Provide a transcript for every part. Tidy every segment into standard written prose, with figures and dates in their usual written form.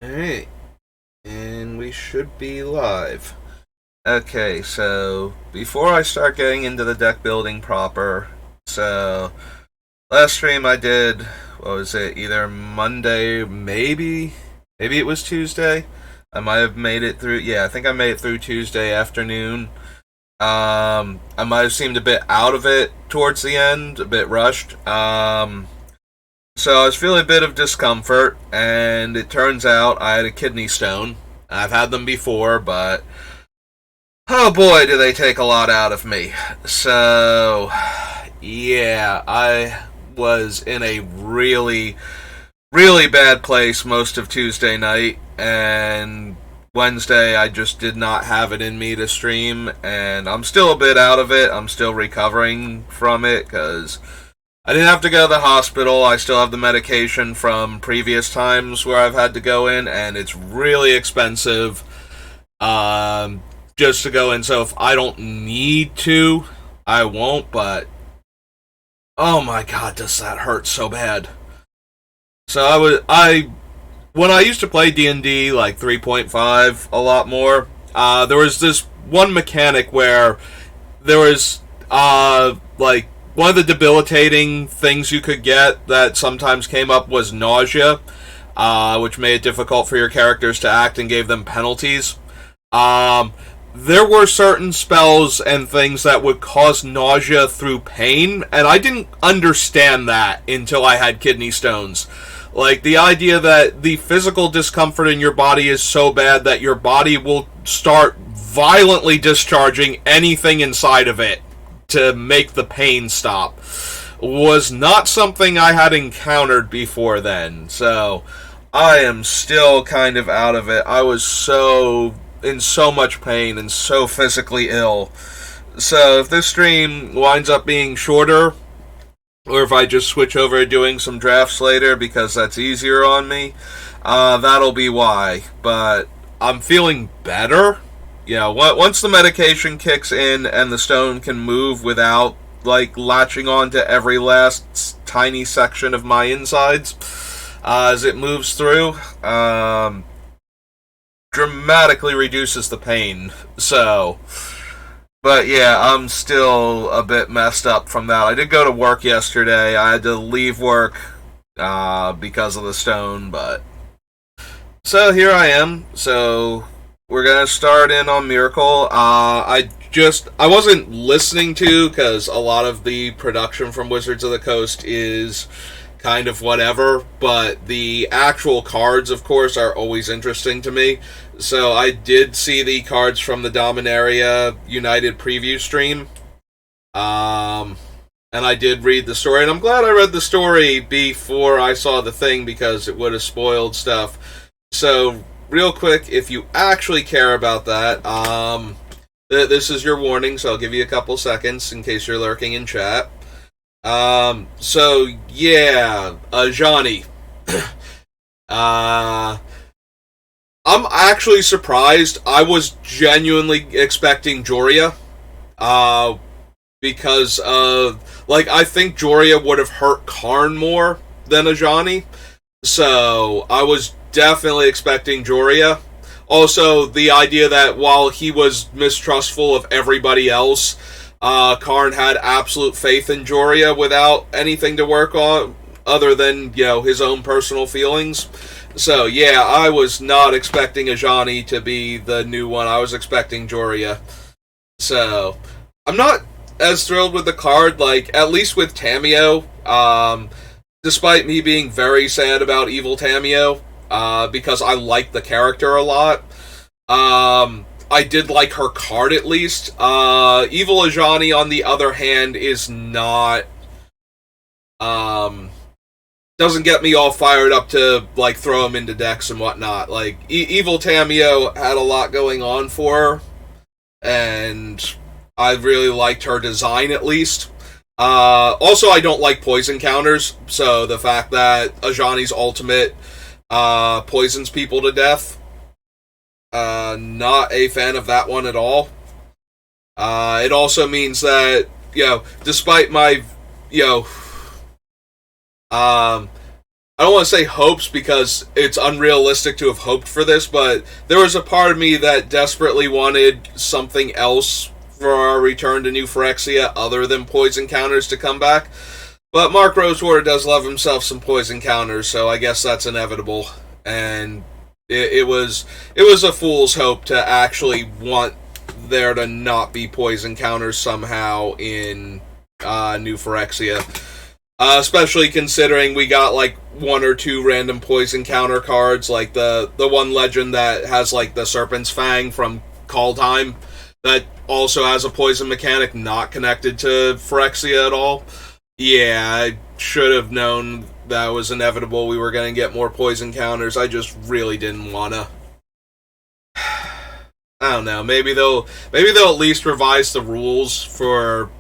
Alright, and we should be live. Okay, so before I start getting into the deck building proper, so last stream I did, what was it, either Monday, maybe it was Tuesday? I might have made it through, yeah, I think I made it through Tuesday afternoon. I might have seemed a bit out of it towards the end, a bit rushed. So I was feeling a bit of discomfort, and it turns out I had a kidney stone. I've had them before, but oh boy, do they take a lot out of me. So, yeah, I was in a really, really bad place most of Tuesday night, and Wednesday I just did not have it in me to stream, and I'm still a bit out of it. I'm still recovering from it because I didn't have to go to the hospital. I still have the medication from previous times where I've had to go in, and it's really expensive just to go in. So if I don't need to, I won't, but oh my god, does that hurt so bad. So when I used to play D&D like 3.5 a lot more, there was this one mechanic where there was like one of the debilitating things you could get that sometimes came up was nausea, which made it difficult for your characters to act and gave them penalties. There were certain spells and things that would cause nausea through pain, and I didn't understand that until I had kidney stones. Like, the idea that the physical discomfort in your body is so bad that your body will start violently discharging anything inside of it to make the pain stop was not something I had encountered before then. So I am still kind of out of it. I was so in so much pain and so physically ill. So if this stream winds up being shorter, or if I just switch over to doing some drafts later because that's easier on me, that'll be why. But I'm feeling better. Once the medication kicks in and the stone can move without, like, latching on to every last tiny section of my insides as it moves through, dramatically reduces the pain. So, but yeah, I'm still a bit messed up from that. I did go to work yesterday. I had to leave work because of the stone, but so here I am. So we're gonna start in on Myrkul. I wasn't listening to because a lot of the production from Wizards of the Coast is kind of whatever, but the actual cards, of course, are always interesting to me. So I did see the cards from the Dominaria United preview stream, and I did read the story, and I'm glad I read the story before I saw the thing because it would have spoiled stuff. So real quick, if you actually care about that, this is your warning, so I'll give you a couple seconds in case you're lurking in chat. So yeah, Johnny. I'm actually surprised. I was genuinely expecting Joria, because I think Joria would have hurt Karn more than Ajani. So I was definitely expecting Joria. Also, the idea that while he was mistrustful of everybody else, Karn had absolute faith in Joria without anything to work on other than, his own personal feelings. So, yeah, I was not expecting Ajani to be the new one. I was expecting Joria. So, I'm not as thrilled with the card, at least with Tamio. Despite me being very sad about Evil Tamio, because I like the character a lot. I did like her card at least. Evil Ajani, on the other hand, is not, doesn't get me all fired up to, throw him into decks and whatnot. Evil Tamio had a lot going on for her, and I really liked her design at least. Also, I don't like poison counters, so the fact that Ajani's ultimate poisons people to death, not a fan of that one at all. It also means that, despite my, I don't want to say hopes because it's unrealistic to have hoped for this, but there was a part of me that desperately wanted something else for our return to New Phyrexia other than poison counters to come back. But Mark Rosewater does love himself some poison counters, so I guess that's inevitable. And it was a fool's hope to actually want there to not be poison counters somehow in New Phyrexia. Especially considering we got like one or two random poison counter cards, like the one legend that has like the Serpent's Fang from Call Time, that also has a poison mechanic not connected to Phyrexia at all. Yeah, I should have known that was inevitable. We were going to get more poison counters. I just really didn't wanna. I don't know. Maybe they'll at least revise the rules for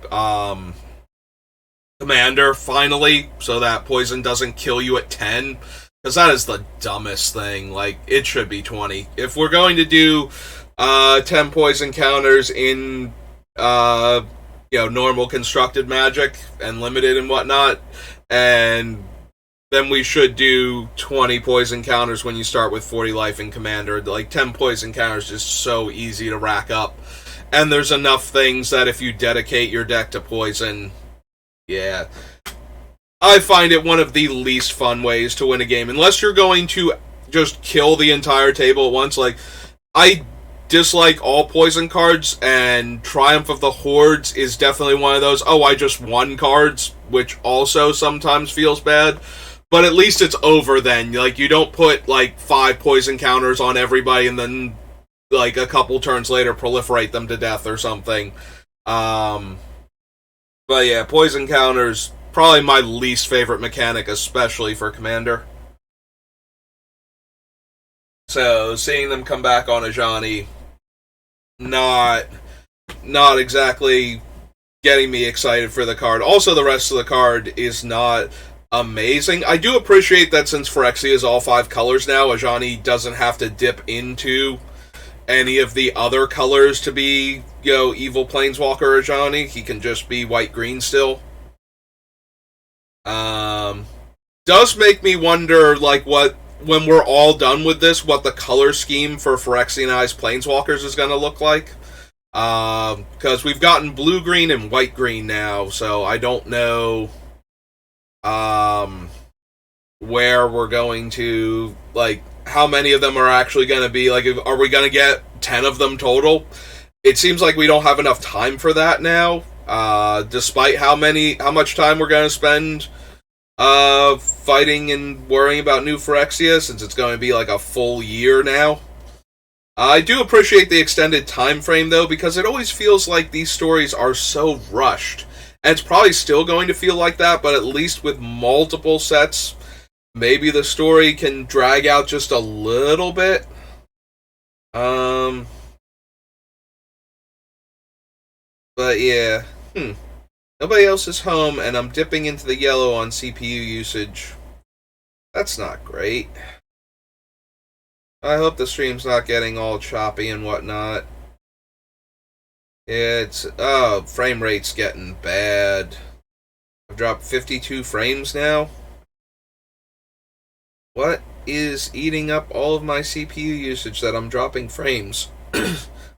Commander finally, so that poison doesn't kill you at 10. Because that is the dumbest thing. Like, it should be 20. If we're going to do 10 poison counters in normal constructed magic and limited and whatnot, and then we should do 20 poison counters when you start with 40 life in Commander. Like, 10 poison counters is so easy to rack up. And there's enough things that if you dedicate your deck to poison, yeah. I find it one of the least fun ways to win a game. Unless you're going to just kill the entire table at once. Like, I dislike all poison cards, and Triumph of the Hordes is definitely one of those, oh, I just won cards, which also sometimes feels bad. But at least it's over then. Like, you don't put, like, 5 poison counters on everybody and then, like, a couple turns later proliferate them to death or something. But yeah, poison counters, probably my least favorite mechanic, especially for Commander. So, seeing them come back on Ajani, not exactly getting me excited for the card. Also, the rest of the card is not amazing. I do appreciate that since Phyrexia is all 5 colors now, Ajani doesn't have to dip into any of the other colors to be, evil Planeswalker Ajani. He can just be white-green still. Does make me wonder, like, when we're all done with this, what the color scheme for Phyrexianized Planeswalkers is going to look like. Because we've gotten blue-green and white-green now, so I don't know where we're going to, like, how many of them are actually going to be, like, are we going to get 10 of them total? It seems like we don't have enough time for that now, despite how much time we're going to spend fighting and worrying about New Phyrexia, since it's going to be like a full year now. I do appreciate the extended time frame, though, because it always feels like these stories are so rushed. And it's probably still going to feel like that, but at least with multiple sets, maybe the story can drag out just a little bit. But yeah, nobody else is home, and I'm dipping into the yellow on CPU usage. That's not great. I hope the stream's not getting all choppy and whatnot. Frame rate's getting bad. I've dropped 52 frames now. What is eating up all of my CPU usage that I'm dropping frames?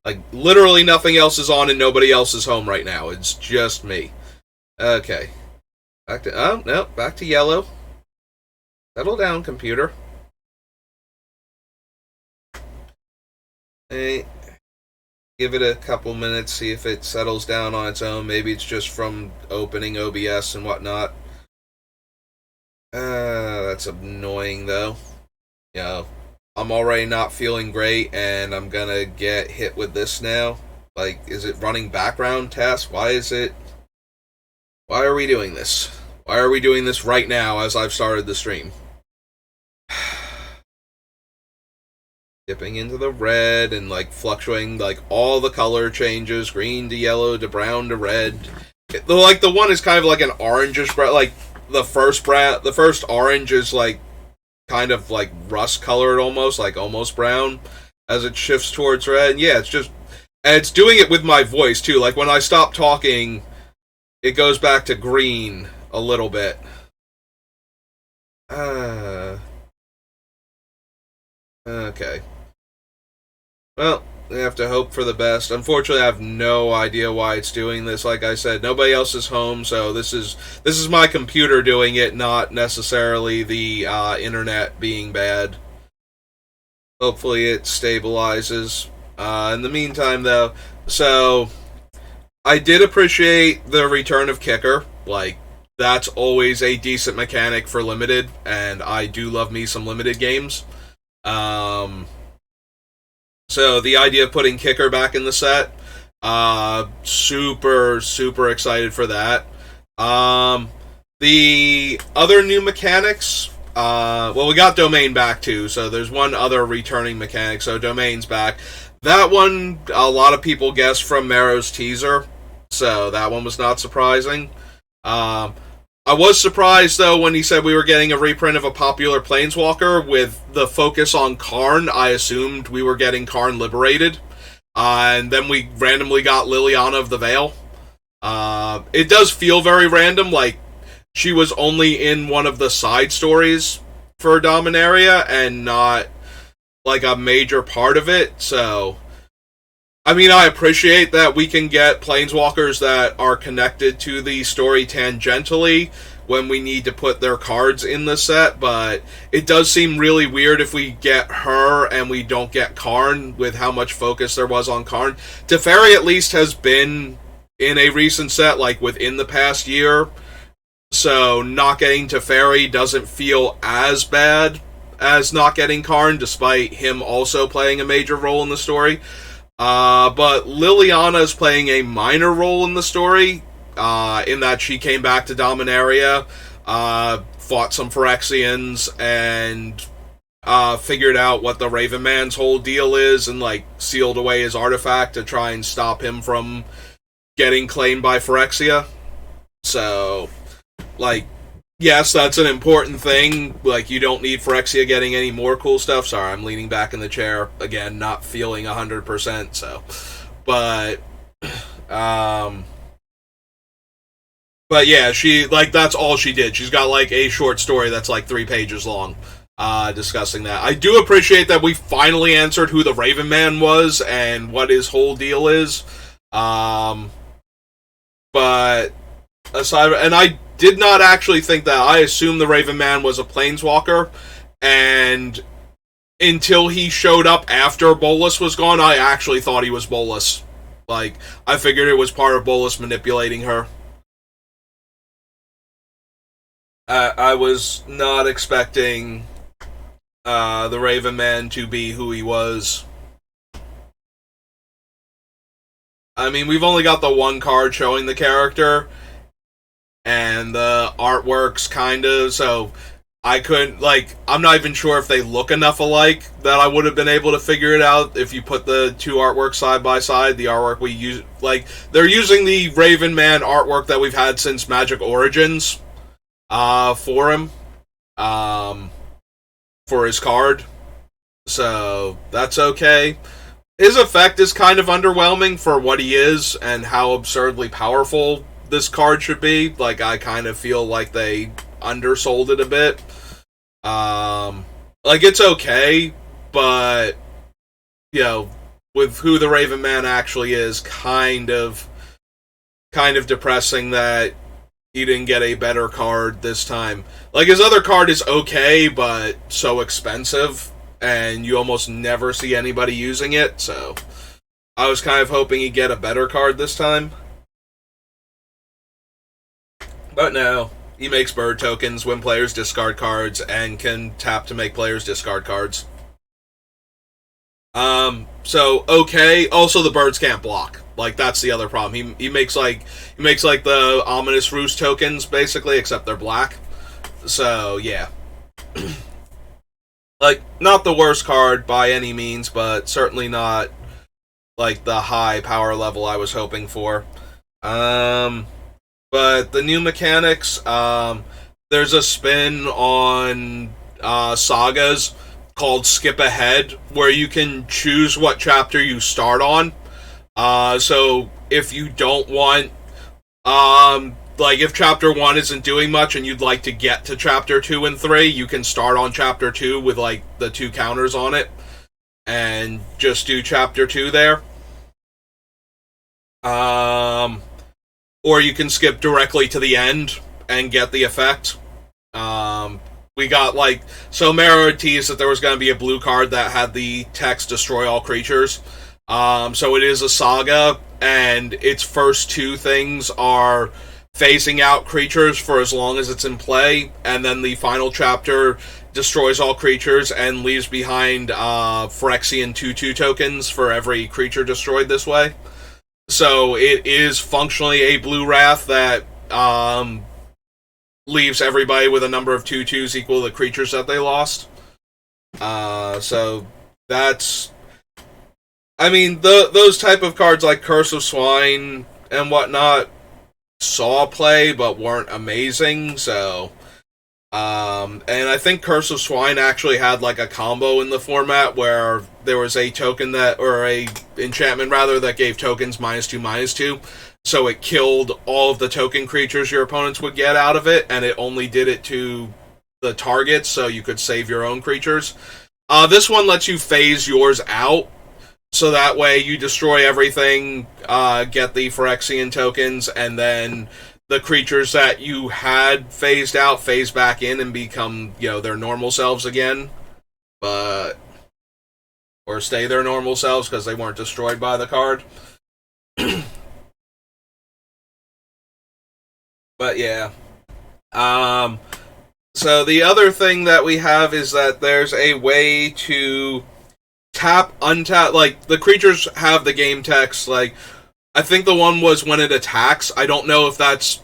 Like, literally nothing else is on and nobody else is home right now. It's just me. Okay. Back to yellow. Settle down, computer. Hey, give it a couple minutes, see if it settles down on its own. Maybe it's just from opening OBS and whatnot. That's annoying, though. I'm already not feeling great, and I'm gonna get hit with this now. Like, is it running background tasks? Why are we doing this? Why are we doing this right now as I've started the stream? Dipping into the red and, like, fluctuating, like, all the color changes, green to yellow to brown to red. The one is kind of like an orangish brown, like, the first orange is, like, kind of, like, rust colored almost, like, almost brown, as it shifts towards red. Yeah, and it's doing it with my voice, too. Like, when I stop talking, it goes back to green a little bit. Uh, okay. Well, we have to hope for the best. Unfortunately, I have no idea why it's doing this. Like I said, nobody else is home, so this is my computer doing it, not necessarily the internet being bad. Hopefully, it stabilizes. In the meantime, though, so I did appreciate the return of Kicker. Like, that's always a decent mechanic for limited, and I do love me some limited games. Um, so the idea of putting Kicker back in the set, super super excited for that. Um, the other new mechanics, well, we got Domain back too, so there's one other returning mechanic. So Domain's back. That one, a lot of people guessed from Marrow's teaser, so that one was not surprising. Um, I was surprised, though, when he said we were getting a reprint of a popular Planeswalker with the focus on Karn. I assumed we were getting Karn Liberated. And then we randomly got Liliana of the Veil. It does feel very random, like she was only in one of the side stories for Dominaria and not like a major part of it, so I mean, I appreciate that we can get planeswalkers that are connected to the story tangentially when we need to put their cards in the set, but it does seem really weird if we get her and we don't get Karn with how much focus there was on Karn. Teferi at least has been in a recent set, like within the past year, so not getting Teferi doesn't feel as bad as not getting Karn, despite him also playing a major role in the story. But Liliana is playing a minor role in the story, in that she came back to Dominaria, fought some Phyrexians, and figured out what the Raven Man's whole deal is, and like sealed away his artifact to try and stop him from getting claimed by Phyrexia. So, like, yes, that's an important thing. Like, you don't need Phyrexia getting any more cool stuff. Sorry, I'm leaning back in the chair. Again, not feeling 100%, so. But yeah, she, like, that's all she did. She's got, like, a short story that's, like, 3 pages long, discussing that. I do appreciate that we finally answered who the Raven Man was and what his whole deal is. But aside, and I did not actually think that. I assumed the Raven Man was a planeswalker, and until he showed up after Bolus was gone, I actually thought he was Bolus. Like, I figured it was part of Bolus manipulating her. I was not expecting the Raven Man to be who he was. I mean, we've only got the one card showing the character, and the artwork's kind of, so I couldn't, like, I'm not even sure if they look enough alike that I would have been able to figure it out if you put the two artworks side by side. The artwork we use, like, they're using the Raven Man artwork that we've had since Magic Origins, for him, for his card, so that's okay. His effect is kind of underwhelming for what he is and how absurdly powerful this card should be. Like, I kind of feel like they undersold it a bit. Like, it's okay, but, you know, with who the Raven Man actually is, kind of depressing that he didn't get a better card this time. Like, his other card is okay, but so expensive, and you almost never see anybody using it, so I was kind of hoping he'd get a better card this time. But no, he makes bird tokens when players discard cards and can tap to make players discard cards. So okay. Also, the birds can't block. Like, that's the other problem. He makes the ominous roost tokens basically, except they're black. So yeah. Like, not the worst card by any means, but certainly not like the high power level I was hoping for. But the new mechanics, there's a spin on sagas called Skip Ahead, where you can choose what chapter you start on. So if you don't want like if chapter 1 isn't doing much and you'd like to get to chapter 2 and 3, you can start on chapter 2 with like the 2 counters on it and just do chapter 2 there. Or you can skip directly to the end and get the effect. We got like, so Mara teased that there was going to be a blue card that had the text destroy all creatures. So it is a saga, and its first 2 things are phasing out creatures for as long as it's in play, and then the final chapter destroys all creatures and leaves behind Phyrexian 2/2 tokens for every creature destroyed this way. So it is functionally a blue wrath that leaves everybody with a number of 2/2s equal to the creatures that they lost. So that's... I mean, those type of cards like Curse of Swine and whatnot saw play, but weren't amazing, so... and I think Curse of Swine actually had like a combo in the format where there was a token that, or a enchantment rather, that gave tokens -2/-2, so it killed all of the token creatures your opponents would get out of it, and it only did it to the targets, so you could save your own creatures. This one lets you phase yours out, so that way you destroy everything, get the Phyrexian tokens, and then the creatures that you had phased out phase back in and become, their normal selves again. Or stay their normal selves because they weren't destroyed by the card. But yeah. So the other thing that we have is that there's a way to tap, untap, like, the creatures have the game text, like, I think the one was when it attacks. I don't know if that's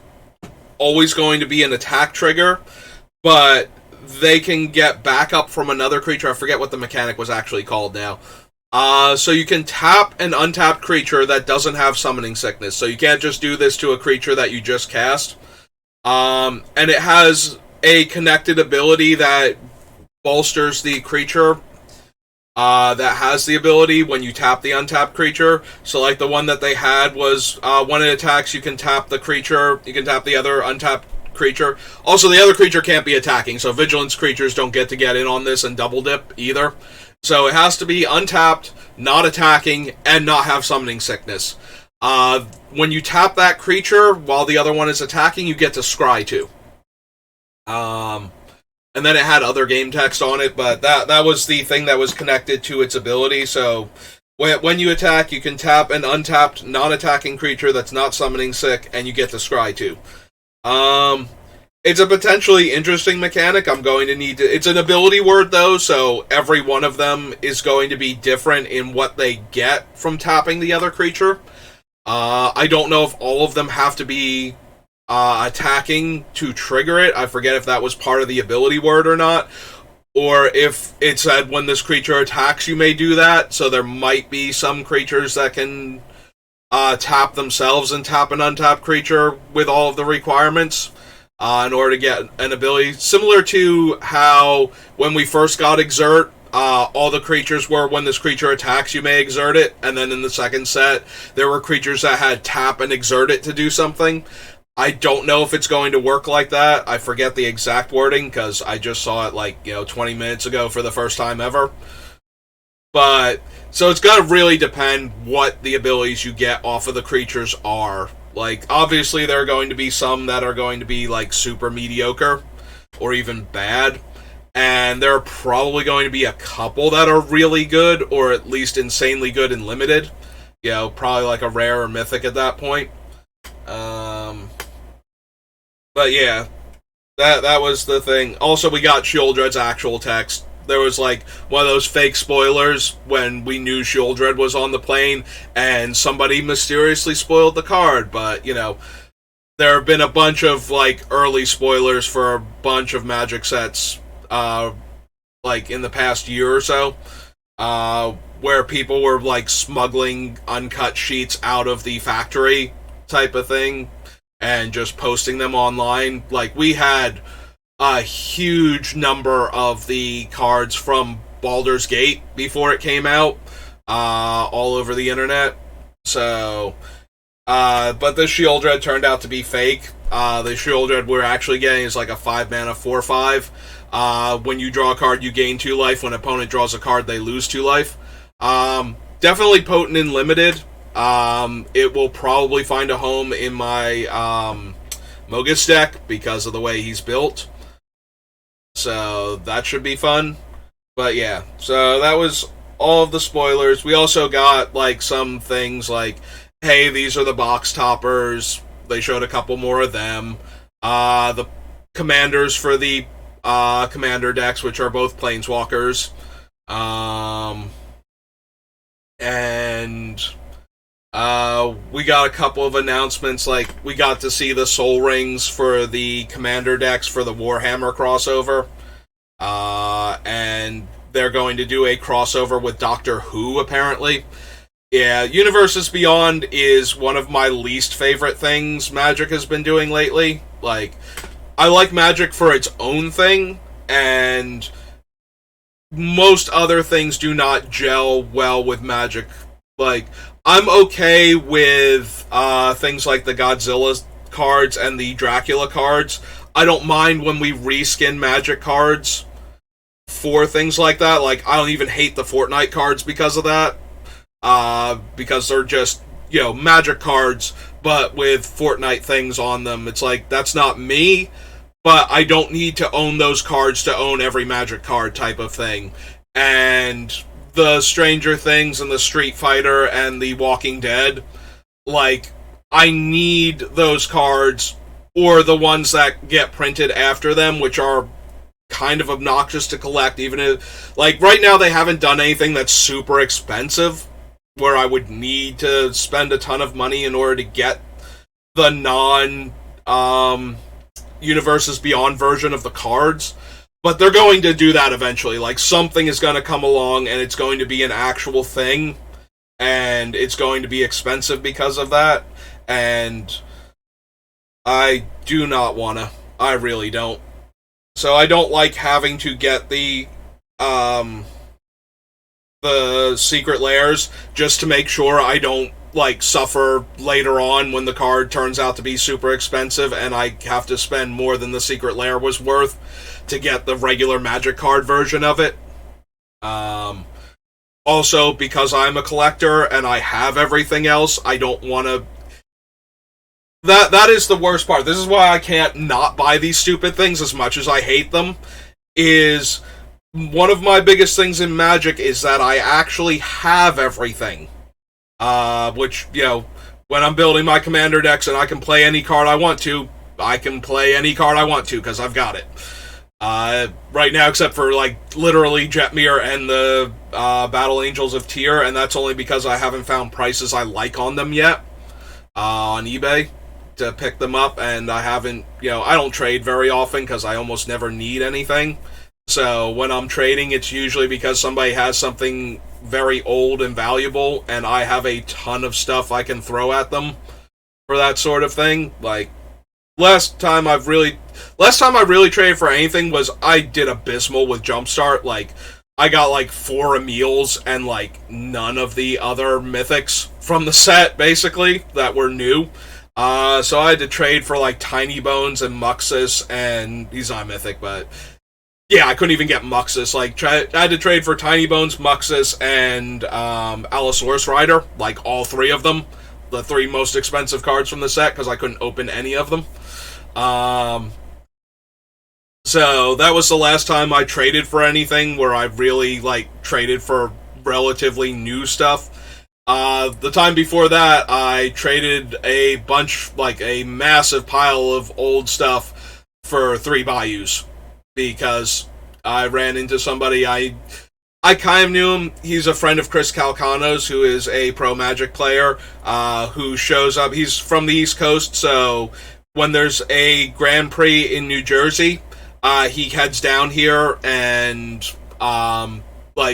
always going to be an attack trigger, but they can get backup from another creature. I forget what the mechanic was actually called now. So you can tap an untapped creature that doesn't have summoning sickness. So you can't just do this to a creature that you just cast. And it has a connected ability that bolsters the creature that has the ability when you tap the untapped creature. So like the one that they had was when it attacks, you can tap the creature, you can tap the other untapped creature. Also, the other creature can't be attacking, so vigilance creatures don't get to get in on this and double dip either. So it has to be untapped, not attacking, and not have summoning sickness. When you tap that creature while the other one is attacking, you get to scry too. And then it had other game text on it, but that was the thing that was connected to its ability. So when you attack, you can tap an untapped, non-attacking creature that's not summoning sick, and you get to scry too. It's a potentially interesting mechanic. I'm going to need to... It's an ability word, though, so every one of them is going to be different in what they get from tapping the other creature. I don't know if all of them have to be attacking to trigger it. I forget if that was part of the ability word or not, or if it said when this creature attacks you may do that. So there might be some creatures that can tap themselves and tap an untapped creature with all of the requirements in order to get an ability, similar to how when we first got Exert, all the creatures were, when this creature attacks you may exert it, and then in the second set there were creatures that had tap and exert it to do something. I don't know if it's going to work like that. I forget the exact wording because I just saw it 20 minutes ago for the first time ever. But, so it's going to really depend what the abilities you get off of the creatures are. Like, obviously there are going to be some that are going to be, super mediocre or even bad. And there are probably going to be a couple that are really good, or at least insanely good and limited. Probably like a rare or mythic at that point. But yeah, that was the thing. Also, we got Sheoldred's actual text. There was one of those fake spoilers when we knew Sheoldred was on the plane, and somebody mysteriously spoiled the card. But, there have been a bunch of early spoilers for a bunch of Magic sets, in the past year or so, where people were smuggling uncut sheets out of the factory type of thing and just posting them online. We had a huge number of the cards from Baldur's Gate before it came out, all over the internet. So But the Shieldred turned out to be fake. The Shieldred we're actually getting is like a 5 mana 4/5. When you draw a card, you gain 2 life. When an opponent draws a card, they lose 2 life. Definitely potent and limited. It will probably find a home in my Mogus deck because of the way he's built. So that should be fun. But yeah, so that was all of the spoilers. We also got like some things like, hey, these are the box toppers. They showed a couple more of them. The commanders for the commander decks, which are both planeswalkers. And we got a couple of announcements, like we got to see the Soul Rings for the commander decks for the Warhammer crossover. And they're going to do a crossover with Doctor Who, apparently. Yeah, Universes Beyond is one of my least favorite things Magic has been doing lately. Like, I like Magic for its own thing, and most other things do not gel well with Magic. Like, I'm okay with things like the Godzilla cards and the Dracula cards. I don't mind when we reskin Magic cards for things like that. Like, I don't even hate the Fortnite cards because of that. Because they're just, Magic cards, but with Fortnite things on them. It's like, that's not me, but I don't need to own those cards to own every Magic card type of thing. And the Stranger Things and the Street Fighter and the Walking Dead, like, I need those cards, or the ones that get printed after them, which are kind of obnoxious to collect, even if, like, right now they haven't done anything that's super expensive, where I would need to spend a ton of money in order to get the Universes Beyond version of the cards. But they're going to do that eventually. Like, something is going to come along, and it's going to be an actual thing, and it's going to be expensive because of that, and I do not want to. I really don't. So I don't like having to get the secret layers just to make sure I don't, like, suffer later on when the card turns out to be super expensive and I have to spend more than the secret layer was worth to get the regular Magic card version of it. Also, because I'm a collector and I have everything else, I don't want to... That is the worst part. This is why I can't not buy these stupid things as much as I hate them, is... One of my biggest things in Magic is that I actually have everything. Which, when I'm building my commander decks and I can play any card I want to, I can play any card I want to, because I've got it. Right now, except for, like, literally Jetmir and the Battle Angels of Tyr, and that's only because I haven't found prices I like on them yet, on eBay, to pick them up, and I haven't, I don't trade very often, because I almost never need anything. So when I'm trading, it's usually because somebody has something very old and valuable, and I have a ton of stuff I can throw at them for that sort of thing. Like, last time I really traded for anything was I did abysmal with Jumpstart. Like, I got like 4 Emils and like none of the other mythics from the set, basically, that were new. So I had to trade for like Tiny Bones and Muxus, and he's not mythic, but... Yeah, I couldn't even get Muxus. Like, I had to trade for Tiny Bones, Muxus, and Allosaurus Rider. Like, all 3 of them. The 3 most expensive cards from the set, because I couldn't open any of them. So, that was the last time I traded for anything where I really, like, traded for relatively new stuff. The time before that, I traded a bunch, like, a massive pile of old stuff for 3 Bayous. Because I ran into somebody, I kind of knew him. He's a friend of Chris Calcano's, who is a pro Magic player, who shows up. He's from the East Coast, so when there's a Grand Prix in New Jersey, he heads down here and,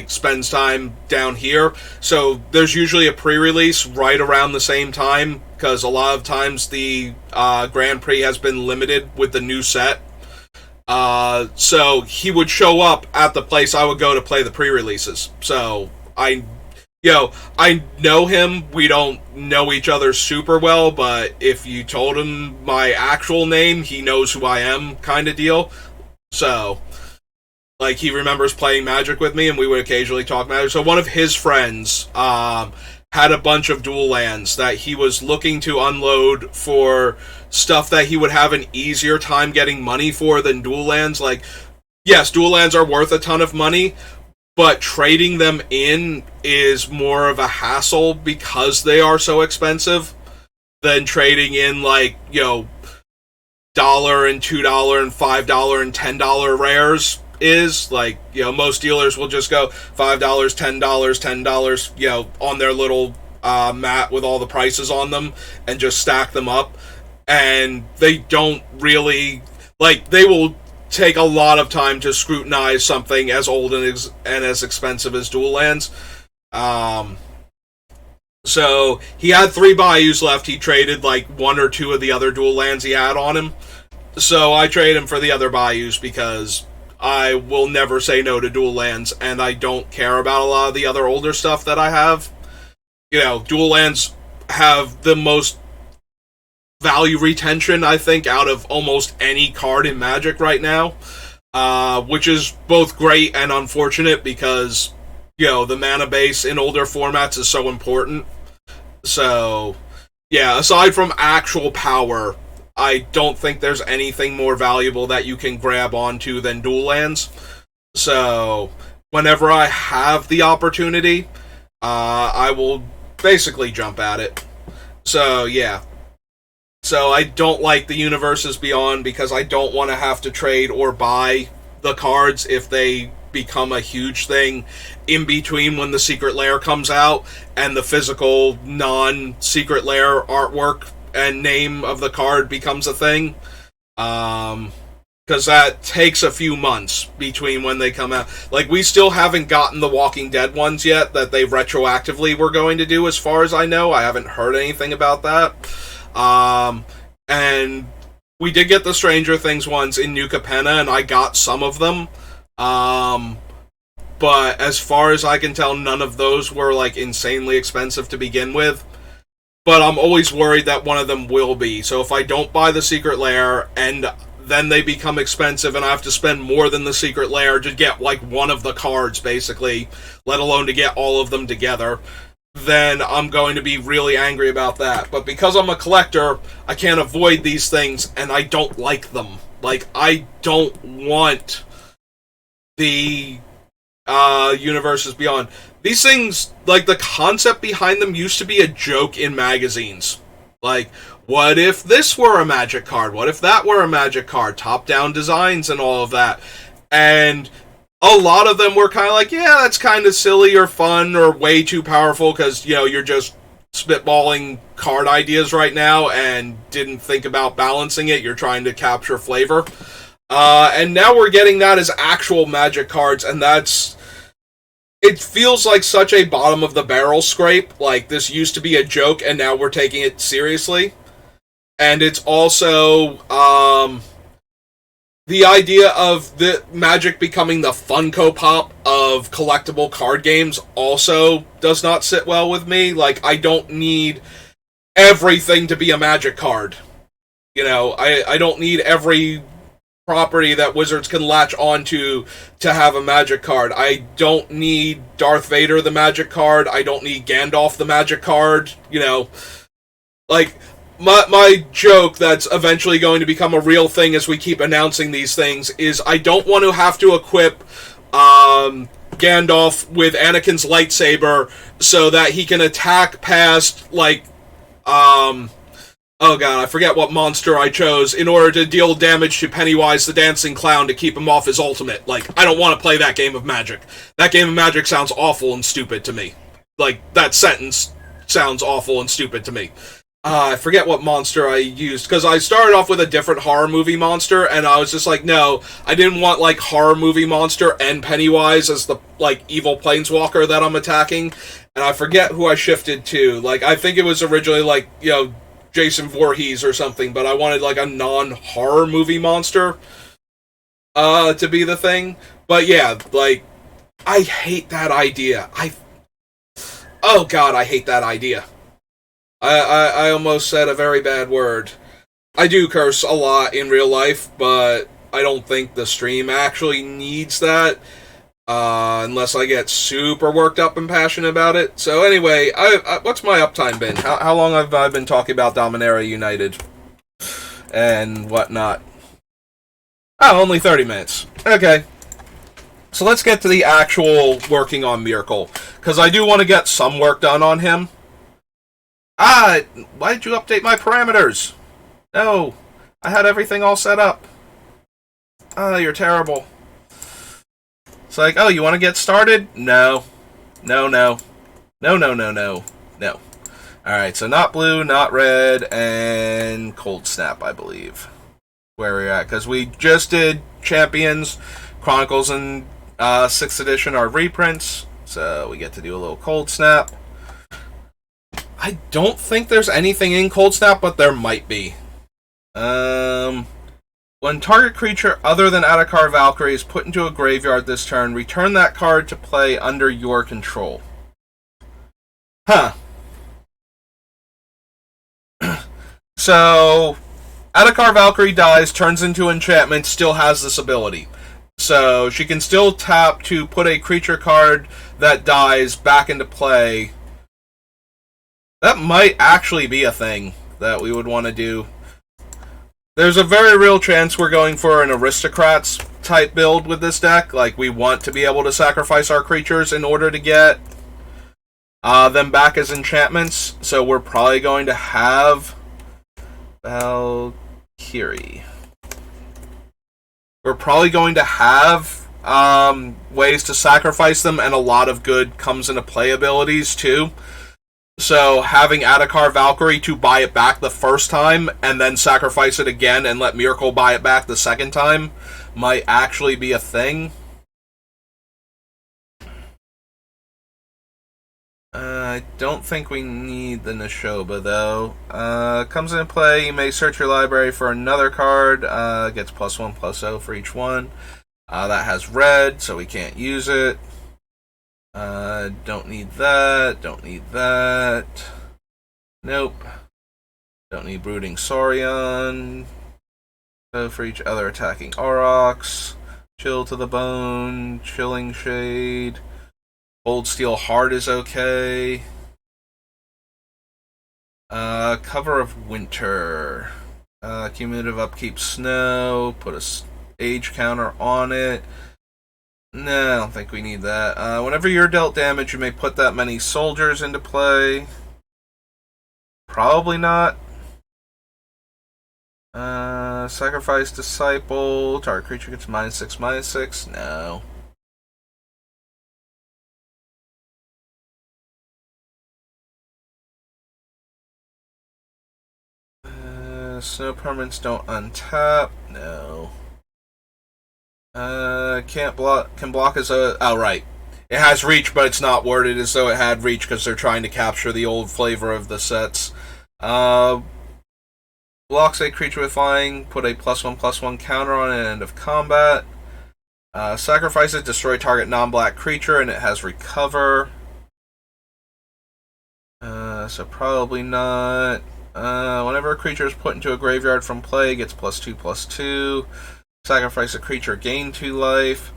spends time down here. So there's usually a pre-release right around the same time, because a lot of times the Grand Prix has been limited with the new set. So he would show up at the place I would go to play the pre-releases. So I I know him. We don't know each other super well, but if you told him my actual name, he knows who I am, kind of deal. So, like, he remembers playing Magic with me, and we would occasionally talk Magic. So one of his friends had a bunch of dual lands that he was looking to unload for stuff that he would have an easier time getting money for than dual lands. Like, yes, dual lands are worth a ton of money, but trading them in is more of a hassle because they are so expensive than trading in, like, dollar and $2 and $5 and $10 rares is. Like, most dealers will just go $5, $10, on their little mat with all the prices on them and just stack them up. And they don't really, like, they will take a lot of time to scrutinize something as old and as expensive as dual lands. So he had 3 bayous left. He traded like 1 or 2 of the other dual lands he had on him. So I trade him for the other bayous because I will never say no to dual lands, and I don't care about a lot of the other older stuff that I have. Dual lands have the most value retention, I think, out of almost any card in Magic right now, which is both great and unfortunate because, the mana base in older formats is so important. So, yeah, aside from actual power, I don't think there's anything more valuable that you can grab onto than dual lands. So, whenever I have the opportunity, I will basically jump at it. So, yeah. So I don't like the Universes Beyond because I don't want to have to trade or buy the cards if they become a huge thing in between when the Secret Lair comes out and the physical non-Secret Lair artwork and name of the card becomes a thing. Because that takes a few months between when they come out. Like, we still haven't gotten the Walking Dead ones yet that they retroactively were going to do, as far as I know. I haven't heard anything about that. And we did get the Stranger Things ones in New Capenna, and I got some of them. But as far as I can tell, none of those were, like, insanely expensive to begin with. But I'm always worried that one of them will be. So if I don't buy the Secret Lair, and then they become expensive, and I have to spend more than the Secret Lair to get, like, one of the cards, basically, let alone to get all of them together, then I'm going to be really angry about that. But because I'm a collector, I can't avoid these things, and I don't like them. Like, I don't want the Universes Beyond. These things, like, the concept behind them used to be a joke in magazines. Like, what if this were a Magic card? What if that were a Magic card? Top-down designs and all of that. And a lot of them were kind of like, yeah, that's kind of silly or fun or way too powerful because, you're just spitballing card ideas right now and didn't think about balancing it. You're trying to capture flavor. And now we're getting that as actual Magic cards, and it feels like such a bottom-of-the-barrel scrape. Like, this used to be a joke, and now we're taking it seriously. And it's also, the idea of the Magic becoming the Funko Pop of collectible card games also does not sit well with me. Like, I don't need everything to be a Magic card. I don't need every property that Wizards can latch onto to have a Magic card. I don't need Darth Vader the Magic card. I don't need Gandalf the Magic card. Like, my joke that's eventually going to become a real thing as we keep announcing these things is I don't want to have to equip Gandalf with Anakin's lightsaber so that he can attack past, like, oh god, I forget what monster I chose, in order to deal damage to Pennywise the Dancing Clown to keep him off his ultimate. Like, I don't want to play that game of Magic. That game of Magic sounds awful and stupid to me. Like, that sentence sounds awful and stupid to me. I forget what monster I used, because I started off with a different horror movie monster, and I was just like, no, I didn't want, like, horror movie monster and Pennywise as the, like, evil planeswalker that I'm attacking, and I forget who I shifted to. Like, I think it was originally, like, Jason Voorhees or something, but I wanted, like, a non-horror movie monster to be the thing. But yeah, like, I hate that idea. Oh god, I hate that idea. I almost said a very bad word. I do curse a lot in real life, but I don't think the stream actually needs that. Unless I get super worked up and passionate about it. So anyway, what's my uptime been? How long have I been talking about Dominaria United and whatnot? Oh, only 30 minutes. Okay. So let's get to the actual working on Myrkul. Because I do want to get some work done on him. Why did you update my parameters? No. I had everything all set up. You're terrible. It's like, oh, you want to get started? No. No, no. No, no, no, no. No. Alright, so not blue, not red, and cold snap, I believe. Where we're at. Because we just did Champions, Chronicles, and 6th edition are reprints. So we get to do a little cold snap. I don't think there's anything in cold snap, but there might be. When target creature other than Adakar Valkyrie is put into a graveyard this turn, return that card to play under your control. Huh. So, Adakar Valkyrie dies, turns into enchantment, still has this ability. So, she can still tap to put a creature card that dies back into play. That might actually be a thing that we would want to do. There's a very real chance we're going for an Aristocrats type build with this deck. Like, we want to be able to sacrifice our creatures in order to get them back as enchantments. So we're probably going to have Valkyrie. We're probably going to have ways to sacrifice them, and a lot of good comes into play abilities too. So having Adakar Valkyrie to buy it back the first time and then sacrifice it again and let Myrkul buy it back the second time might actually be a thing. I don't think we need the Neshoba though. Comes into play, you may search your library for another card. Gets +1/+0 for each one. That has red, so we can't use it. Don't need that. Don't need that. Nope. Don't need Brooding Saurian. So for each other attacking Aurochs. Chill to the Bone. Chilling Shade. Old Steel Heart is okay. Cover of Winter. Cumulative Upkeep Snow. Put a age counter on it. No, I don't think we need that. Whenever you're dealt damage, you may put that many soldiers into play. Probably not. Sacrifice Disciple. Target creature gets -6/-6. No. Snow permanents don't untap. No. Can't block. Can block as a. Oh, right. It has reach, but it's not worded as though it had reach because they're trying to capture the old flavor of the sets. Blocks a creature with flying. Put a +1/+1 counter on it at end of combat. Sacrifice it. Destroy target non-black creature, and it has recover. So probably not. Whenever a creature is put into a graveyard from play, it gets +2/+2. Sacrifice a creature, gain 2 life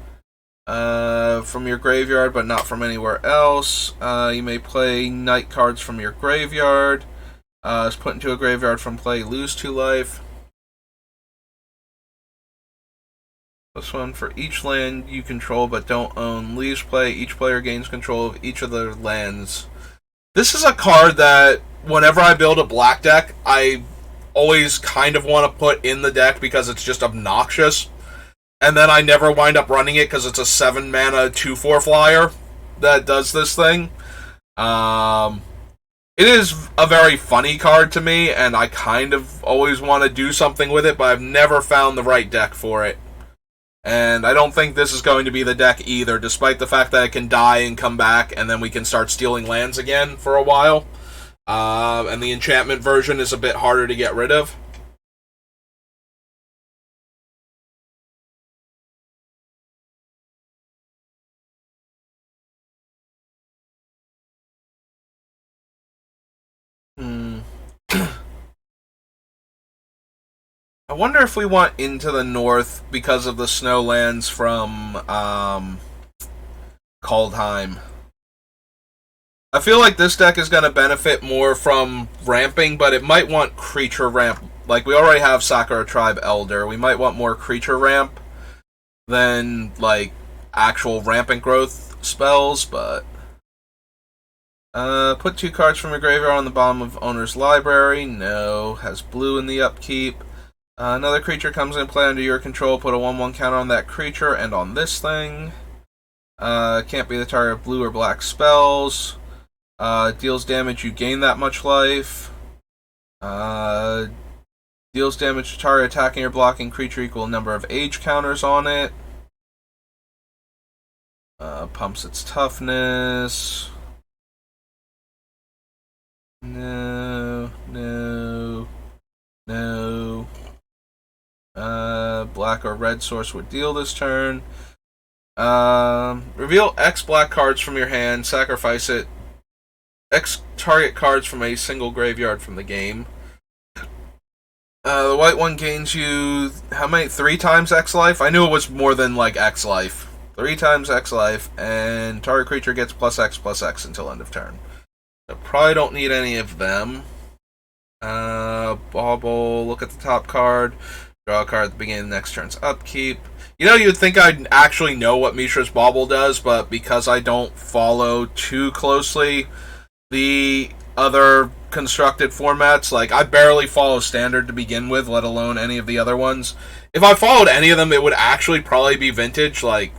from your graveyard, but not from anywhere else. You may play night cards from your graveyard. Is put into a graveyard from play, lose 2 life. This one for each land you control but don't own. Leaves play, each player gains control of each of their lands. This is a card that, whenever I build a black deck, I always kind of want to put in the deck because it's just obnoxious. And then I never wind up running it because it's a 7 mana 2/4 flyer that does this thing. It is a very funny card to me, and I kind of always want to do something with it, but I've never found the right deck for it. And I don't think this is going to be the deck either, despite the fact that it can die and come back, and then we can start stealing lands again for a while. And the enchantment version is a bit harder to get rid of. I wonder if we want Into the North because of the snowlands from Kaldheim. I feel like this deck is going to benefit more from ramping, but it might want creature ramp. Like, we already have Sakura Tribe Elder. We might want more creature ramp than, like, actual rampant growth spells, but... put 2 cards from your graveyard on the bottom of owner's library. No. Has blue in the upkeep. Another creature comes in play under your control. Put a 1/1 counter on that creature and on this thing. Can't be the target of blue or black spells. Deals damage, you gain that much life. Deals damage to target attacking or blocking creature equal number of age counters on it. Pumps its toughness. No. Black or red source would deal this turn. Reveal X black cards from your hand, sacrifice it. X target cards from a single graveyard from the game. The white one gains you, how many? 3 times X life? I knew it was more than, like, X life. 3 times X life, and target creature gets +X until end of turn. So probably don't need any of them. Bauble, look at the top card. Draw a card at the beginning of the next turn's upkeep. You know, you'd think I'd actually know what Mishra's Bauble does, but because I don't follow too closely the other constructed formats, like, I barely follow Standard to begin with, let alone any of the other ones. If I followed any of them, it would actually probably be Vintage, like,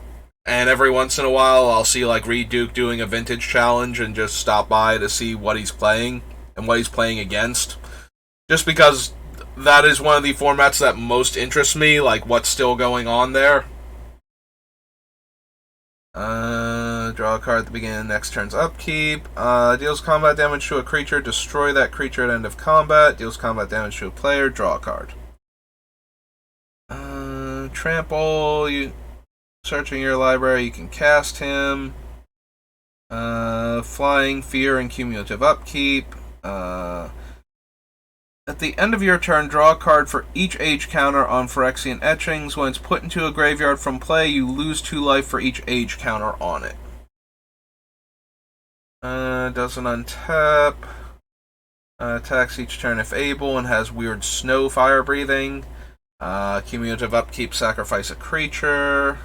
and every once in a while I'll see, like, Reed Duke doing a Vintage challenge and just stop by to see what he's playing and what he's playing against. Just because that is one of the formats that most interests me, like, what's still going on there. Draw a card at the beginning of the next turn's upkeep. Deals combat damage to a creature, destroy that creature at end of combat. Deals combat damage to a player, draw a card. Trample, you searching your library, you can cast him. Flying, fear, and cumulative upkeep. At the end of your turn, draw a card for each age counter on Phyrexian Etchings. When it's put into a graveyard from play, you lose 2 life for each age counter on it. Doesn't untap. Attacks each turn if able and has weird snow fire breathing. Cumulative upkeep, sacrifice a creature.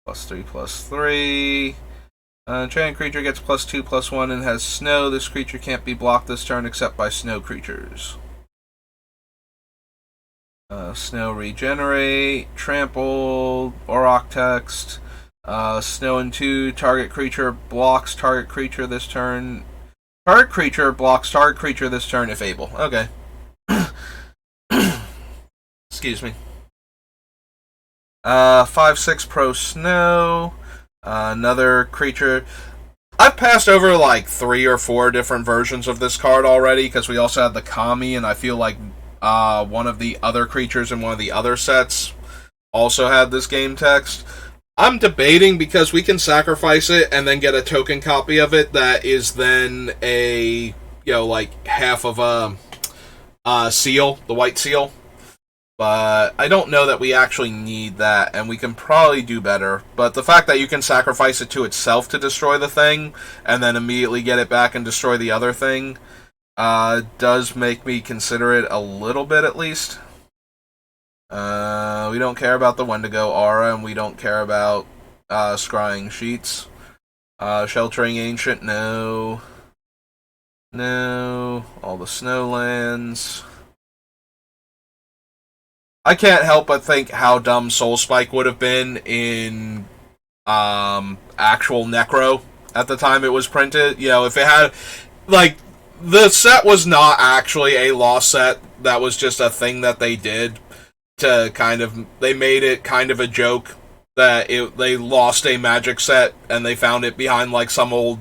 +3/+3. Giant creature gets +2/+1 and has snow. This creature can't be blocked this turn except by snow creatures. Snow regenerate, trample, Auroch text. Snow and 2, target creature blocks target creature this turn. Target creature blocks target creature this turn if able. Okay. Excuse me. 5/6 pro snow. Another creature. I've passed over like 3 or 4 different versions of this card already because we also had the Kami, and I feel like one of the other creatures in one of the other sets also had this game text. I'm debating because we can sacrifice it and then get a token copy of it that is then a, like half of a seal, the white seal. But I don't know that we actually need that, and we can probably do better. But the fact that you can sacrifice it to itself to destroy the thing, and then immediately get it back and destroy the other thing, does make me consider it a little bit at least. We don't care about the Wendigo Aura, and we don't care about Scrying Sheets. Sheltering Ancient, no. No. All the Snowlands. I can't help but think how dumb Soul Spike would have been in actual Necro at the time it was printed. If it had, like, the set was not actually a lost set. That was just a thing that they did to they made it kind of a joke that they lost a Magic set and they found it behind, like, some old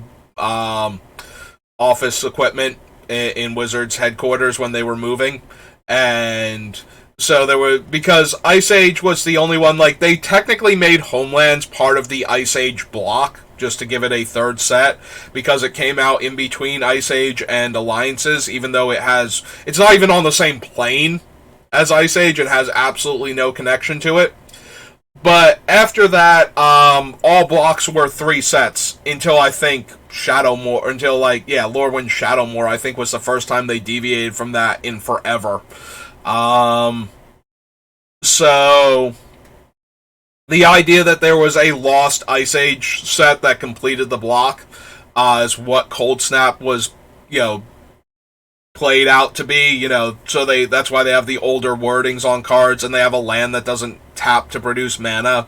office equipment in Wizards headquarters when they were moving. And so because Ice Age was the only one, like, they technically made Homelands part of the Ice Age block, just to give it a third set, because it came out in between Ice Age and Alliances, even though it's not even on the same plane as Ice Age and has absolutely no connection to it. But after that, all blocks were 3 sets until I think Shadowmoor, until Lorwyn Shadowmoor, I think was the first time they deviated from that in forever. So the idea that there was a lost Ice Age set that completed the block is what Cold Snap was, played out to be, so that's why they have the older wordings on cards, and they have a land that doesn't tap to produce mana,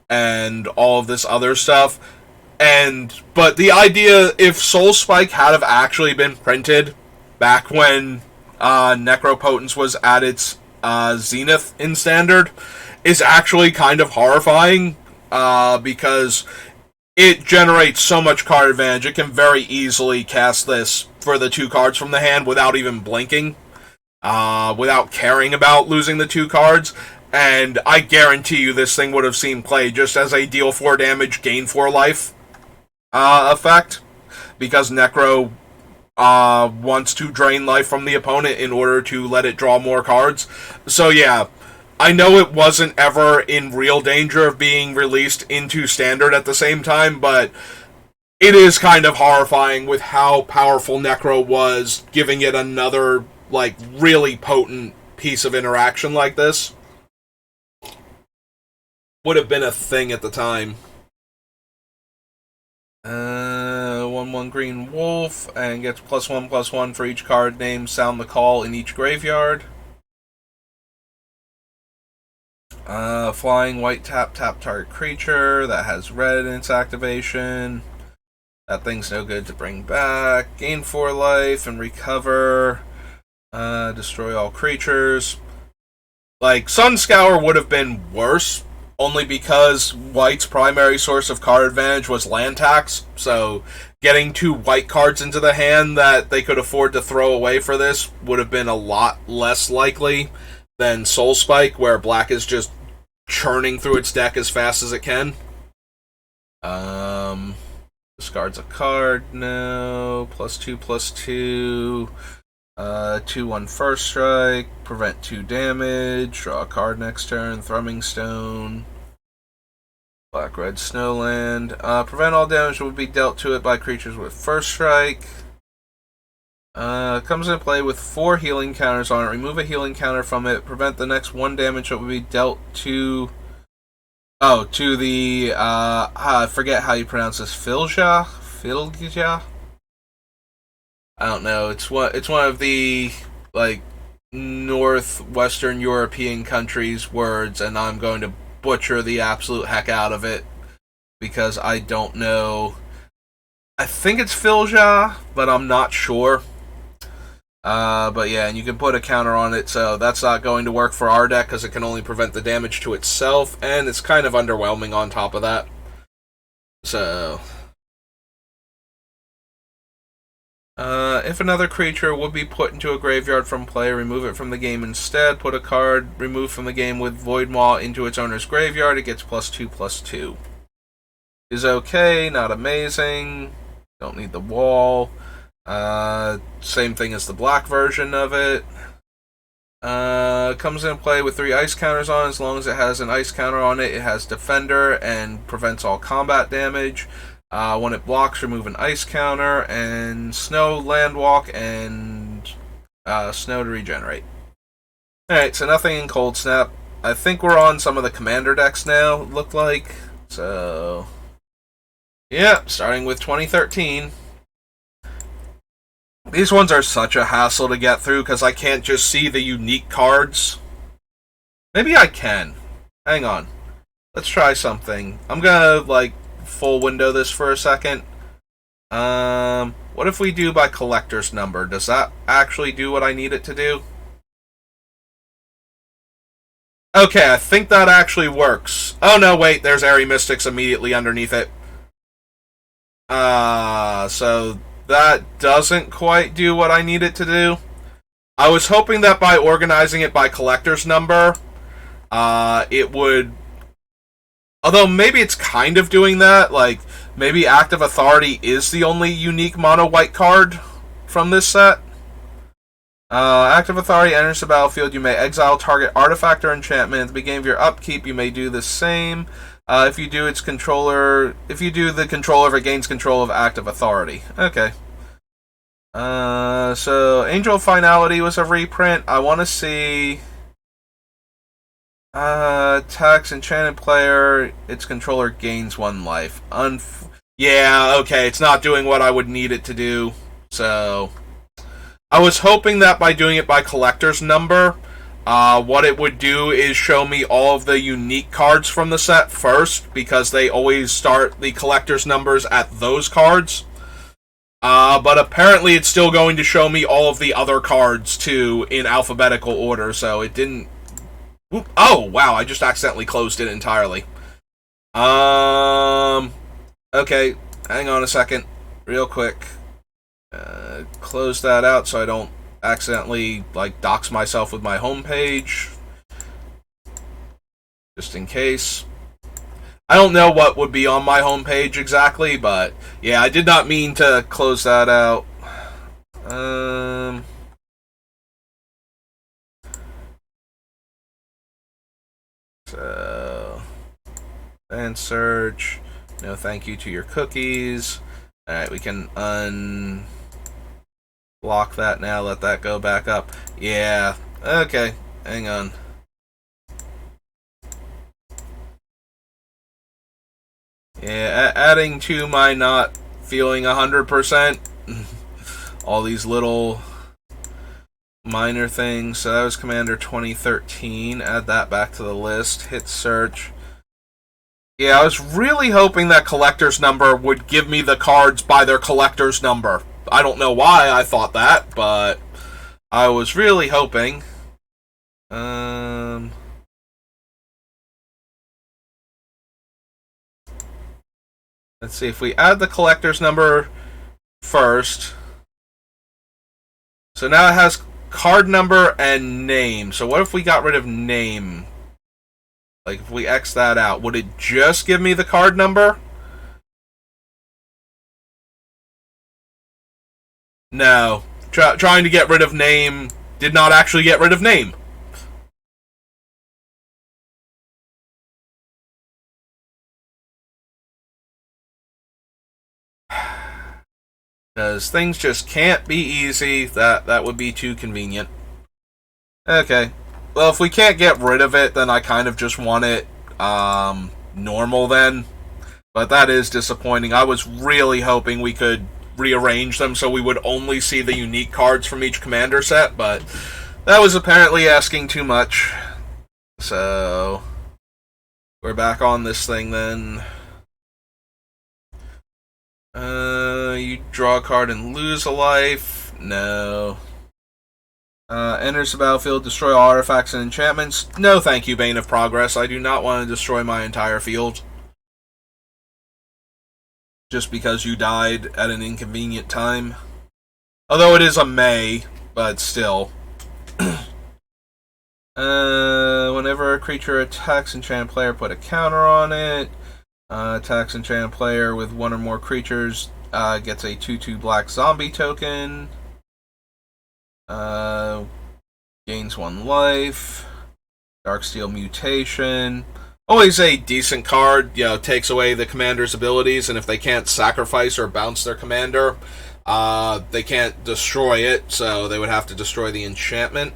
and all of this other stuff. But the idea, if Soul Spike had have actually been printed back when Necropotence was at its zenith in Standard, is actually kind of horrifying, because it generates so much card advantage. It can very easily cast this for the 2 cards from the hand without even blinking, without caring about losing the 2 cards. And I guarantee you this thing would have seen play just as a deal 4 damage, gain 4 life effect, because Necro wants to drain life from the opponent in order to let it draw more cards. So yeah, I know it wasn't ever in real danger of being released into Standard at the same time, but it is kind of horrifying with how powerful Necro was, giving it another, really potent piece of interaction like this. Would have been a thing at the time. 1/1 green wolf, and gets +1/+1 for each card named Sound the Call in each graveyard. Flying white tap target creature that has red in its activation. That thing's no good to bring back. Gain 4 life and recover. Destroy all creatures. Sunscour would have been worse, only because white's primary source of card advantage was land tax. So getting 2 white cards into the hand that they could afford to throw away for this would have been a lot less likely than Soul Spike, where black is just churning through its deck as fast as it can. Discards a card. No. +2/+2. 2/1 first strike. Prevent 2 damage. Draw a card next turn. Thrumming Stone. Black-red Snowland. Prevent all damage will be dealt to it by creatures with first strike. Comes into play with 4 healing counters on it. Remove a healing counter from it. Prevent the next 1 damage that will be dealt to... to the... I forget how you pronounce this. Filja? I don't know. It's one of the, northwestern European countries' words, and I'm going to butcher the absolute heck out of it, because I don't know. I think it's Filja, but I'm not sure. But yeah, and you can put a counter on it, so that's not going to work for our deck, because it can only prevent the damage to itself, and it's kind of underwhelming on top of that. So... if another creature would be put into a graveyard from play, remove it from the game instead. Put a card removed from the game with Voidmaw into its owner's graveyard. It gets +2/+2. Is okay, not amazing. Don't need the wall. Same thing as the black version of it. Comes into play with 3 ice counters on. As long as it has an ice counter on it, it has Defender and prevents all combat damage. When it blocks, remove an ice counter, and snow, landwalk, and snow to regenerate. Alright, so nothing in Cold Snap. I think we're on some of the commander decks now, it looked like. So, yeah, starting with 2013. These ones are such a hassle to get through, because I can't just see the unique cards. Maybe I can. Hang on. Let's try something. I'm gonna, full window this for a second. What if we do by collector's number? Does that actually do what I need it to do? Okay, I think that actually works. Oh no, wait, there's Airy Mystics immediately underneath it. So that doesn't quite do what I need it to do. I was hoping that by organizing it by collector's number, it would... Although maybe it's kind of doing that. Maybe Active Authority is the only unique mono white card from this set. Active authority enters the battlefield. You may exile target artifact or enchantment. At the beginning of your upkeep, you may do the same. If you do, its controller. If you do, the controller it gains control of active authority. Okay. So Angel of Finality was a reprint. I want to see. Tax enchanted player. Its controller gains 1 life. Yeah. Okay. It's not doing what I would need it to do. So. I was hoping that by doing it by collector's number, what it would do is show me all of the unique cards from the set first, because they always start the collector's numbers at those cards. But apparently it's still going to show me all of the other cards, too, in alphabetical order, so it didn't... Oh, wow, I just accidentally closed it entirely. Okay, hang on a second, real quick. Close that out so I don't accidentally dox myself with my homepage, just in case. I don't know what would be on my homepage exactly, but yeah, I did not mean to close that out. So and search. No thank you to your cookies. Alright, we can unblock that now, let that go back up. Yeah, okay, hang on. Yeah, adding to my not feeling 100%. All these little minor things. So that was Commander 2013. Add that back to the list. Hit search. Yeah, I was really hoping that collector's number would give me the cards by their collector's number. I don't know why I thought that, but I was really hoping. Let's see, if we add the collector's number first. So now it has card number and name. So what if we got rid of name? Like, if we X that out, would it just give me the card number? No. Trying to get rid of name did not actually get rid of name. Because things just can't be easy. That would be too convenient. Okay. Well, if we can't get rid of it, then I kind of just want it normal then. But that is disappointing. I was really hoping we could rearrange them so we would only see the unique cards from each commander set, but that was apparently asking too much. So we're back on this thing then. You draw a card and lose a life. No. Enters the battlefield, destroy all artifacts and enchantments. No thank you, Bane of Progress. I do not want to destroy my entire field. Just because you died at an inconvenient time. Although it is a May, but still. Whenever a creature attacks enchanted player, put a counter on it. Attacks enchanted player with one or more creatures, gets a 2/2 black zombie token. Gains 1 life. Darksteel Mutation. Always a decent card. Takes away the commander's abilities, and if they can't sacrifice or bounce their commander, they can't destroy it, so they would have to destroy the enchantment.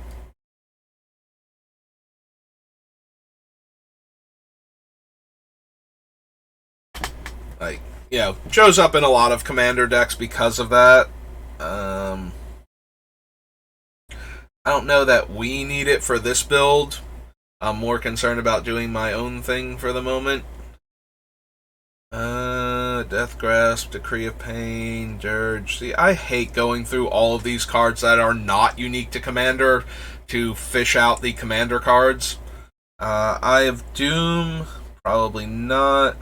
Shows up in a lot of commander decks because of that. I don't know that we need it for this build. I'm more concerned about doing my own thing for the moment. Death Grasp, Decree of Pain, Dirge. See, I hate going through all of these cards that are not unique to Commander to fish out the Commander cards. Eye of Doom, probably not.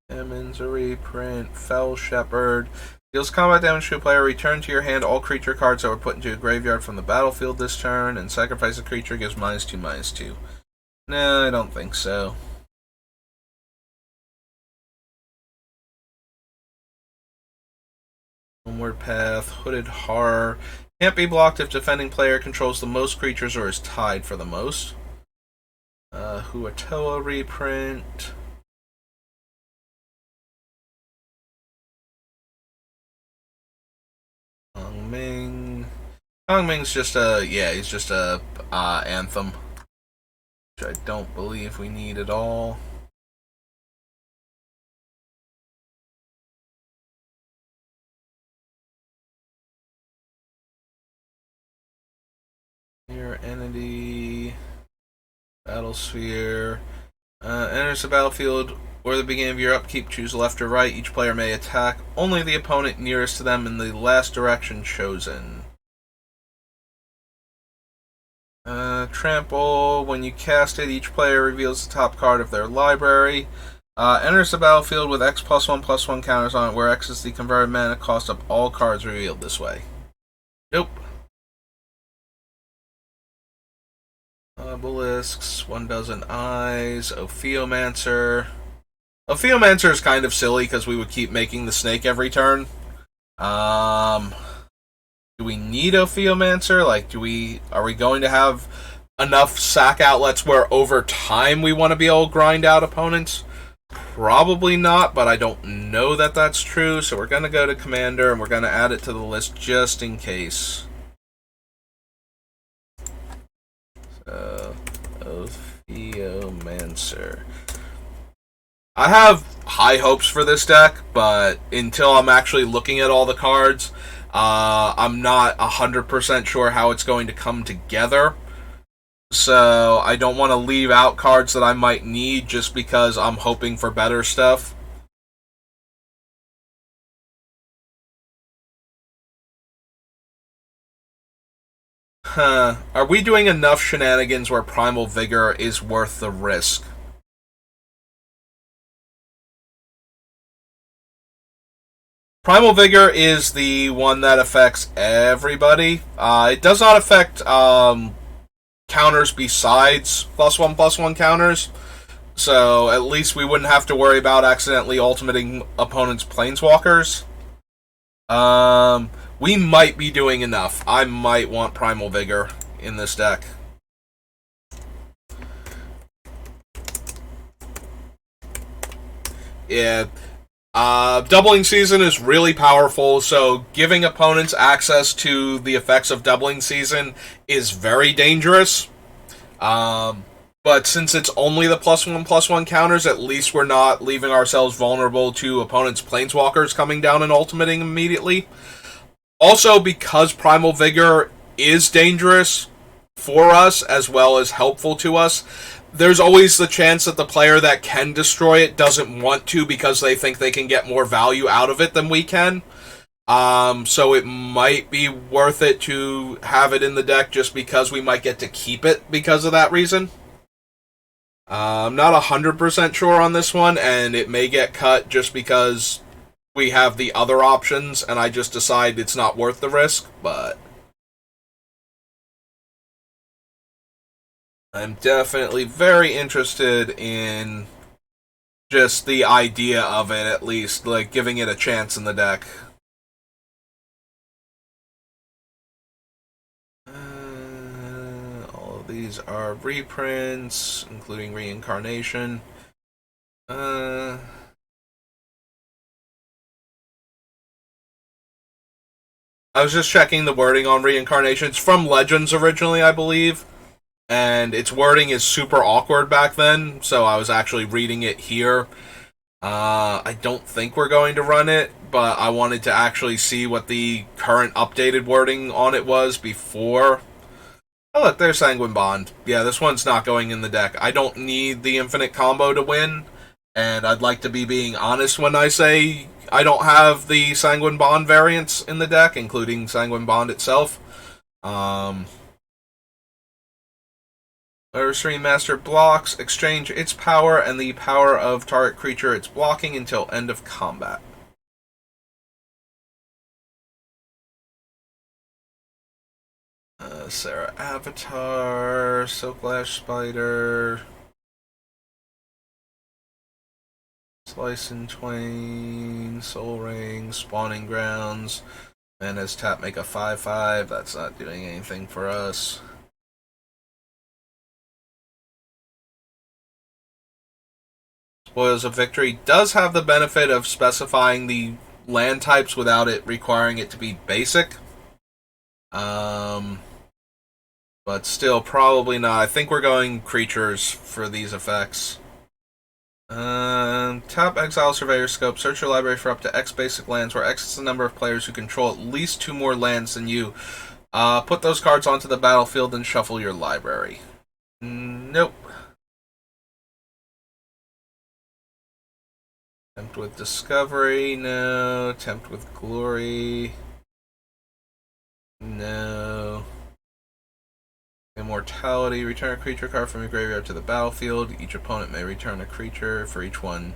Emmons a reprint. Fell Shepherd. Deals combat damage to a player. Return to your hand all creature cards that were put into a graveyard from the battlefield this turn, and sacrifice a creature, gives -2/-2. No, I don't think so. Homeward Path, Hooded Horror. Can't be blocked if defending player controls the most creatures or is tied for the most. Huatoa reprint. Hongming. Hongming's just a, he's just a Anthem, which I don't believe we need at all. Your entity, Battlesphere, enters the battlefield or the beginning of your upkeep. Choose left or right. Each player may attack only the opponent nearest to them in the last direction chosen. Trample. When you cast it, each player reveals the top card of their library. Enters the battlefield with X+1/+1 counters on it, where X is the converted mana cost of all cards revealed this way. Nope. Obelisks, 1 dozen eyes, Ophiomancer. Ophiomancer is kind of silly because we would keep making the snake every turn. Do we need Ophiomancer? Like, are we going to have enough sack outlets where over time we want to be able to grind out opponents? Probably not, but I don't know that that's true, so we're going to go to Commander and we're going to add it to the list just in case. So, Ophiomancer. I have high hopes for this deck, but until I'm actually looking at all the cards, I'm not 100% sure how it's going to come together. So I don't want to leave out cards that I might need just because I'm hoping for better stuff. Are we doing enough shenanigans where Primal Vigor is worth the risk? Primal Vigor is the one that affects everybody. It does not affect counters besides +1/+1 counters. So at least we wouldn't have to worry about accidentally ultimating opponents' planeswalkers. We might be doing enough. I might want Primal Vigor in this deck. Yeah. Doubling Season is really powerful, so giving opponents access to the effects of Doubling Season is very dangerous. But since it's only the +1/+1 counters, at least we're not leaving ourselves vulnerable to opponents' planeswalkers coming down and ultimating immediately. Also, because Primal Vigor is dangerous for us as well as helpful to us, there's always the chance that the player that can destroy it doesn't want to because they think they can get more value out of it than we can. So it might be worth it to have it in the deck just because we might get to keep it because of that reason. I'm not 100% sure on this one, and it may get cut just because we have the other options, and I just decide it's not worth the risk, but I'm definitely very interested in just the idea of it, at least, like giving it a chance in the deck. All of these are reprints, including Reincarnation. I was just checking the wording on Reincarnation. It's from Legends originally, I believe. And its wording is super awkward back then, so I was actually reading it here. I don't think we're going to run it, but I wanted to actually see what the current updated wording on it was before. Oh, look, there's Sanguine Bond. Yeah, this one's not going in the deck. I don't need the infinite combo to win, and I'd like to be being honest when I say I don't have the Sanguine Bond variants in the deck, including Sanguine Bond itself. Ursaring Master blocks, exchange its power and the power of target creature it's blocking until end of combat. Sarah Avatar, Silklash Spider, Slice and Twain, Soul Ring, Spawning Grounds, and as tap make a 5/5. That's not doing anything for us. Spoils of Victory does have the benefit of specifying the land types without it requiring it to be basic. But still, probably not. I think we're going creatures for these effects. Tap Exile Surveyor Scope. Search your library for up to X basic lands, where X is the number of players who control at least 2 more lands than you. Put those cards onto the battlefield and shuffle your library. Nope. Tempt with Discovery, no. Tempt with Glory, no. Immortality, return a creature card from your graveyard to the battlefield. Each opponent may return a creature for each one.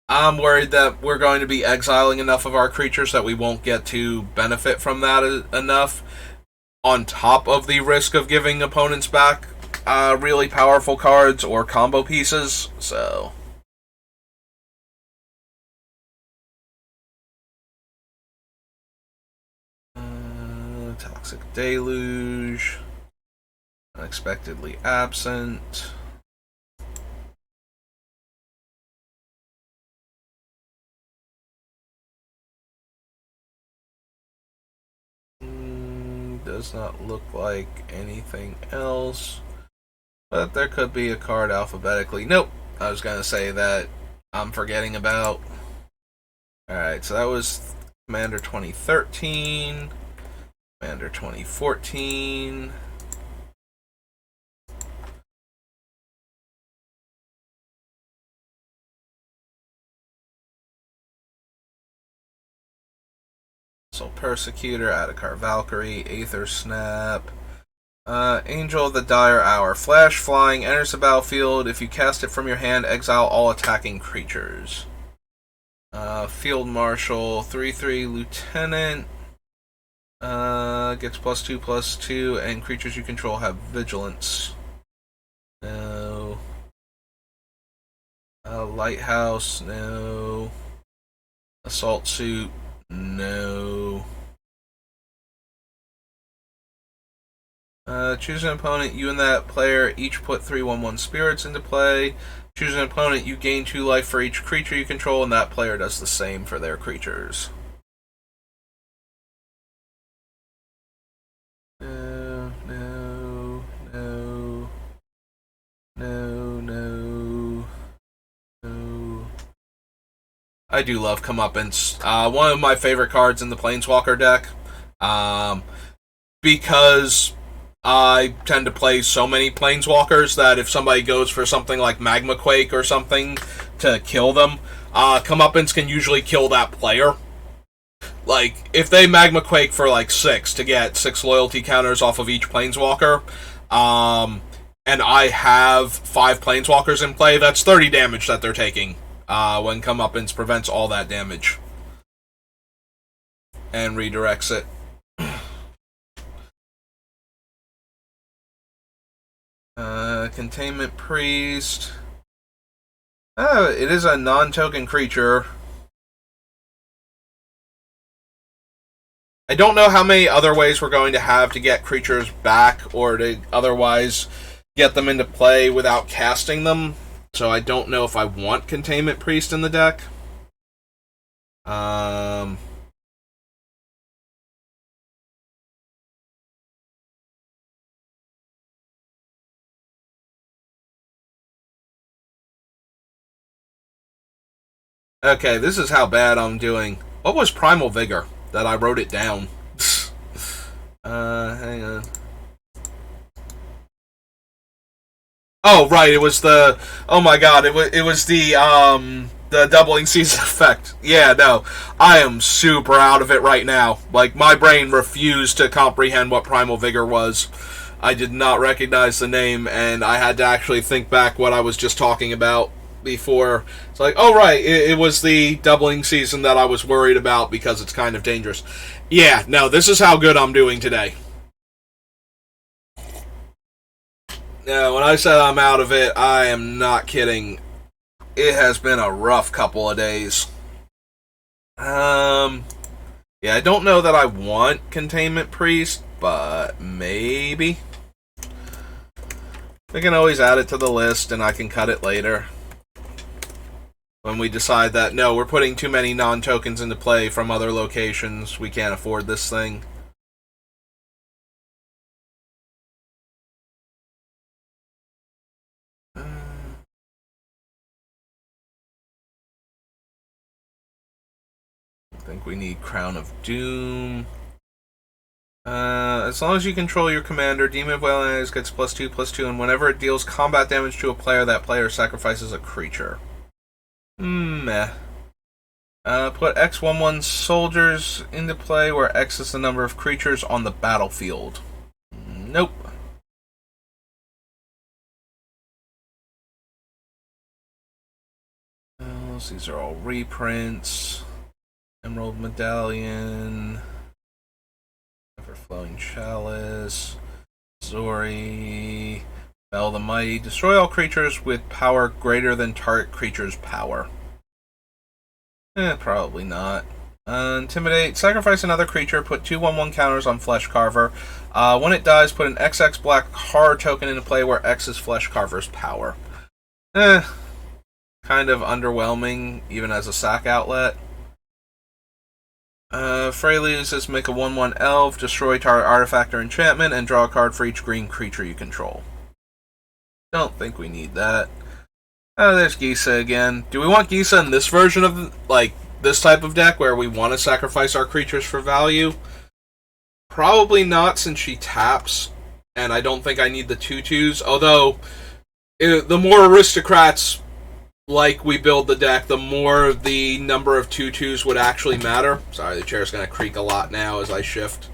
I'm worried that we're going to be exiling enough of our creatures that we won't get to benefit from that enough, on top of the risk of giving opponents back really powerful cards or combo pieces, so... Toxic Deluge. Unexpectedly Absent. Does not look like anything else. But there could be a card alphabetically. Nope. I was going to say that I'm forgetting about. Alright, so that was Commander 2013. Commander 2014. Soul Persecutor, Adhikar Valkyrie, Aether Snap, Angel of the Dire Hour. Flash flying, enters the battlefield. If you cast it from your hand, exile all attacking creatures. Field Marshal, 3/3 Lieutenant. Gets +2/+2, and creatures you control have Vigilance. No. Lighthouse, no. Assault Suit, no. Choose an opponent. You and that player each put 3/1/1 spirits into play. Choose an opponent. You gain 2 life for each creature you control, and that player does the same for their creatures. No, no, no, no, no, no. I do love Comeuppance. One of my favorite cards in the Planeswalker deck. Because I tend to play so many Planeswalkers that if somebody goes for something like Magma Quake or something to kill them, Comeuppance can usually kill that player. Like, if they Magma Quake for like 6 to get 6 loyalty counters off of each Planeswalker, and I have 5 Planeswalkers in play, that's 30 damage that they're taking when Comeuppance prevents all that damage and redirects it. Containment Priest. It is a non-token creature. I don't know how many other ways we're going to have to get creatures back or to otherwise get them into play without casting them. So I don't know if I want Containment Priest in the deck. Okay, this is how bad I'm doing. What was Primal Vigor? That I wrote it down. Hang on. Oh, right, it was the... Oh my god, it was the doubling season effect. Yeah, no. I am super out of it right now. Like, my brain refused to comprehend what Primal Vigor was. I did not recognize the name, and I had to actually think back what I was just talking about before. It's like, oh right, it was the doubling season that I was worried about because it's kind of dangerous. Yeah, no, this is how good I'm doing today. Yeah, when I said I'm out of it, I am not kidding. It has been a rough couple of days. Yeah, I don't know that I want Containment Priest, but maybe. We can always add it to the list and I can cut it later. When we decide that, no, we're putting too many non-tokens into play from other locations, we can't afford this thing. I think we need Crown of Doom. As long as you control your commander, Demon of Wailing gets +2/+2, and whenever it deals combat damage to a player, that player sacrifices a creature. Meh. Put X11 soldiers into play, where X is the number of creatures on the battlefield. Nope. These are all reprints. Emerald Medallion. Everflowing Chalice. Zori. Bell the Mighty. Destroy all creatures with power greater than target creature's power. Probably not. Intimidate. Sacrifice another creature. Put 2/1/1 counters on Flesh Carver. When it dies, put an XX black horror token into play where X is Flesh Carver's power. Kind of underwhelming, even as a sack outlet. Freyley's is make a 1/1 elf, destroy target artifact or enchantment, and draw a card for each green creature you control. Don't think we need that. There's Gisa again. Do we want Gisa in this version of, this type of deck where we want to sacrifice our creatures for value? Probably not, since she taps, and I don't think I need the 2/2s, although the more aristocrats we build the deck, the more the number of 2/2s would actually matter. Sorry, the chair's going to creak a lot now as I shift.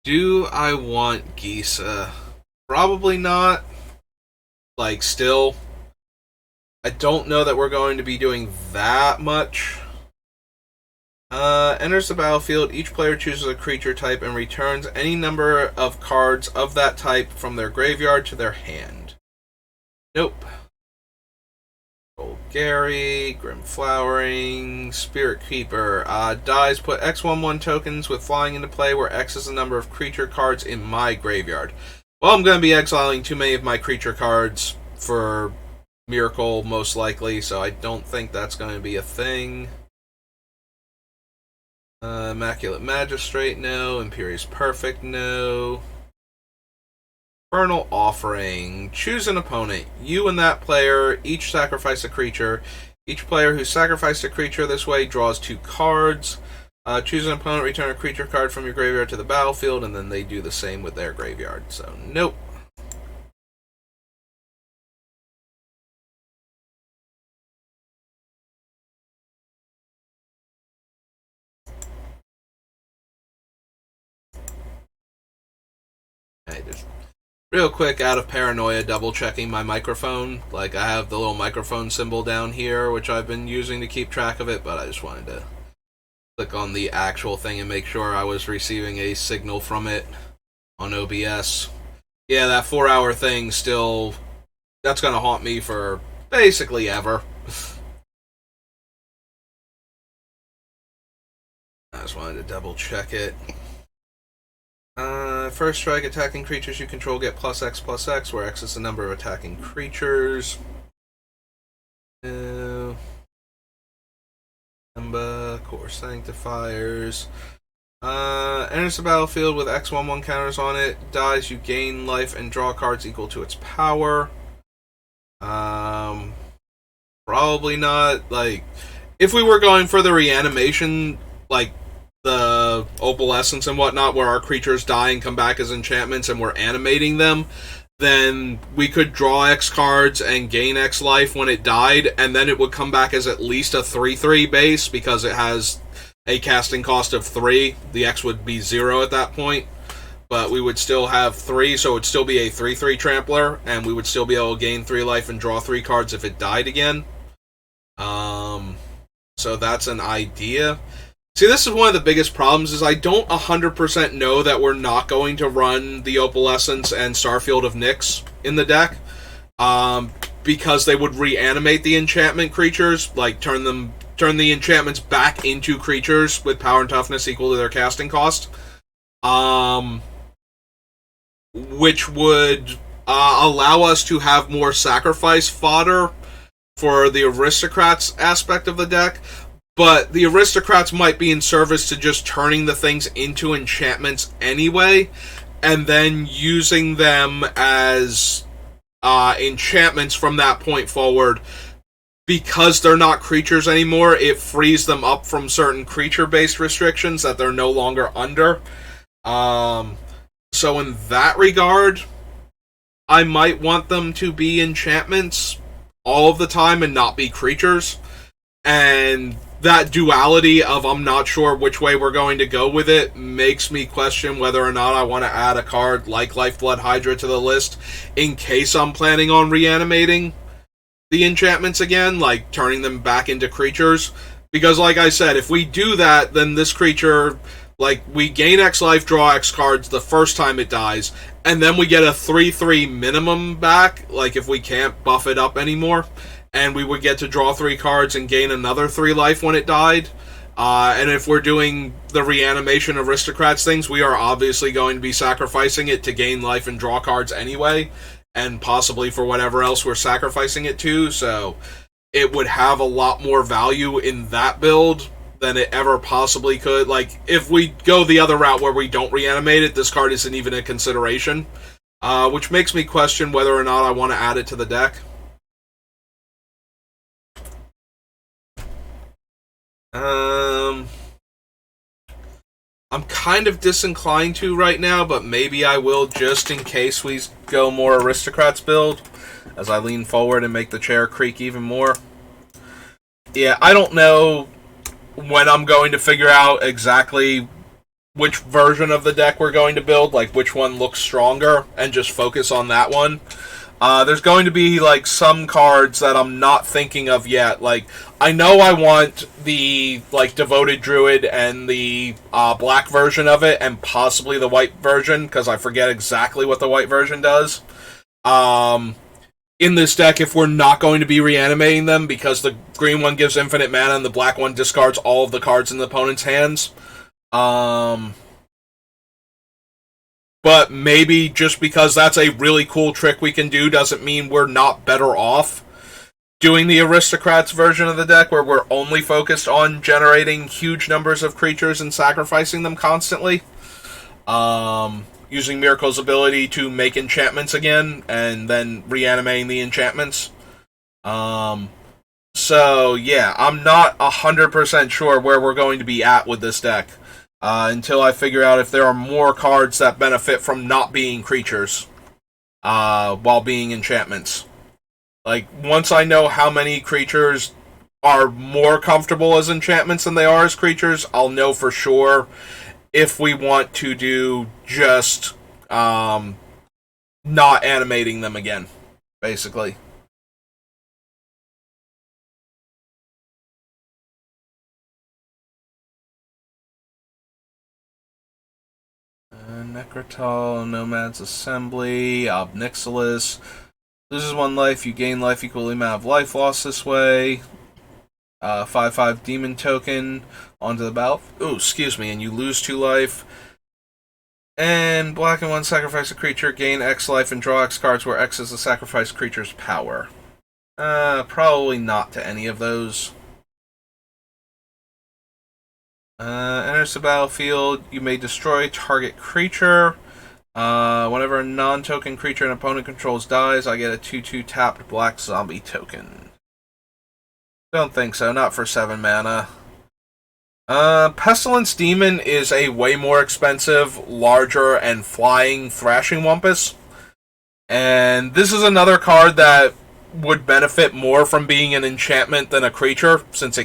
Do I want Gisa? Probably not. Still, I don't know that we're going to be doing that much. Enters the battlefield. Each player chooses a creature type and returns any number of cards of that type from their graveyard to their hand. Nope. Golgari, Grim Flowering, Spirit Keeper. Dies, put X11 tokens with flying into play where X is the number of creature cards in my graveyard. Well, I'm going to be exiling too many of my creature cards for Myrkul, most likely, so I don't think that's going to be a thing. Immaculate Magistrate, no. Imperious Perfect, no. Infernal Offering. Choose an opponent. You and that player each sacrifice a creature. Each player who sacrificed a creature this way draws 2 cards. Choose an opponent, return a creature card from your graveyard to the battlefield, and then they do the same with their graveyard. So, nope. Hey, just real quick, out of paranoia, double checking my microphone. I have the little microphone symbol down here, which I've been using to keep track of it, but I just wanted to click on the actual thing and make sure I was receiving a signal from it on OBS. Yeah, that 4-hour thing still, that's going to haunt me for basically ever. I just wanted to double check it. First strike, attacking creatures you control get +X/+X, where X is the number of attacking creatures. Core Sanctifiers. Enters the battlefield with X11 counters on it. Dies, you gain life and draw cards equal to its power. Probably not. If we were going for the reanimation, the opalescence and whatnot, where our creatures die and come back as enchantments and we're animating them, then we could draw X cards and gain X life when it died, and then it would come back as at least a 3/3 base because it has a casting cost of 3. The X would be 0 at that point, but we would still have 3, so it would still be a 3/3 trampler, and we would still be able to gain 3 life and draw 3 cards if it died again. So that's an idea. See, this is one of the biggest problems, is I don't 100% know that we're not going to run the Opalescence and Starfield of Nyx in the deck, because they would reanimate the enchantment creatures, like turn the enchantments back into creatures with power and toughness equal to their casting cost, which would allow us to have more sacrifice fodder for the aristocrats aspect of the deck. But the aristocrats might be in service to just turning the things into enchantments anyway, and then using them as enchantments from that point forward. Because they're not creatures anymore, it frees them up from certain creature-based restrictions that they're no longer under. So in that regard, I might want them to be enchantments all of the time and not be creatures. And that duality of I'm not sure which way we're going to go with it makes me question whether or not I want to add a card like Lifeblood Hydra to the list in case I'm planning on reanimating the enchantments again, like turning them back into creatures. Because like I said, if we do that, then this creature, like, we gain X life, draw X cards the first time it dies, and then we get a 3/3 minimum back, like if we can't buff it up anymore. And we would get to draw 3 cards and gain another 3 life when it died. And if we're doing the reanimation aristocrats things, we are obviously going to be sacrificing it to gain life and draw cards anyway, and possibly for whatever else we're sacrificing it to, so it would have a lot more value in that build than it ever possibly could. Like, if we go the other route where we don't reanimate it, this card isn't even a consideration, which makes me question whether or not I want to add it to the deck. I'm kind of disinclined to right now, but maybe I will just in case we go more aristocrats build, as I lean forward and make the chair creak even more. Yeah, I don't know when I'm going to figure out exactly which version of the deck we're going to build, like which one looks stronger, and just focus on that one. There's going to be, like, some cards that I'm not thinking of yet. Like, I know I want the, like, Devoted Druid and the black version of it, and possibly the white version, because I forget exactly what the white version does. In this deck, if we're not going to be reanimating them, because the green one gives infinite mana and the black one discards all of the cards in the opponent's hands. But maybe just because that's a really cool trick we can do doesn't mean we're not better off doing the Aristocrats version of the deck, where we're only focused on generating huge numbers of creatures and sacrificing them constantly. Using Myrkul's ability to make enchantments again, and then reanimating the enchantments. So, yeah, I'm not 100% sure where we're going to be at with this deck. Until I figure out if there are more cards that benefit from not being creatures while being enchantments. Like, once I know how many creatures are more comfortable as enchantments than they are as creatures, I'll know for sure if we want to do just not animating them again, basically. Necrotal, Nomad's Assembly, Obnixilis. Loses 1 life, you gain life equal to the amount of life lost this way. 5/5 Demon Token onto the battle. Ooh, excuse me, and you lose 2 life. And black and 1, sacrifice a creature, gain X life, and draw X cards where X is the sacrificed creature's power. Probably not to any of those. Enters the battlefield, you may destroy target creature. Whenever a non-token creature an opponent controls dies, I get a 2/2 tapped black zombie token. Don't think so, not for 7 mana. Pestilence Demon is a way more expensive, larger, and flying Thrashing Wumpus. And this is another card that would benefit more from being an enchantment than a creature, since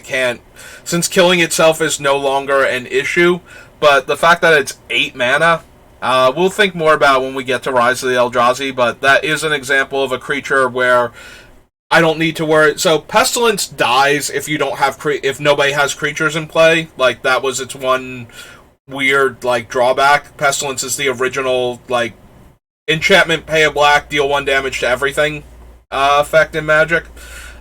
killing itself is no longer an issue. But the fact that it's 8 mana, we'll think more about when we get to Rise of the Eldrazi, but that is an example of a creature where I don't need to worry. So Pestilence dies if you don't have if nobody has creatures in play. Like that was its one weird like drawback. Pestilence is the original like enchantment, pay a black, deal 1 damage to everything effect in Magic.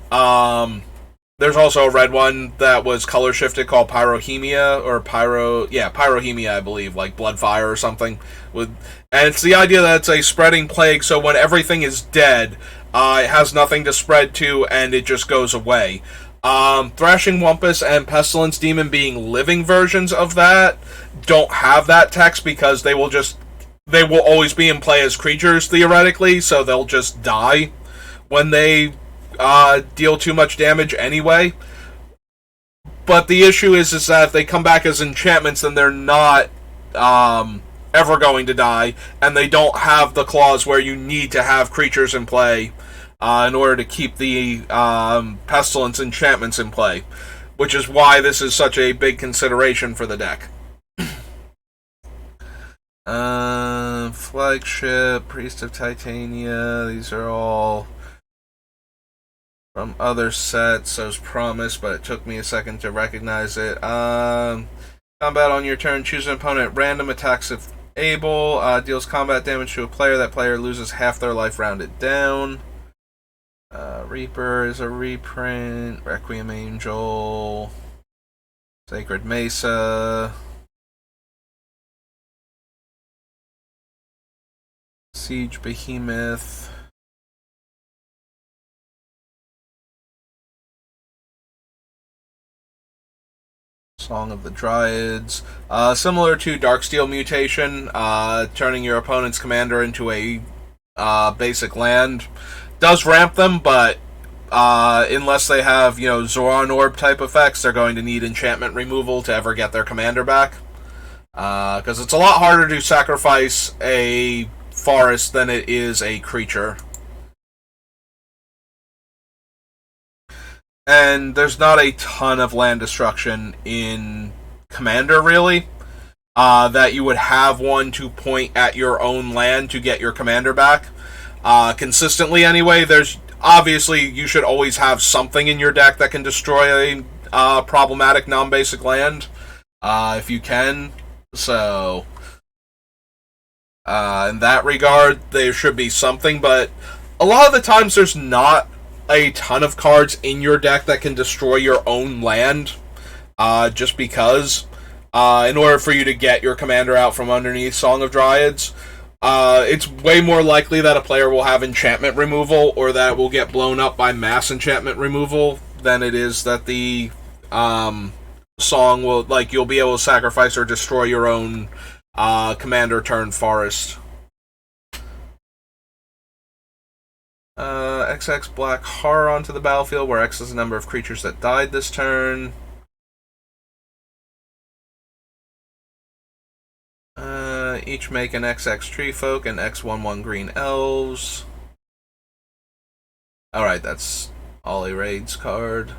There's also a red one that was color shifted called Pyrohemia or Pyrohemia, I believe, like Bloodfire or something. And it's the idea that it's a spreading plague, so when everything is dead, it has nothing to spread to, and it just goes away. Thrashing Wumpus and Pestilence Demon being living versions of that don't have that text because they will always be in play as creatures, theoretically, so they'll just die when they deal too much damage anyway. But the issue is that if they come back as enchantments, then they're not ever going to die, and they don't have the clause where you need to have creatures in play in order to keep the Pestilence enchantments in play, which is why this is such a big consideration for the deck. Flagship, Priest of Titania, these are all from other sets, as promised, but it took me a second to recognize it. Combat on your turn, choose an opponent at random, attacks if able, deals combat damage to a player, that player loses half their life rounded down. Reaper is a reprint, Requiem Angel, Sacred Mesa, Siege Behemoth, Song of the Dryads. Similar to Darksteel Mutation, turning your opponent's commander into a basic land does ramp them, but unless they have, Zoran Orb type effects, they're going to need enchantment removal to ever get their commander back. Because it's a lot harder to sacrifice a forest than it is a creature. And there's not a ton of land destruction in Commander, really, that you would have one to point at your own land to get your commander back. Consistently, anyway, there's obviously you should always have something in your deck that can destroy a problematic non-basic land, if you can. So, in that regard, there should be something, but a lot of the times there's not a ton of cards in your deck that can destroy your own land, just because, in order for you to get your commander out from underneath Song of Dryads, it's way more likely that a player will have enchantment removal or that it will get blown up by mass enchantment removal than it is that the song will, you'll be able to sacrifice or destroy your own commander turn forest. XX Black Horror onto the battlefield, where X is the number of creatures that died this turn. Each make an XX Tree Folk and X11 Green Elves. Alright, that's Ollie Raid's card.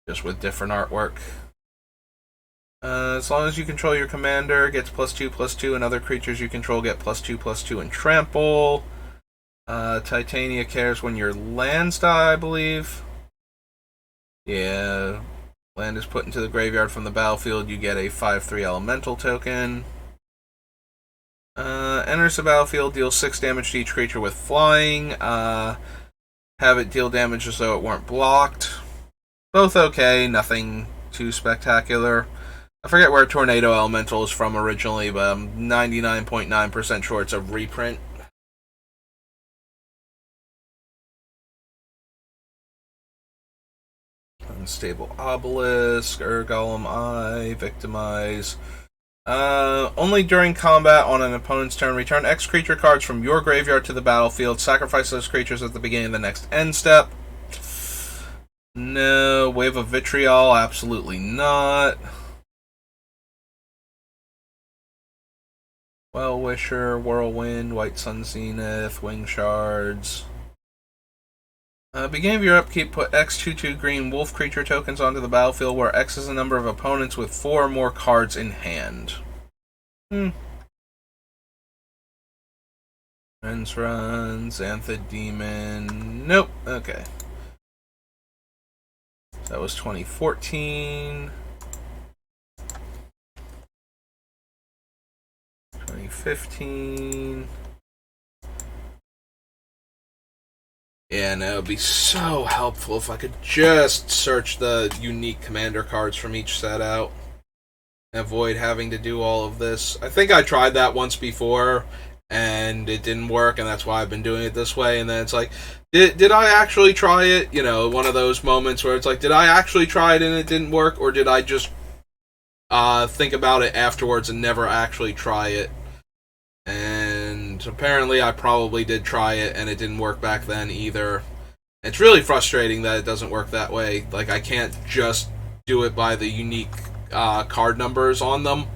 Just with different artwork. As long as you control your commander, gets +2/+2, and other creatures you control get +2/+2 and trample. Titania cares when your lands die, I believe. Yeah. Land is put into the graveyard from the battlefield, you get a 5/3 elemental token. Enters the battlefield, deals 6 damage to each creature with flying. Have it deal damage as though it weren't blocked. Both okay, nothing too spectacular. I forget where Tornado Elemental is from originally, but I'm 99.9% sure it's a reprint. Unstable Obelisk, Golem Eye, Victimize. Only during combat on an opponent's turn, return X creature cards from your graveyard to the battlefield. Sacrifice those creatures at the beginning of the next end step. No. Wave of Vitriol, absolutely not. Well-Wisher, Whirlwind, White Sun Zenith, Wing Shards. Beginning of your upkeep, put X 2/2 green wolf creature tokens onto the battlefield, where X is the number of opponents with 4 or more cards in hand. Runs, Anthedemon. Nope. Okay. That was 2014. 2015. Yeah, no, it'd be so helpful if I could just search the unique commander cards from each set out. Avoid having to do all of this. I think I tried that once before, and it didn't work, and that's why I've been doing it this way. And then it's like, did I actually try it? You know, one of those moments where it's like, did I actually try it and it didn't work, or did I just think about it afterwards and never actually try it? And apparently I probably did try it, and it didn't work back then either. It's really frustrating that it doesn't work that way. Like, I can't just do it by the unique card numbers on them.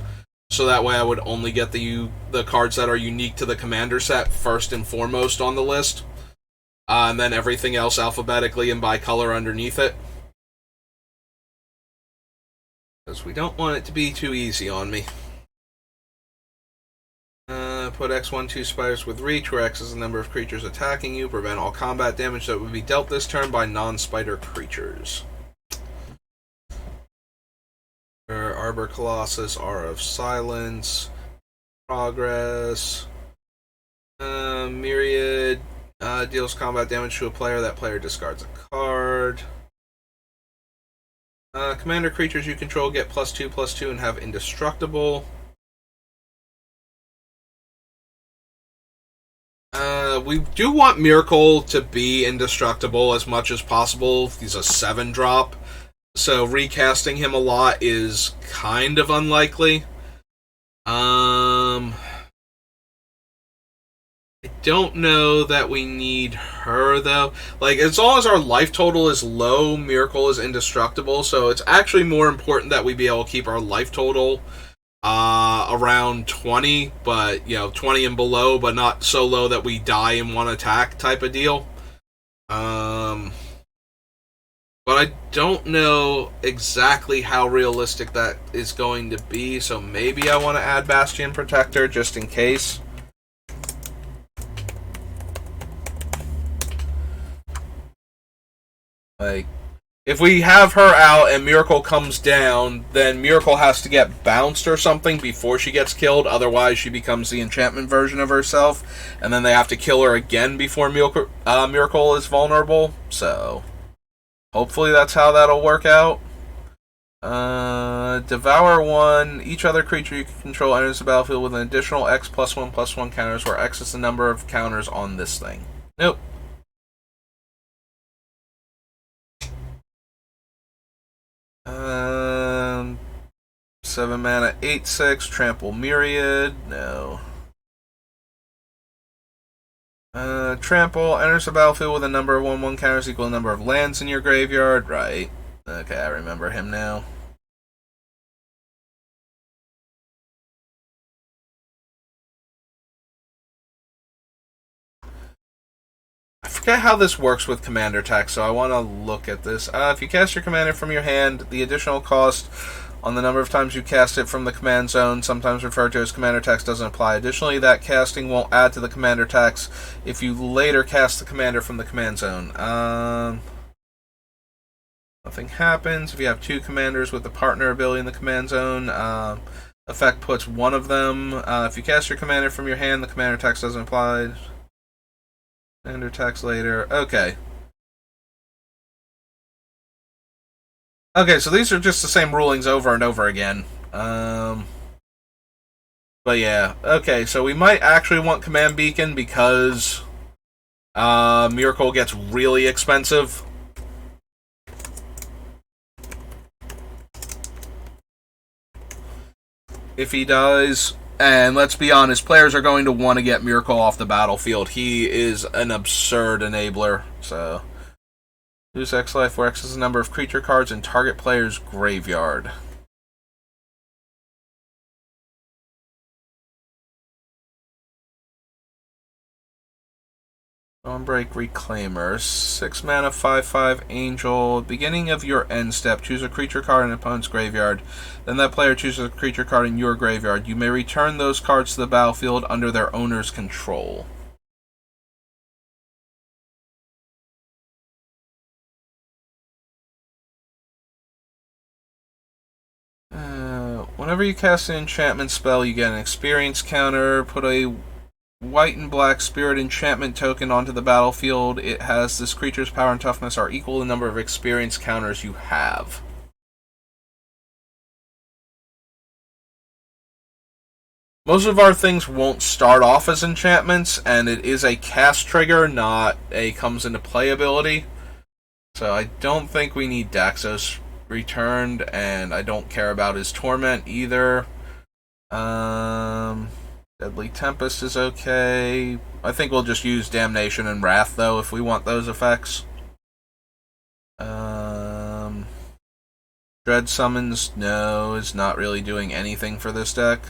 So that way I would only get the cards that are unique to the commander set first and foremost on the list. And then everything else alphabetically and by color underneath it. Because we don't want it to be too easy on me. Put X1-2 spiders with reach, where X is the number of creatures attacking you. Prevent all combat damage that would be dealt this turn by non-spider creatures. Arbor Colossus, Aura of Silence, Progress, Myriad, deals combat damage to a player. That player discards a card. Commander creatures you control get +2/+2 and have indestructible. We do want Myrkul to be indestructible as much as possible. He's a 7-drop. So recasting him a lot is kind of unlikely. I don't know that we need her, though. Like, as long as our life total is low, Myrkul is indestructible. So it's actually more important that we be able to keep our life total around 20, but 20 and below, but not so low that we die in one attack type of deal. But I don't know exactly how realistic that is going to be, so maybe I want to add Bastion Protector just in case. Like, if we have her out and Myrkul comes down, then Myrkul has to get bounced or something before she gets killed. Otherwise, she becomes the enchantment version of herself. And then they have to kill her again before Myrkul is vulnerable. So, hopefully that's how that'll work out. Devour 1. Each other creature you can control enters the battlefield with an additional X +1/+1 counters, where X is the number of counters on this thing. Nope. 7 mana, 8/6, Trample Myriad, no. Trample enters the battlefield with a number of 1/1 counters equal to the number of lands in your graveyard, right. Okay, I remember him now. I forget how this works with commander text, so I want to look at this. If you cast your commander from your hand, the additional cost on the number of times you cast it from the command zone, sometimes referred to as commander text, doesn't apply. Additionally, that casting won't add to the commander text if you later cast the commander from the command zone. Nothing happens. If you have 2 commanders with the partner ability in the command zone, effect puts one of them. If you cast your commander from your hand, the commander text doesn't apply. Commander text later. Okay. Okay, so these are just the same rulings over and over again. But yeah. Okay, so we might actually want Command Beacon because Myrkul gets really expensive. If he dies. And let's be honest, players are going to want to get Myrkul off the battlefield. He is an absurd enabler. So, use X life, where X is the number of creature cards in target player's graveyard. Stormbreak Reclaimer. 6 mana, 5/5 Angel. Beginning of your end step, choose a creature card in an opponent's graveyard. Then that player chooses a creature card in your graveyard. You may return those cards to the battlefield under their owner's control. Whenever you cast an enchantment spell, you get an experience counter. Put a white and black spirit enchantment token onto the battlefield. It has this creature's power and toughness are equal to the number of experience counters you have. Most of our things won't start off as enchantments, and it is a cast trigger, not a comes into play ability. So I don't think we need Daxos returned, and I don't care about his Torment either. Deadly Tempest is okay. I think we'll just use Damnation and Wrath, though, if we want those effects. Dread Summons, no, is not really doing anything for this deck.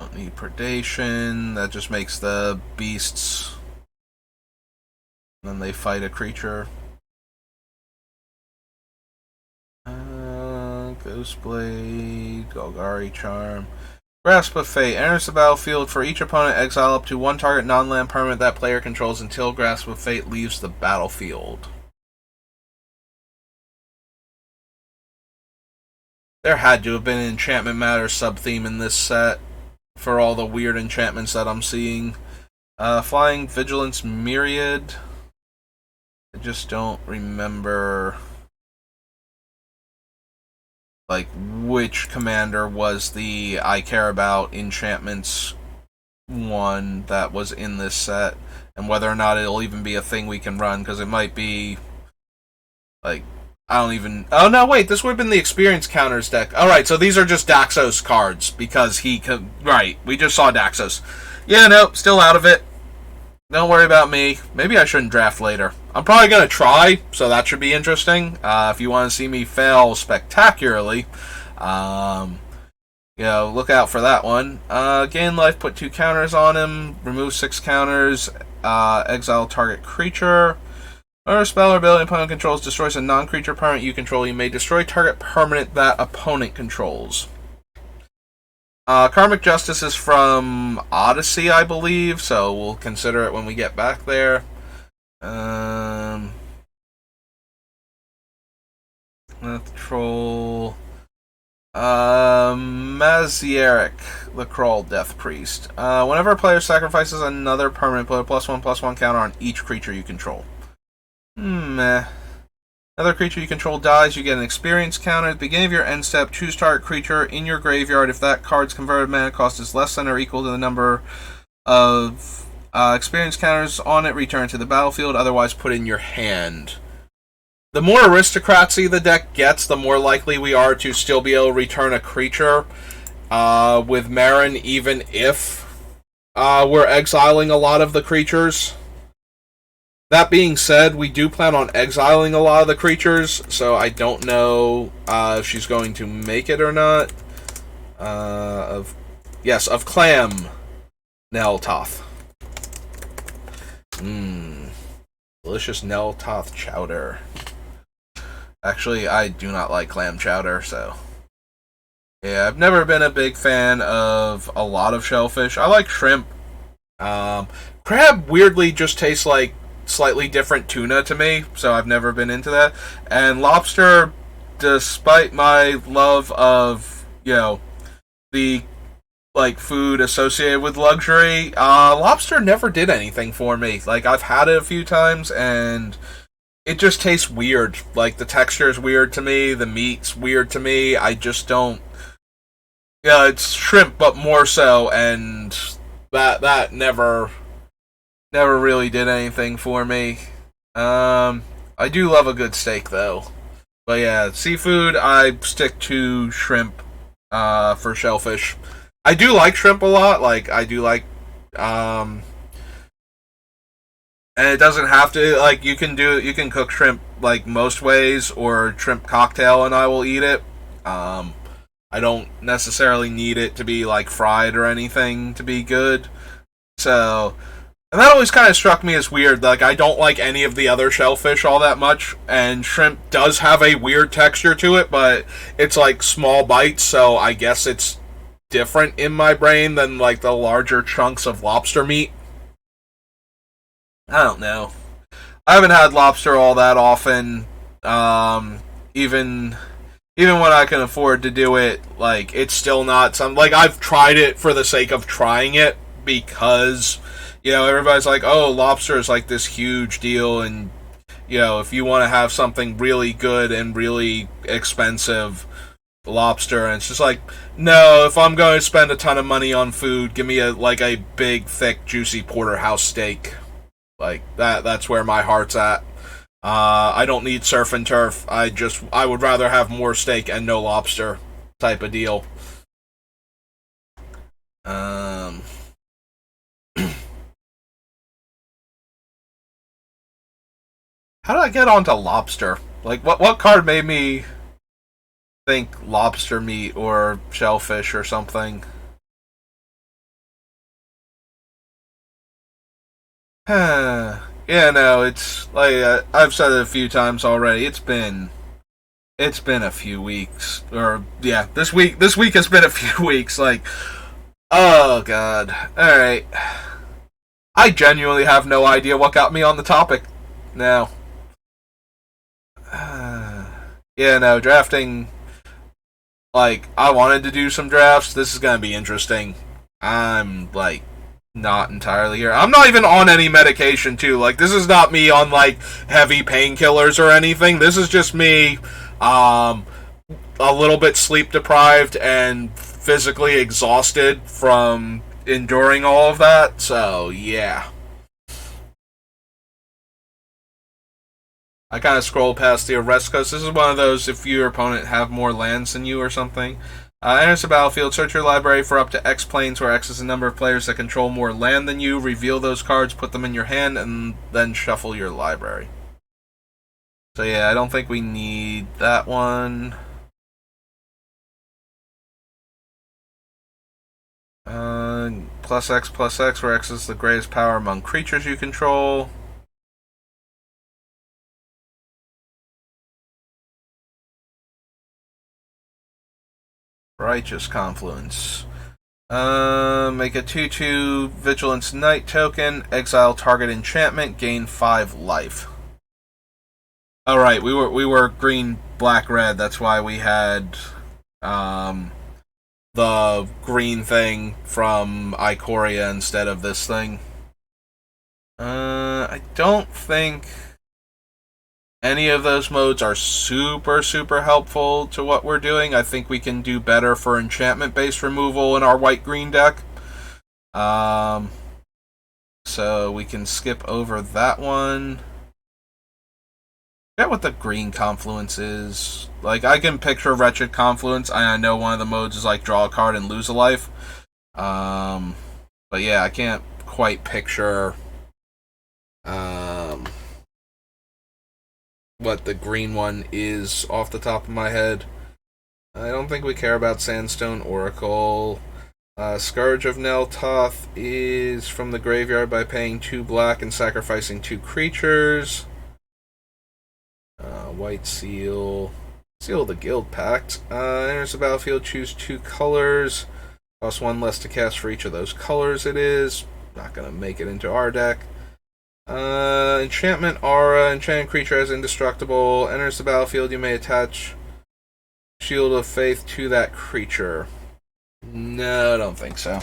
Don't need Predation, that just makes the beasts. And then they fight a creature. Ghostblade, Golgari Charm. Grasp of Fate. Enters the battlefield. For each opponent, exile up to one target non-land permanent that player controls until Grasp of Fate leaves the battlefield. There had to have been an Enchantment Matter sub-theme in this set for all the weird enchantments that I'm seeing. Flying Vigilance Myriad. I just don't remember like which commander was the I care about enchantments one that was in this set, and whether or not it'll even be a thing we can run, because it might be like I don't even. Oh no, wait, this would have been the experience counters deck. Alright, so these are just Daxos cards because he could. Right, we just saw Daxos. Yeah, nope, still out of it. Don't worry about me. Maybe I shouldn't draft later. I'm probably going to try, so that should be interesting. If you want to see me fail spectacularly, look out for that one. Gain life, put 2 counters on him, remove 6 counters, exile target creature. Or spell or ability opponent controls destroys a non-creature permanent you control. You may destroy target permanent that opponent controls. Karmic Justice is from Odyssey, I believe, so we'll consider it when we get back there. Troll. Mazierik, the Crawl Death Priest. Whenever a player sacrifices another permanent, put a +1/+1 counter on each creature you control. Meh. Another creature you control dies, you get an experience counter. At the beginning of your end step, choose target creature in your graveyard. If that card's converted mana cost is less than or equal to the number of experience counters on it, return to the battlefield. Otherwise, put in your hand. The more aristocracy the deck gets, the more likely we are to still be able to return a creature with Marin, even if we're exiling a lot of the creatures. That being said, we do plan on exiling a lot of the creatures, so I don't know if she's going to make it or not. Of Clam Neltoth. Delicious Neltoth chowder. Actually, I do not like clam chowder, so yeah, I've never been a big fan of a lot of shellfish. I like shrimp. Crab weirdly just tastes like slightly different tuna to me, so I've never been into that. And lobster, despite my love of, the food associated with luxury, lobster never did anything for me. Like, I've had it a few times and it just tastes weird. Like, the texture is weird to me, the meat's weird to me. I just don't. It's shrimp, but more so, and that never really did anything for me. I do love a good steak, though. But yeah, seafood, I stick to shrimp for shellfish. I do like shrimp a lot. Like, I do like... and it doesn't have to... you can cook shrimp, most ways, or shrimp cocktail, and I will eat it. I don't necessarily need it to be, fried or anything to be good. So... And that always kind of struck me as weird. I don't like any of the other shellfish all that much, and shrimp does have a weird texture to it, but it's small bites, so I guess it's different in my brain than the larger chunks of lobster meat. I don't know. I haven't had lobster all that often. even when I can afford to do it, like, it's still not some, like, I've tried it for the sake of trying it because, everybody's like, oh, lobster is like this huge deal, and, if you want to have something really good and really expensive, lobster, and it's just like, no, if I'm going to spend a ton of money on food, give me a big, thick, juicy porterhouse steak. Like, that's where my heart's at. I don't need surf and turf. I would rather have more steak and no lobster type of deal. Um, how did I get onto lobster? Like, what card made me think lobster meat or shellfish or something? Yeah, no, it's like I've said it a few times already. It's been a few weeks, or yeah, this week has been a few weeks. Like, oh god, all right. I genuinely have no idea what got me on the topic now. Yeah, no, drafting. Like, I wanted to do some drafts. This is gonna be interesting. I'm like not entirely here. I'm not even on any medication too. Like, this is not me on like heavy painkillers or anything. This is just me um a little bit sleep deprived and physically exhausted from enduring all of that. So, yeah. I kind of scroll past the arrest coast. This is one of those if your opponent have more lands than you or something. Enters the battlefield, search your library for up to X planes where X is the number of players that control more land than you. Reveal those cards, put them in your hand, and then shuffle your library. So yeah, I don't think we need that one. Plus X, where X is the greatest power among creatures you control. Righteous Confluence. Make a 2/2 Vigilance Knight token. Exile target enchantment. Gain 5 life. All right, we were green, black, red. That's why we had the green thing from Ikoria instead of this thing. I don't think any of those modes are super, super helpful to what we're doing. I think we can do better for enchantment-based removal in our white-green deck. So we can skip over that one. I forget what the green confluence is. Like, I can picture Wretched Confluence. I know one of the modes is like draw a card and lose a life. But yeah, I can't quite picture what the green one is off the top of my head. I don't think we care about Sandstone Oracle. Scourge of Neltoth is from the graveyard by paying 2 black and sacrificing 2 creatures. White Seal. Seal of the Guild Pact. Enters the battlefield, choose 2 colors. Cost 1 less to cast for each of those colors it is. Not gonna make it into our deck. Enchantment Aura. Enchanted creature as indestructible. Enters the battlefield, you may attach Shield of Faith to that creature. No, I don't think so.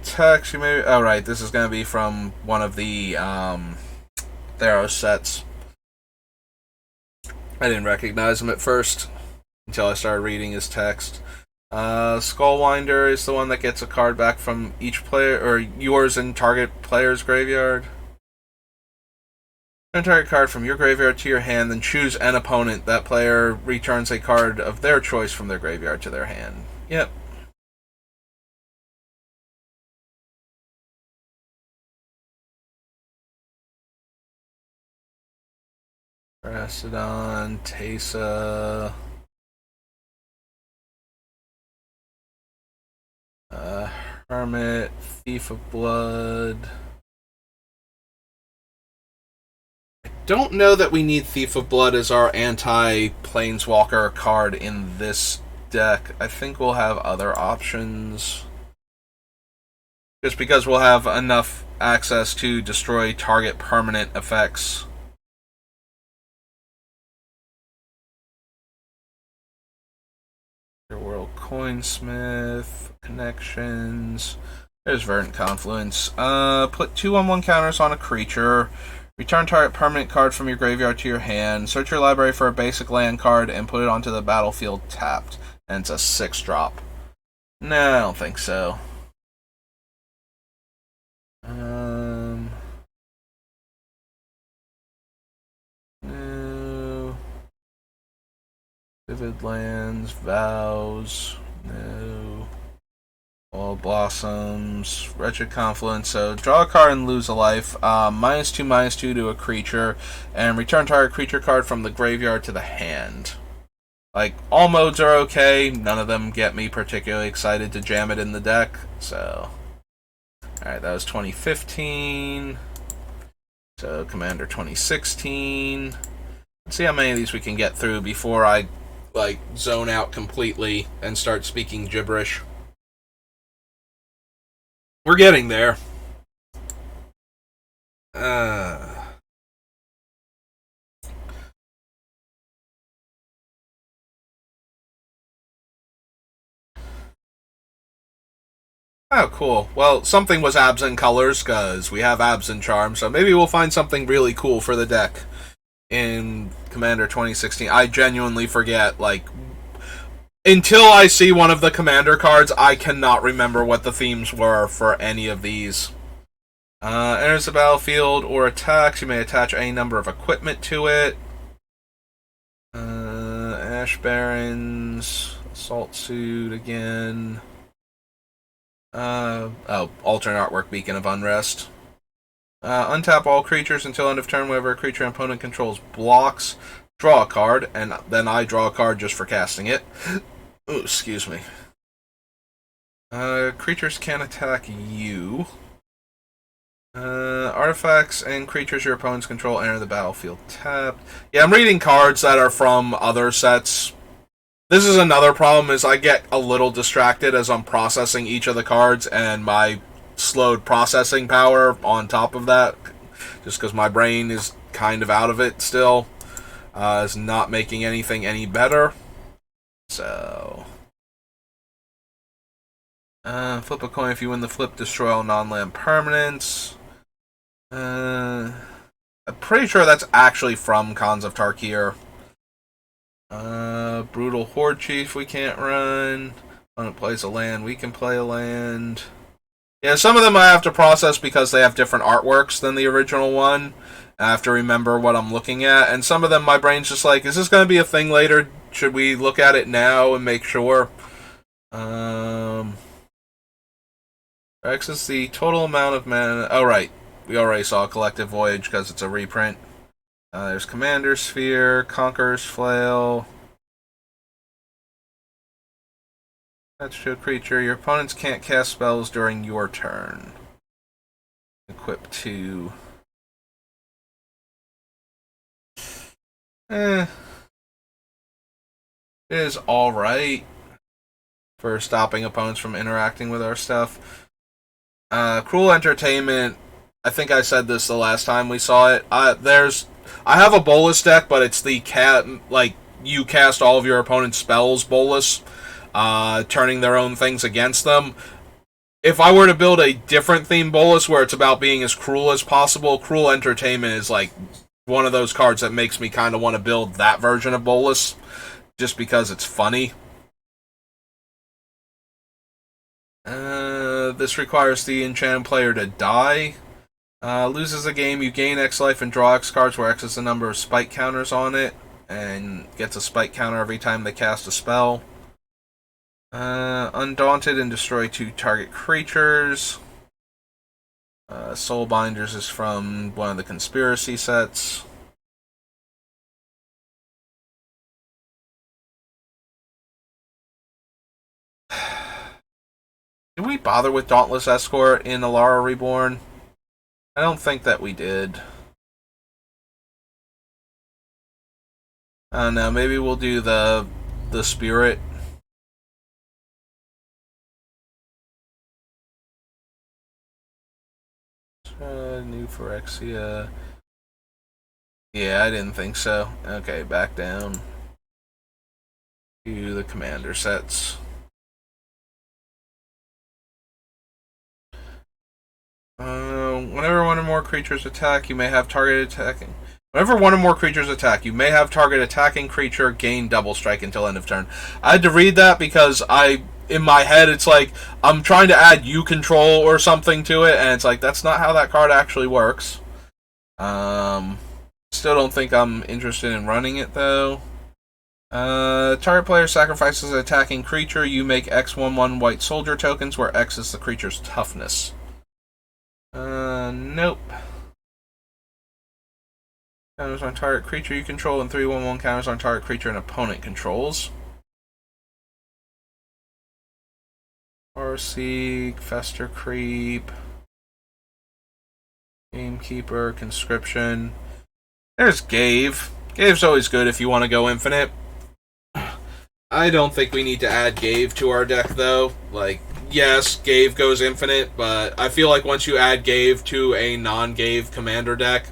Text, you may... Oh, right, this is gonna be from one of the, Theros sets. I didn't recognize him at first until I started reading his text. Skullwinder is the one that gets a card back from each player, or yours and target player's graveyard. Turn target card from your graveyard to your hand, then choose an opponent. That player returns a card of their choice from their graveyard to their hand. Yep. Rhastodon, Teysa, Hermit, Thief of Blood. I don't know that we need Thief of Blood as our anti-Planeswalker card in this deck. I think we'll have other options. Just because we'll have enough access to destroy target permanent effects. World Coinsmith, Connections. There's Verdant Confluence. Put 2/1 counters on a creature. Return target permanent card from your graveyard to your hand. Search your library for a basic land card and put it onto the battlefield tapped. And it's a 6-drop. No, I don't think so. No. Vivid Lands, Vows. No. All Blossoms, Wretched Confluence. So draw a card and lose a life. -2/-2 to a creature, and return target creature card from the graveyard to the hand. Like, all modes are okay. None of them get me particularly excited to jam it in the deck. So, alright, that was 2015. So, Commander 2016. Let's see how many of these we can get through before I, like, zone out completely and start speaking gibberish. We're getting there. Oh, cool. Well, something was Absent Colors, because we have Absent Charm, so maybe we'll find something really cool for the deck in Commander 2016. I genuinely forget, like, until I see one of the Commander cards, I cannot remember what the themes were for any of these. Enters the battlefield or attacks. You may attach any number of equipment to it. Ash Barons, Assault Suit again. Alternate artwork, Beacon of Unrest. Untap all creatures until end of turn. Whenever a creature opponent controls blocks, draw a card, and then I draw a card just for casting it. Ooh, excuse me. Creatures can attack you. Artifacts and creatures your opponents control enter the battlefield tapped. Yeah, I'm reading cards that are from other sets. This is another problem, is I get a little distracted as I'm processing each of the cards, and my slowed processing power on top of that, just because my brain is kind of out of it still, is not making anything any better. So, flip a coin. If you win the flip, destroy all non-land permanents. I'm pretty sure that's actually from Khans of Tarkir. Brutal Horde Chief we can't run. Opponent plays a land, we can play a land. Yeah, some of them I have to process because they have different artworks than the original one. I have to remember what I'm looking at. And some of them my brain's just like, is this going to be a thing later? Should we look at it now and make sure? X is the total amount of mana. Oh, right. We already saw Collective Voyage because it's a reprint. There's Commander Sphere, Conqueror's Flail. That's to a creature. Your opponents can't cast spells during your turn. Equip 2. It is alright for stopping opponents from interacting with our stuff. Cruel Entertainment. I think I said this the last time we saw it. I have a Bolus deck, but it's the you cast all of your opponent's spells Bolus, turning their own things against them. If I were to build a different theme Bolus where it's about being as cruel as possible, Cruel Entertainment is like one of those cards that makes me kind of want to build that version of Bolus, just because it's funny. This requires the enchanted player to die. Loses a game, you gain X life and draw X cards, where X is the number of spike counters on it, and gets a spike counter every time they cast a spell. Undaunted and destroy 2 target creatures. Soulbinders is from one of the conspiracy sets. Did we bother with Dauntless Escort in Alara Reborn? I don't think that we did. I don't know, maybe we'll do the Spirit. New Phyrexia. Yeah, I didn't think so. Okay, back down. to the commander sets. Whenever one or more creatures attack, you may have target attacking. Whenever one or more creatures attack, you may have target attacking creature gain double strike until end of turn. I had to read that because in my head, it's like I'm trying to add you control or something to it, and it's like that's not how that card actually works. Still don't think I'm interested in running it though. Target player sacrifices an attacking creature. You make X/1/1 white soldier tokens, where X is the creature's toughness. Nope. Counters on target creature you control, and 3/1/1 counters on target creature an opponent controls. Farseek, Fester Creep, Gamekeeper, Conscription. There's Gave. Gave's always good if you want to go infinite. I don't think we need to add Gave to our deck, though. Like, yes, Gave goes infinite, but I feel like once you add Gave to a non-Gave commander deck,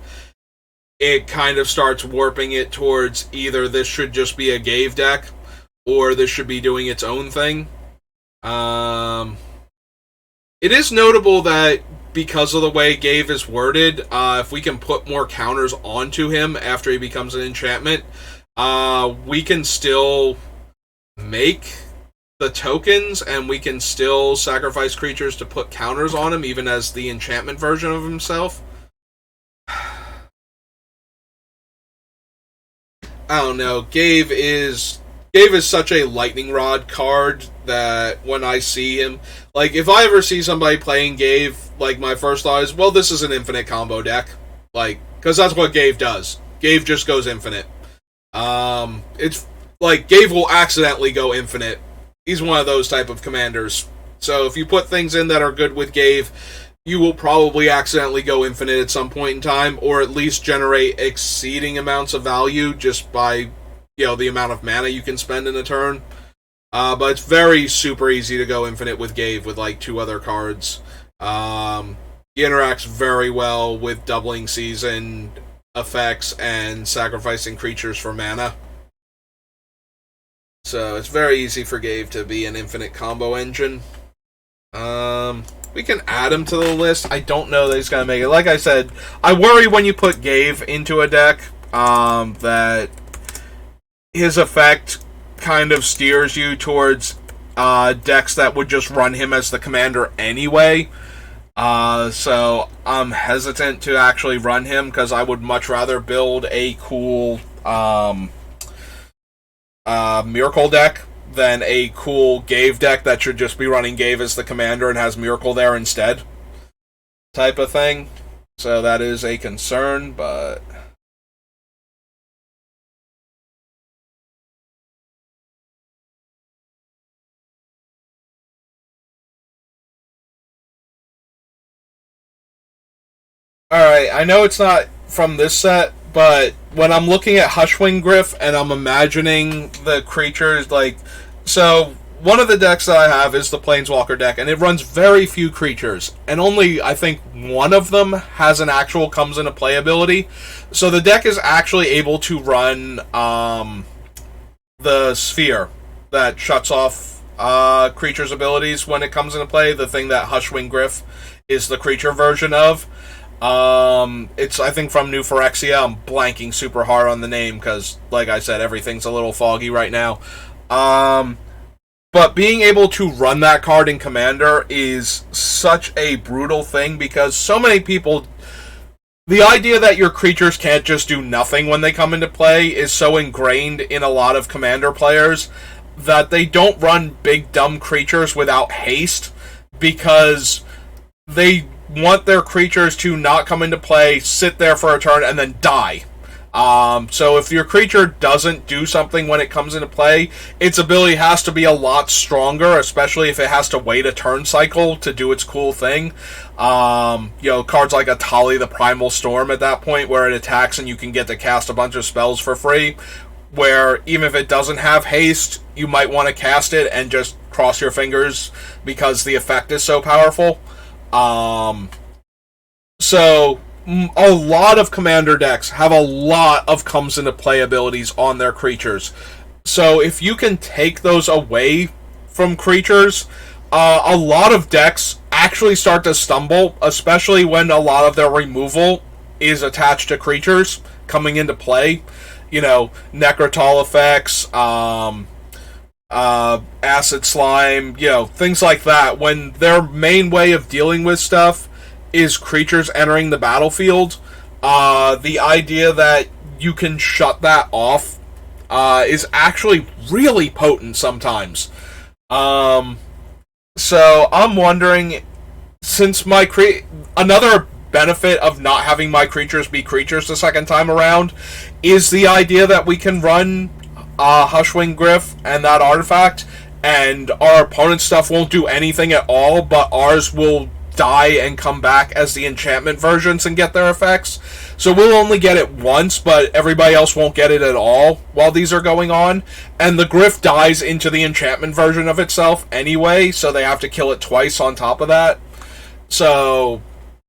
it kind of starts warping it towards either this should just be a Gave deck, or this should be doing its own thing. It is notable that because of the way Gave is worded, if we can put more counters onto him after he becomes an enchantment, we can still make the tokens, and we can still sacrifice creatures to put counters on him, even as the enchantment version of himself. I don't know. Gave is such a lightning rod card that when I see him, like, if I ever see somebody playing Gave, like, my first thought is, well, this is an infinite combo deck. Like, because that's what Gave does. Gave just goes infinite. It's like, Gave will accidentally go infinite. He's one of those type of commanders. So if you put things in that are good with Gave, you will probably accidentally go infinite at some point in time, or at least generate exceeding amounts of value just by, the amount of mana you can spend in a turn. But it's very super easy to go infinite with Gave with, like, 2 other cards. He interacts very well with doubling season effects and sacrificing creatures for mana. So it's very easy for Gave to be an infinite combo engine. We can add him to the list. I don't know that he's going to make it. Like I said, I worry when you put Gave into a deck that his effect kind of steers you towards decks that would just run him as the commander anyway. So I'm hesitant to actually run him because I would much rather build a cool Myrkul deck than a cool Gave deck that should just be running Gave as the commander and has Myrkul there instead. Type of thing. So that is a concern, but alright, I know it's not from this set, but when I'm looking at Hushwing Gryff and I'm imagining the creatures, like, so one of the decks that I have is the Planeswalker deck, and it runs very few creatures, and only, I think, one of them has an actual comes into play ability. So the deck is actually able to run the Sphere that shuts off creatures' abilities when it comes into play, the thing that Hushwing Gryff is the creature version of. It's, I think, from New Phyrexia. I'm blanking super hard on the name because, like I said, everything's a little foggy right now. But being able to run that card in Commander is such a brutal thing because so many people... The idea that your creatures can't just do nothing when they come into play is so ingrained in a lot of Commander players that they don't run big dumb creatures without haste because they want their creatures to not come into play, sit there for a turn, and then die. So if your creature doesn't do something when it comes into play, its ability has to be a lot stronger, especially if it has to wait a turn cycle to do its cool thing. Cards like Atali the Primal Storm at that point, where it attacks and you can get to cast a bunch of spells for free, where even if it doesn't have haste, you might want to cast it and just cross your fingers because the effect is so powerful. So a lot of Commander decks have a lot of comes into play abilities on their creatures. So if you can take those away from creatures, a lot of decks actually start to stumble, especially when a lot of their removal is attached to creatures coming into play. You know, Necrotal effects, acid slime, you know, things like that. When their main way of dealing with stuff is creatures entering the battlefield, the idea that you can shut that off is actually really potent sometimes. Um, so I'm wondering, since another benefit of not having my creatures be creatures the second time around is the idea that we can run Hushwing Gryff and that artifact, and our opponent's stuff won't do anything at all, but ours will die and come back as the enchantment versions and get their effects. So we'll only get it once, but everybody else won't get it at all while these are going on. And the Gryff dies into the enchantment version of itself anyway, so they have to kill it twice on top of that. So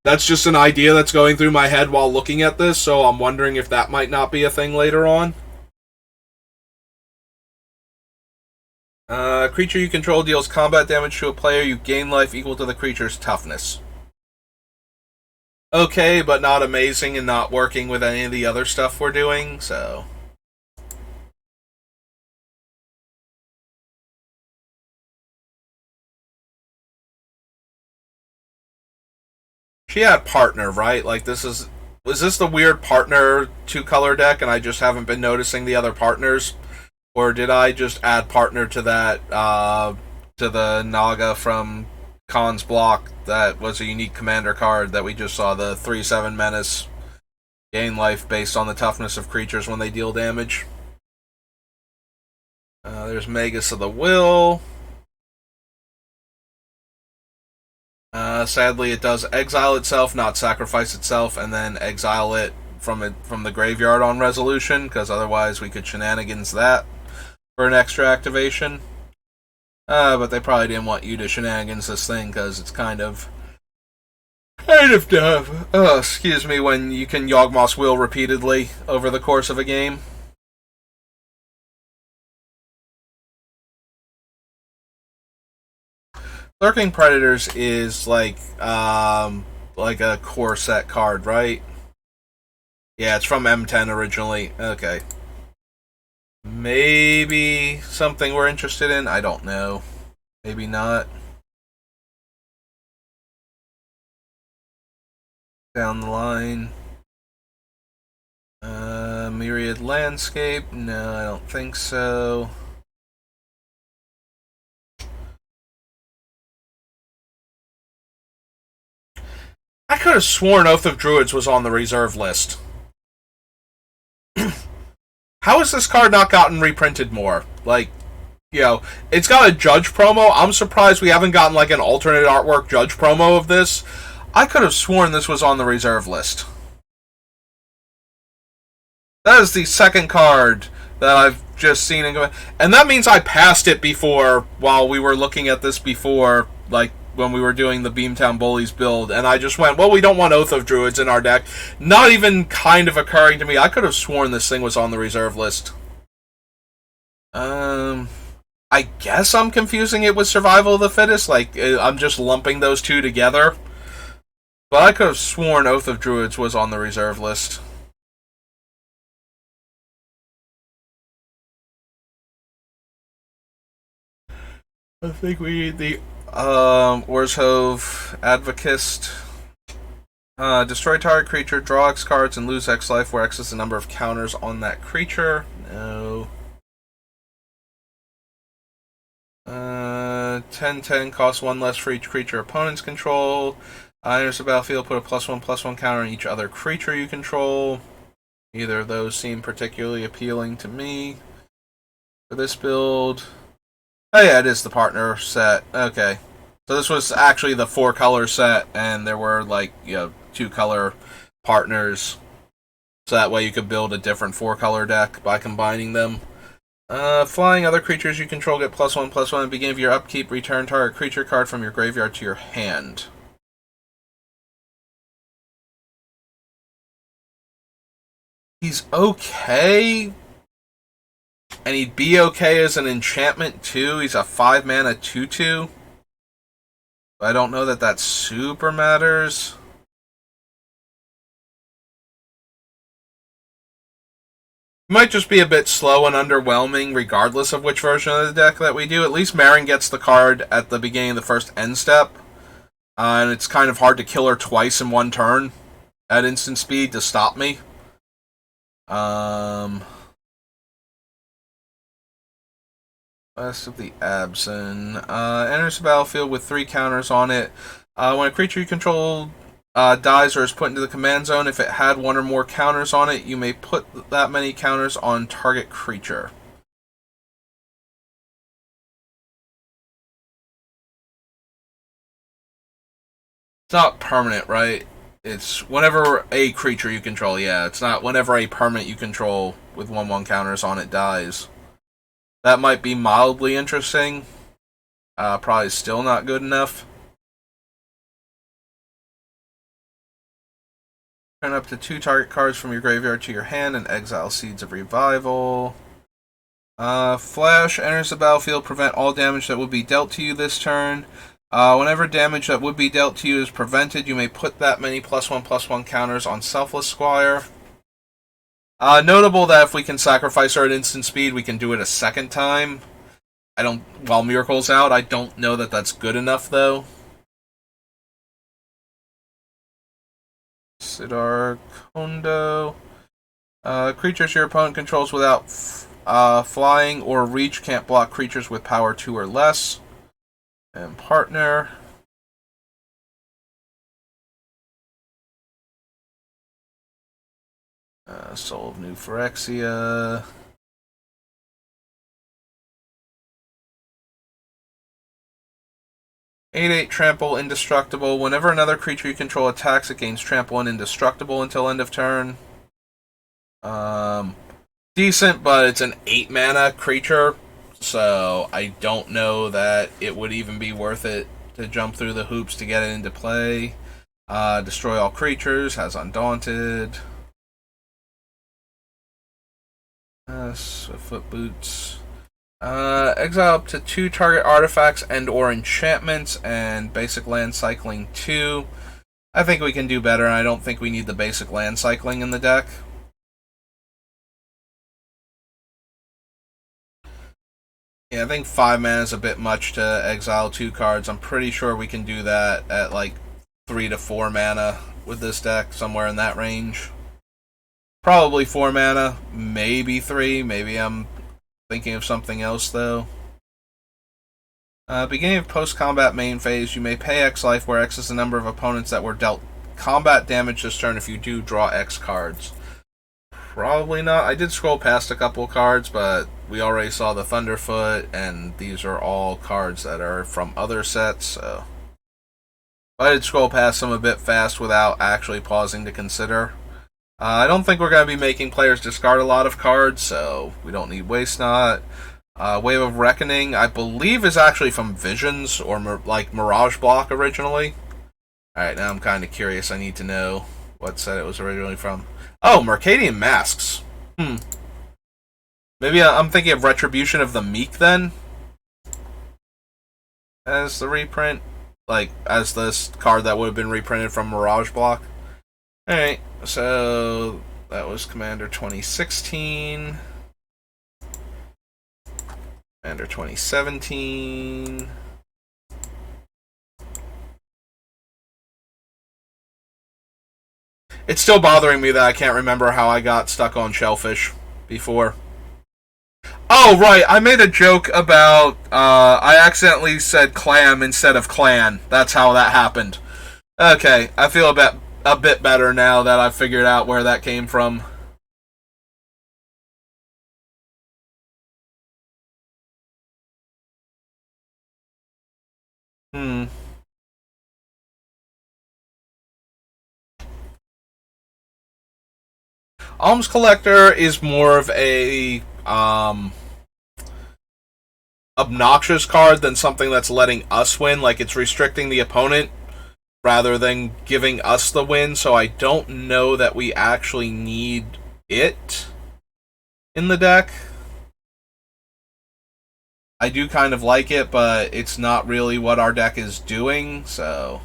that's just an idea that's going through my head while looking at this, so I'm wondering if that might not be a thing later on. Creature you control deals combat damage to a player. You gain life equal to the creature's toughness. Okay, but not amazing and not working with any of the other stuff we're doing, so. She had partner, right? Like, Was this the weird partner two-color deck and I just haven't been noticing the other partners? Or did I just add partner to that, to the Naga from Khan's block that was a unique commander card that we just saw, the 3/7 Menace, gain life based on the toughness of creatures when they deal damage? There's Magus of the Will. Sadly, it does exile itself, not sacrifice itself, and then exile it from the graveyard on resolution, because otherwise we could shenanigans that for an extra activation. But they probably didn't want you to shenanigans this thing, because it's kind of dumb. Oh, excuse me, when you can Yawgmoth's Will repeatedly over the course of a game. Lurking Predators is like a core set card, right? Yeah, it's from M10 originally. Okay. Maybe something we're interested in? I don't know. Maybe not. Down the line. Myriad Landscape? No, I don't think so. I could have sworn Oath of Druids was on the reserve list. How has this card not gotten reprinted more? Like, it's got a Judge promo. I'm surprised we haven't gotten like an alternate artwork Judge promo of this. I could have sworn this was on the reserve list. That is the second card that I've just seen, and that means I passed it before while we were looking at this before, like when we were doing the Beamtown Bullies build, and I just went, well, we don't want Oath of Druids in our deck. Not even kind of occurring to me. I could have sworn this thing was on the reserve list. I guess I'm confusing it with Survival of the Fittest. Like, I'm just lumping those two together. But I could have sworn Oath of Druids was on the reserve list. I think we need the Orzhov Advocist. Destroy target creature, draw X cards, and lose X life, where X is the number of counters on that creature. No. 10/10 costs 1 less for each creature opponents control. Enters the battlefield, put a +1/+1 counter on each other creature you control. Either of those seem particularly appealing to me for this build. Oh yeah, it is the partner set. Okay. So this was actually the 4-color set, and there were, 2-color partners. So that way you could build a different 4-color deck by combining them. Flying, other creatures you control get +1/+1 at the beginning of your upkeep. Return target creature card from your graveyard to your hand. He's okay. And he'd be okay as an enchantment too. He's a 5 mana 2/2. I don't know that that super matters. Might just be a bit slow and underwhelming regardless of which version of the deck that we do. At least Marin gets the card at the beginning of the first end step. And it's kind of hard to kill her twice in one turn at instant speed to stop me. West of the Absin. Enters the battlefield with 3 counters on it. When a creature you control dies or is put into the command zone, if it had 1 or more counters on it, you may put that many counters on target creature. It's not permanent, right? It's whenever a creature you control, yeah. It's not whenever a permanent you control with 1/1 counters on it dies. That might be mildly interesting. Probably still not good enough. Turn up to 2 target cards from your graveyard to your hand and exile Seeds of Revival. Flash enters the battlefield. Prevent all damage that would be dealt to you this turn. Whenever damage that would be dealt to you is prevented, you may put that many +1/+1 counters on Selfless Squire. Notable that if we can sacrifice her at instant speed, we can do it a second time. While Myrkul's out, I don't know that that's good enough, though. Sidar Kondo. Creatures your opponent controls without flying or reach can't block creatures with power 2 or less. And partner. Soul of New Phyrexia. Eight trample indestructible. Whenever another creature you control attacks, it gains trample and indestructible until end of turn. Decent, but it's an 8 mana creature, so I don't know that it would even be worth it to jump through the hoops to get it into play. Destroy all creatures, has Undaunted. Swiftfoot Boots. Exile up to 2 target artifacts and or enchantments and basic land cycling 2. I think we can do better, and I don't think we need the basic land cycling in the deck. Yeah, I think 5 mana is a bit much to exile 2 cards. I'm pretty sure we can do that at like 3 to 4 mana with this deck, somewhere in that range. Probably 4 mana, maybe 3. Maybe I'm thinking of something else, though. Beginning of post-combat main phase, you may pay X life, where X is the number of opponents that were dealt combat damage this turn if you do draw X cards. Probably not. I did scroll past a couple cards, but we already saw the Thunderfoot, and these are all cards that are from other sets, so I did scroll past them a bit fast without actually pausing to consider. I don't think we're going to be making players discard a lot of cards, so we don't need Waste Not. Wave of Reckoning, I believe, is actually from Visions, or like Mirage Block originally. Alright, now I'm kind of curious. I need to know what set it was originally from. Oh, Mercadian Masks. Maybe I'm thinking of Retribution of the Meek, then? As the reprint? Like, as this card that would have been reprinted from Mirage Block? Alright, so that was Commander 2016. Commander 2017. It's still bothering me that I can't remember how I got stuck on Shellfish before. Oh, right, I made a joke about, I accidentally said clam instead of clan. That's how that happened. Okay, I feel a bit better now that I've figured out where that came from. Alms Collector is more of a obnoxious card than something that's letting us win. Like, it's restricting the opponent rather than giving us the win, so I don't know that we actually need it in the deck. I do kind of like it, but it's not really what our deck is doing, so...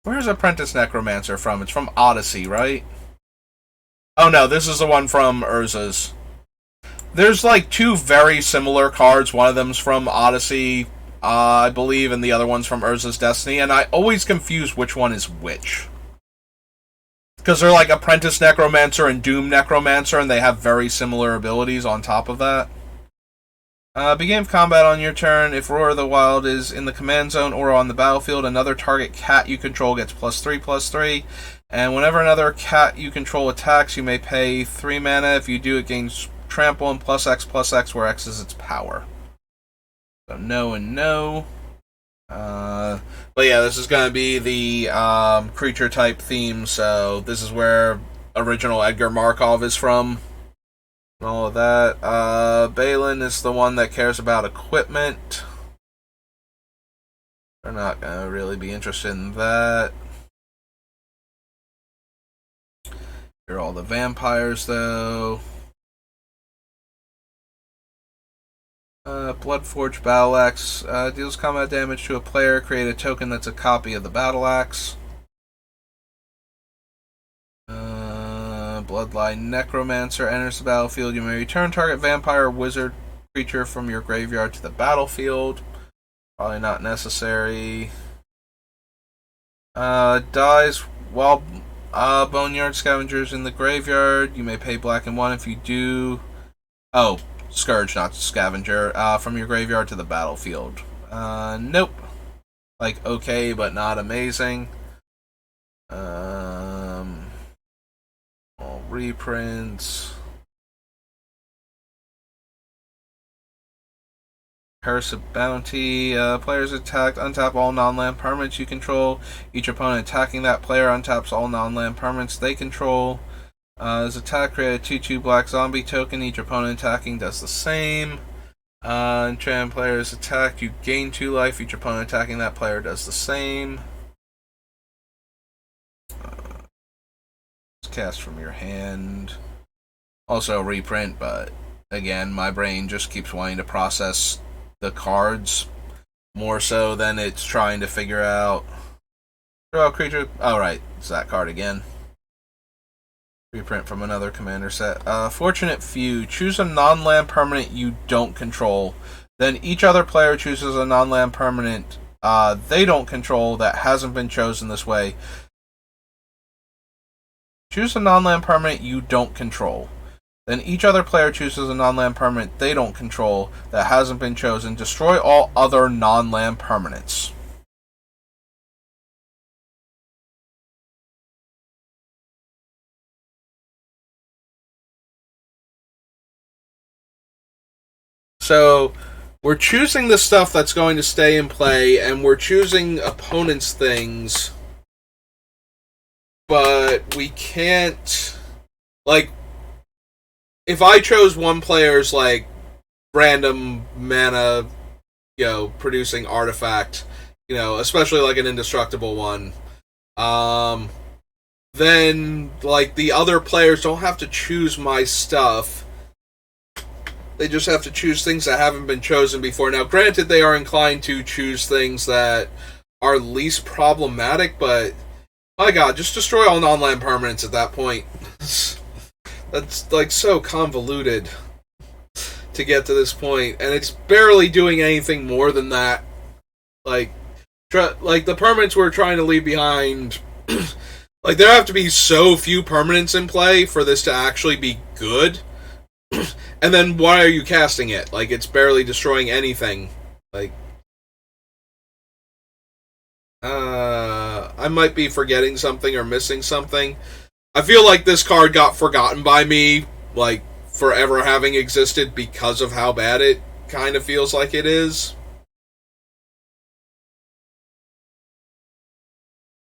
Where's Apprentice Necromancer from? It's from Odyssey, right? Oh no, this is the one from Urza's. There's like two very similar cards. One of them's from Odyssey, I believe, and the other one's from Urza's Destiny, and I always confuse which one is which. Because they're like Apprentice Necromancer and Doom Necromancer, and they have very similar abilities on top of that. Begin combat on your turn. If Roar of the Wild is in the command zone or on the battlefield, another target cat you control gets +3/+3. And whenever another cat you control attacks, you may pay 3 mana. If you do, it gains trample and +X/+X, where X is its power. So no and no. But yeah, this is going to be the creature type theme, so this is where original Edgar Markov is from. And all of that. Balin is the one that cares about equipment. We're not going to really be interested in that. Here are all the vampires, though. Bloodforged Battle Axe deals combat damage to a player. Create a token that's a copy of the Battle Axe. Bloodline Necromancer enters the battlefield. You may return target vampire or wizard creature from your graveyard to the battlefield. Probably not necessary. Dies while Boneyard Scavenger's in the graveyard. You may pay black and 1 if you do. Oh, Scourge, not Scavenger. From your graveyard to the battlefield. Nope. Like, okay, but not amazing. All reprints. Curse of Bounty. Players attacked. Untap all non-land permanents you control. Each opponent attacking that player untaps all non-land permanents they control. As attack, create a 2/2 black zombie token. Each opponent attacking does the same. And player is attacked, you gain 2 life. Each opponent attacking that player does the same. Cast from your hand. Also reprint, but again, my brain just keeps wanting to process the cards more so than it's trying to figure out. Draw creature. Alright, it's that card again. Reprint from another commander set. Fortunate Few. Choose a non-land permanent you don't control. Then each other player chooses a non-land permanent they don't control that hasn't been chosen this way. Choose a non-land permanent you don't control. Then each other player chooses a non-land permanent they don't control that hasn't been chosen. Destroy all other non-land permanents. So, we're choosing the stuff that's going to stay in play, and we're choosing opponents' things, but we can't, like, if I chose one player's, like, random mana, producing artifact, especially like an indestructible one, then, like, the other players don't have to choose my stuff. They just have to choose things that haven't been chosen before. Now, granted, they are inclined to choose things that are least problematic, but my god, just destroy all non-land permanents at that point. That's, like, so convoluted to get to this point, and it's barely doing anything more than that. Like the permanents we're trying to leave behind, like, there have to be so few permanents in play for this to actually be good. And then why are you casting it? Like, it's barely destroying anything. Like, I might be forgetting something or missing something. I feel like this card got forgotten by me, like, forever having existed because of how bad it kind of feels like it is.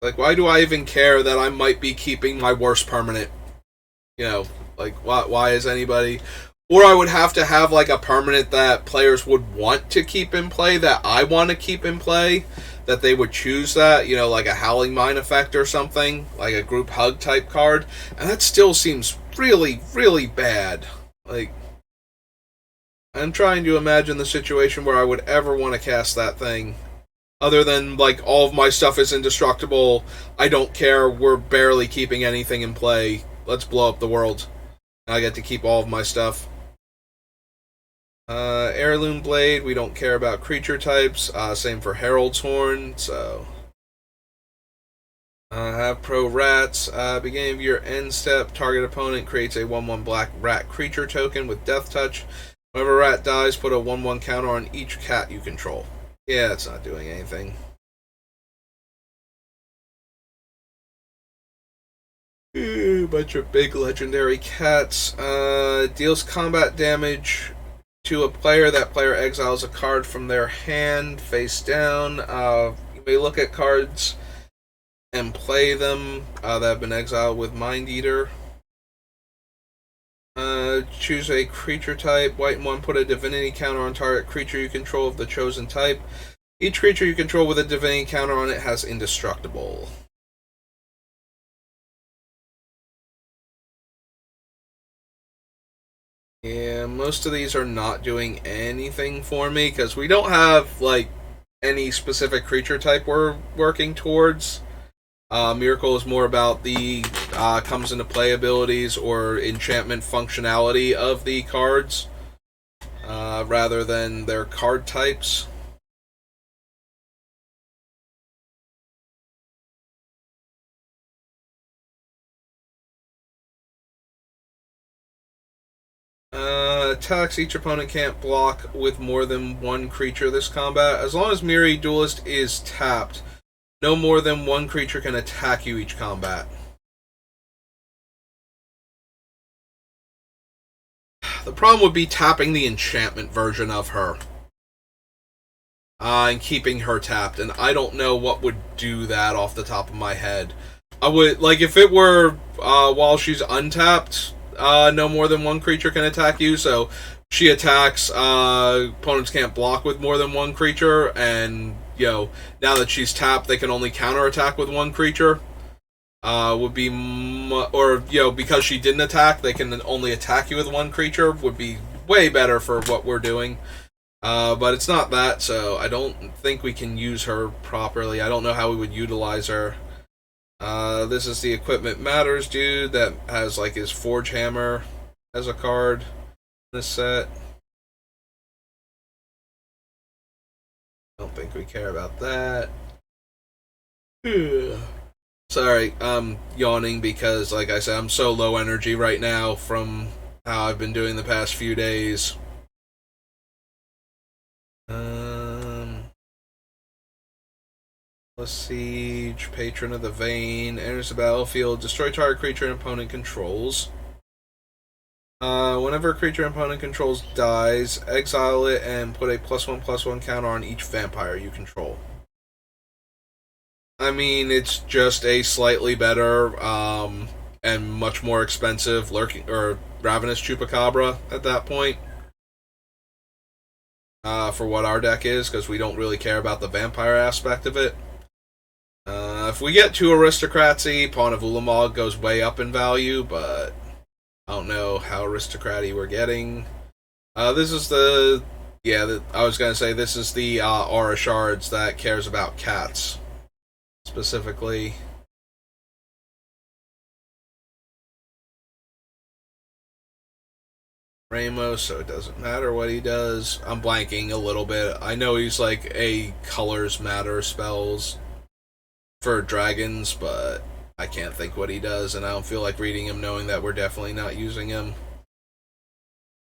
Like, why do I even care that I might be keeping my worst permanent? Like, why is anybody... or I would have to have like a permanent that players would want to keep in play, that I want to keep in play, that they would choose that, you know, like a Howling Mine effect or something, like a group hug type card, and that still seems really, really bad. Like, I'm trying to imagine the situation where I would ever want to cast that thing. Other than, like, all of my stuff is indestructible, I don't care, we're barely keeping anything in play, let's blow up the world. I get to keep all of my stuff. Heirloom Blade, we don't care about creature types. Same for Herald's Horn, so. Have Pro Rats. Beginning of your end step, target opponent creates a 1/1 black rat creature token with Death Touch. Whenever a rat dies, put a 1/1 counter on each cat you control. Yeah, it's not doing anything. Bunch of big legendary cats. Deals combat damage to a player. That player exiles a card from their hand face down. You may look at cards and play them that have been exiled with Mind Eater. Choose a creature type. White and 1, put a divinity counter on target creature you control of the chosen type. Each creature you control with a divinity counter on it has indestructible. Yeah, most of these are not doing anything for me because we don't have like any specific creature type we're working towards. Myrkul is more about the comes into play abilities or enchantment functionality of the cards rather than their card types. Attacks each opponent can't block with more than one creature this combat. As long as Miri Duelist is tapped, no more than one creature can attack you each combat. The problem would be tapping the enchantment version of her. And keeping her tapped, and I don't know what would do that off the top of my head. I would, like, if it were while she's untapped, no more than one creature can attack you, so she attacks, opponents can't block with more than one creature, and, you know, now that she's tapped, they can only counterattack with one creature. Would be, or, you know, because she didn't attack, they can only attack you with one creature, would be way better for what we're doing. But it's not that, so I don't think we can use her properly. I don't know how we would utilize her. This is the Equipment Matters dude that has like his Forge Hammer as a card in this set. I don't think we care about that. Sorry, I'm yawning because, like I said, I'm so low energy right now from how I've been doing the past few days. Siege, Patron of the Vein, enters the battlefield, destroy target creature and opponent controls. Whenever a creature and opponent controls dies, exile it and put a +1/+1 counter on each vampire you control. I mean, it's just a slightly better and much more expensive lurking or Ravenous Chupacabra at that point. For what our deck is, because we don't really care about the vampire aspect of it. If we get too aristocracy, Pawn of Ulamog goes way up in value, but I don't know how aristocraty we're getting. This is the... Yeah, I was going to say, this is the Aura Shards that cares about cats, specifically. Ramos, so it doesn't matter what he does. I'm blanking a little bit. I know he's like a colors matter spells for dragons, but I can't think what he does, and I don't feel like reading him knowing that we're definitely not using him.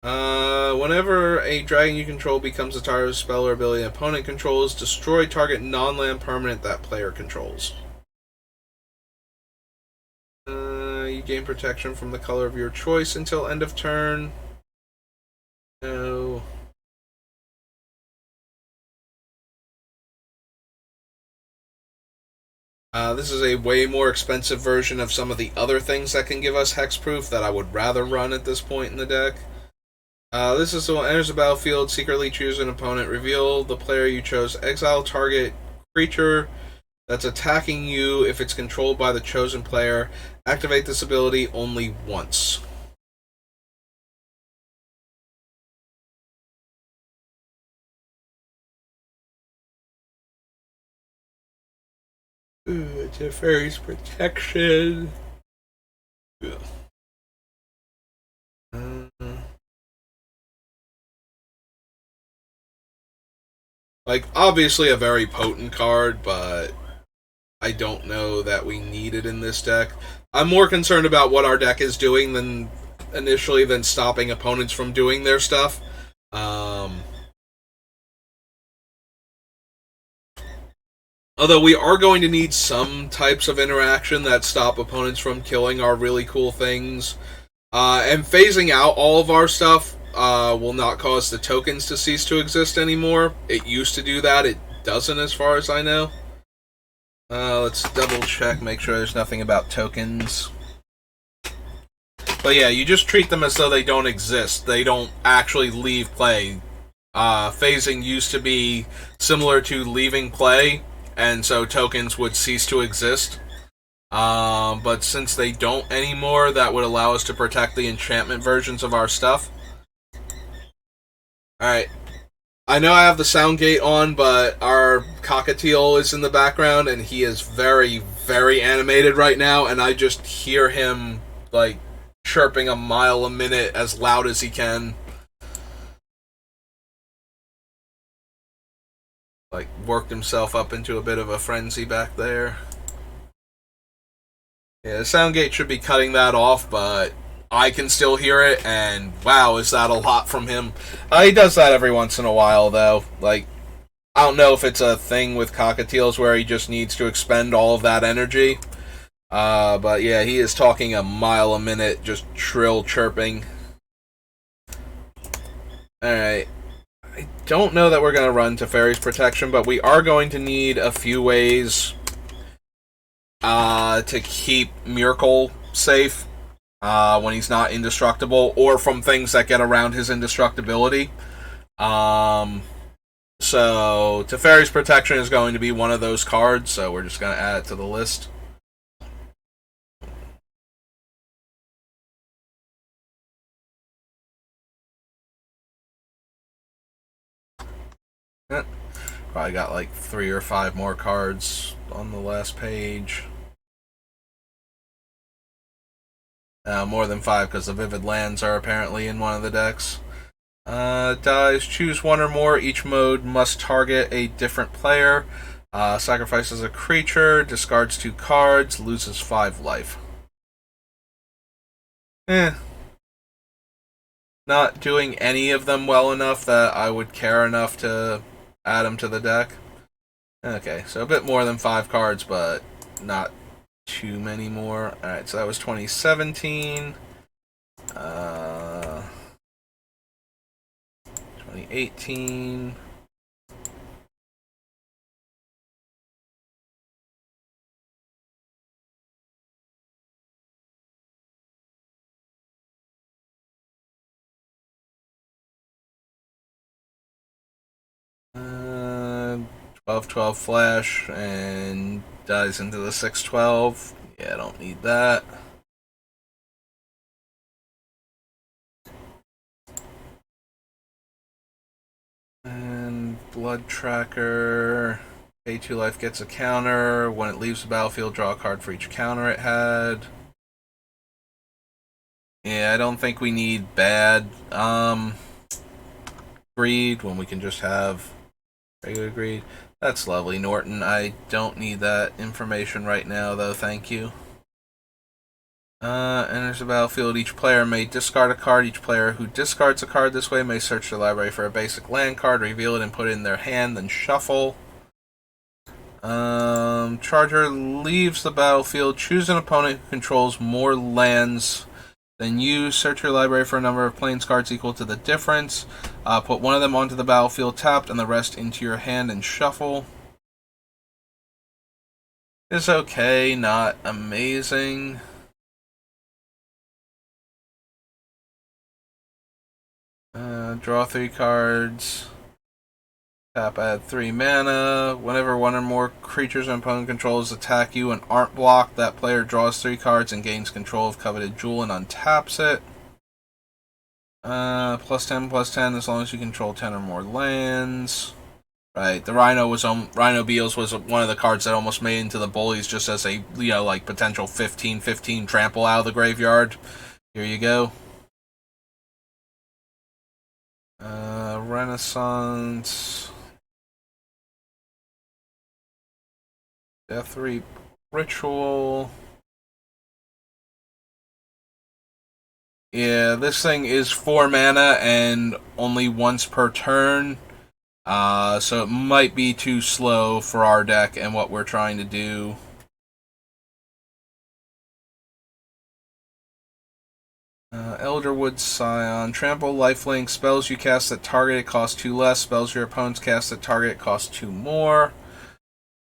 Whenever a dragon you control becomes a target of spell or ability an opponent controls, destroy target non-land permanent that player controls. You gain protection from the color of your choice until end of turn. No. This is a way more expensive version of some of the other things that can give us hexproof that I would rather run at this point in the deck. This is the one enters the battlefield, secretly choose an opponent, reveal the player you chose, exile target creature that's attacking you if it's controlled by the chosen player. Activate this ability only once. Ooh, Teferi's protection. Yeah. Like, obviously a very potent card, but I don't know that we need it in this deck. I'm more concerned about what our deck is doing than initially than stopping opponents from doing their stuff. Um, Although we are going to need some types of interaction that stop opponents from killing our really cool things. And phasing out all of our stuff will not cause the tokens to cease to exist anymore. It used to do that. It doesn't, as far as I know. Let's double check, make sure there's nothing about tokens. But yeah, you just treat them as though they don't exist. They don't actually leave play. Phasing used to be similar to leaving play, and so tokens would cease to exist. But since they don't anymore, that would allow us to protect the enchantment versions of our stuff. Alright. I know I have the sound gate on, but our cockatiel is in the background, and he is very, very animated right now, and I just hear him, like, chirping a mile a minute as loud as he can. Like, worked himself up into a bit of a frenzy back there. Yeah, the Soundgate should be cutting that off, but I can still hear it, and wow, is that a lot from him. He does that every once in a while, though. Like, I don't know if it's a thing with cockatiels where he just needs to expend all of that energy. But yeah, he is talking a mile a minute, just trill chirping. Alright. I don't know that we're going to run Teferi's Protection, but we are going to need a few ways to keep Myrkul safe when he's not indestructible, or from things that get around his indestructibility. So Teferi's Protection is going to be one of those cards, so we're just going to add it to the list. Probably got like 3 or 5 more cards on the last page. More than 5 because the Vivid Lands are apparently in one of the decks. Dies. Choose one or more. Each mode must target a different player. Sacrifices a creature. Discards 2 cards. Loses 5 life. Not doing any of them well enough that I would care enough to add them to the deck. Okay, so a bit more than 5 cards, but not too many more. Alright, so that was 2017. 2018. Uh, 12-12 flash and dies into the 6-12. Yeah, I don't need that. And Blood Tracker. Pay 2 life gets a counter. When it leaves the battlefield, draw a card for each counter it had. Yeah, I don't think we need bad greed when we can just have regular greed. That's lovely, Norton. I don't need that information right now, though. Thank you. Enters the battlefield. Each player may discard a card. Each player who discards a card this way may search their library for a basic land card, reveal it, and put it in their hand, then shuffle. Charger leaves the battlefield. Choose an opponent who controls more lands than you. Search your library for a number of plains cards equal to the difference. Put one of them onto the battlefield tapped and the rest into your hand and shuffle. It's okay, not amazing. Draw 3 cards. Tap, add 3 mana. Whenever one or more creatures an opponent controls attack you and aren't blocked, that player draws 3 cards and gains control of coveted jewel and untaps it. +10/+10 as long as you control 10 or more lands. Right, the Rhino Beals was one of the cards that almost made into the bullies just as a, like potential 15/15 trample out of the graveyard. Here you go. Renaissance. Death Reap Ritual. Yeah, this thing is 4 mana and only once per turn. So it might be too slow for our deck and what we're trying to do. Elderwood Scion. Trample, lifelink. Spells you cast that target it costs 2 less. Spells your opponents cast that target it costs 2 more.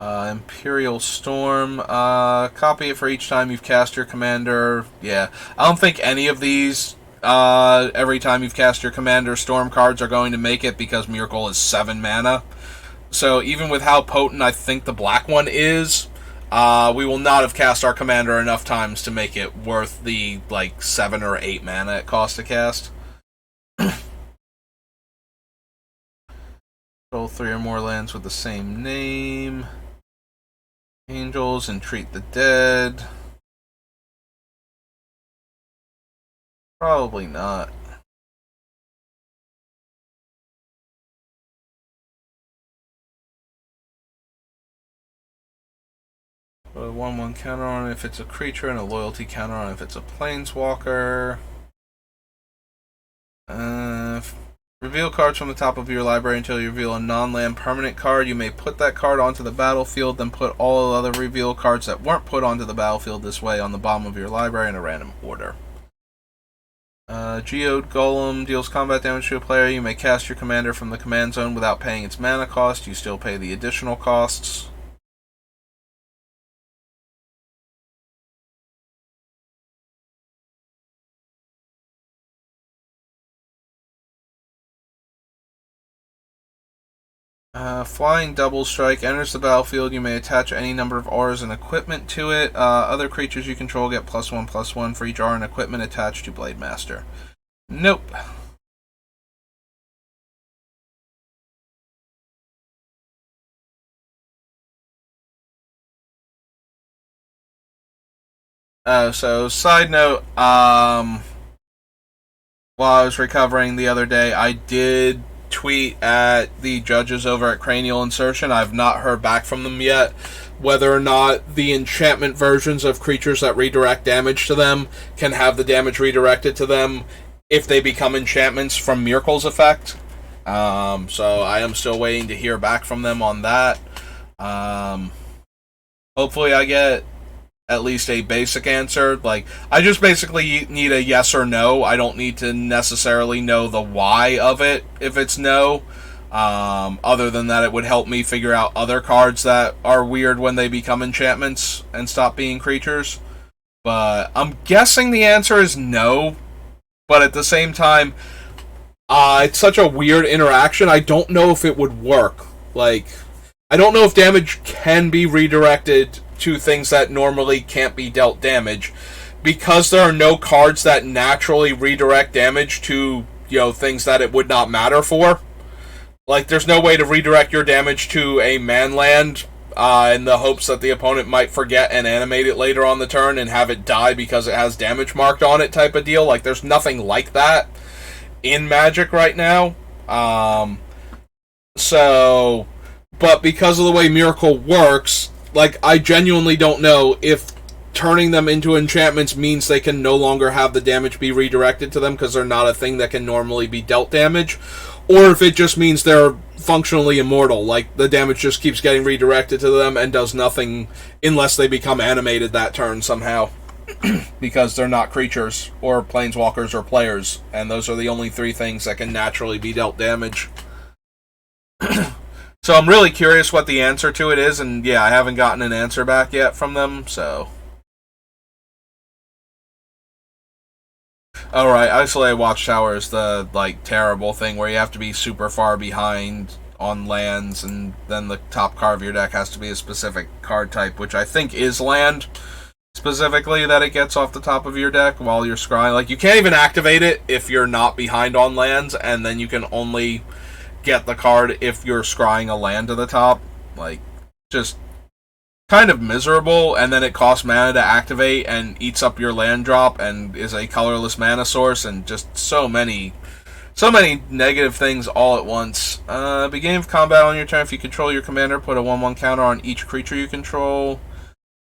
Imperial Storm. Copy it for each time you've cast your commander. Yeah, I don't think any of these, every time you've cast your commander storm cards are going to make it because Myrkul is 7 mana. So even with how potent I think the black one is, we will not have cast our commander enough times to make it worth the, 7 or 8 mana it costs to cast. Control 3 or more lands with the same name. Angels, Entreat the Dead. Probably not. Put a 1/1 counter on it if it's a creature, and a loyalty counter on it if it's a planeswalker. Reveal cards from the top of your library until you reveal a non-land permanent card. You may put that card onto the battlefield, then put all other reveal cards that weren't put onto the battlefield this way on the bottom of your library in a random order. Geode Golem deals combat damage to a player. You may cast your commander from the command zone without paying its mana cost. You still pay the additional costs. Flying Double Strike enters the battlefield. You may attach any number of auras and equipment to it. Other creatures you control get +1/+1 for each aura and equipment attached to Blade Master. Nope. So side note, while I was recovering the other day, I did tweet at the judges over at Cranial Insertion. I've not heard back from them yet whether or not the enchantment versions of creatures that redirect damage to them can have the damage redirected to them if they become enchantments from Myrkul's effect. So I am still waiting to hear back from them on that. Hopefully I get at least a basic answer. I just basically need a yes or no. I don't need to necessarily know the why of it if it's no. Other than that, it would help me figure out other cards that are weird when they become enchantments and stop being creatures. But I'm guessing the answer is no. But at the same time, it's such a weird interaction. I don't know if it would work. I don't know if damage can be redirected to things that normally can't be dealt damage, because there are no cards that naturally redirect damage to, things that it would not matter for. There's no way to redirect your damage to a manland in the hopes that the opponent might forget and animate it later on the turn and have it die because it has damage marked on it type of deal. There's nothing like that in Magic right now. But because of the way Myrkul works, I genuinely don't know if turning them into enchantments means they can no longer have the damage be redirected to them because they're not a thing that can normally be dealt damage, or if it just means they're functionally immortal, the damage just keeps getting redirected to them and does nothing unless they become animated that turn somehow, because they're not creatures, or planeswalkers, or players, and those are the only 3 things that can naturally be dealt damage. So I'm really curious what the answer to it is, and yeah, I haven't gotten an answer back yet from them, so... Alright, isolated watchtower is the, like, terrible thing where you have to be super far behind on lands, and then the top card of your deck has to be a specific card type, which I think is land, specifically, that it gets off the top of your deck while you're scrying. Like, you can't even activate it if you're not behind on lands, and then you can only get the card if you're scrying a land to the top. Like, just kind of miserable, and then it costs mana to activate and eats up your land drop and is a colorless mana source, and just so many negative things all at once. Beginning of combat on your turn, if you control your commander, put a 1/1 counter on each creature you control.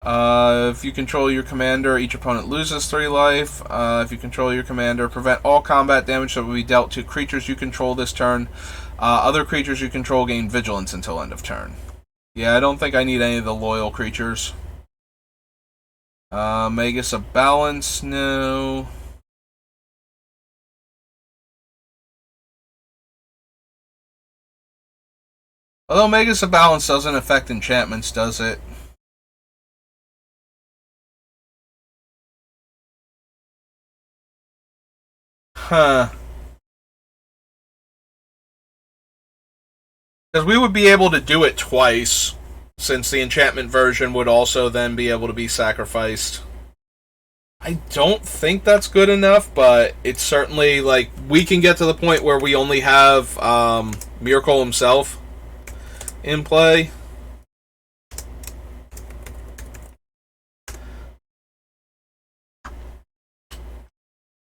If you control your commander, each opponent loses 3 life. If you control your commander, prevent all combat damage that will be dealt to creatures you control this turn. Other creatures you control gain vigilance until end of turn. Yeah, I don't think I need any of the loyal creatures. Magus of Balance, no. Although Magus of Balance doesn't affect enchantments, does it? Huh. Because we would be able to do it twice, since the enchantment version would also then be able to be sacrificed. I don't think that's good enough, but it's certainly, like, we can get to the point where we only have Myrkul himself in play.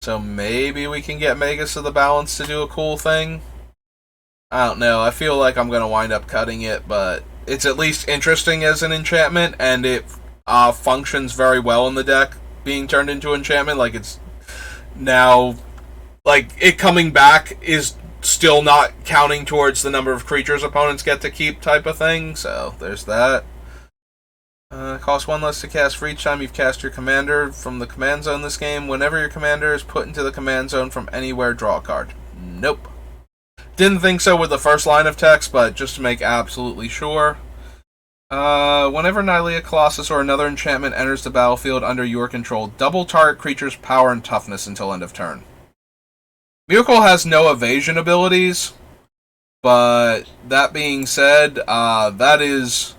So maybe we can get Magus of the Balance to do a cool thing. I don't know. I feel like I'm going to wind up cutting it, but it's at least interesting as an enchantment, and it functions very well in the deck, being turned into enchantment. Like, it's now, like, it coming back is still not counting towards the number of creatures opponents get to keep type of thing, so there's that. Costs 1 less to cast for each time you've cast your commander from the command zone this game. Whenever your commander is put into the command zone from anywhere, draw a card. Nope. Didn't think so with the first line of text, but just to make absolutely sure. Whenever Nylea Colossus or another enchantment enters the battlefield under your control, double target creature's power and toughness until end of turn. Myrkul has no evasion abilities, but that being said, that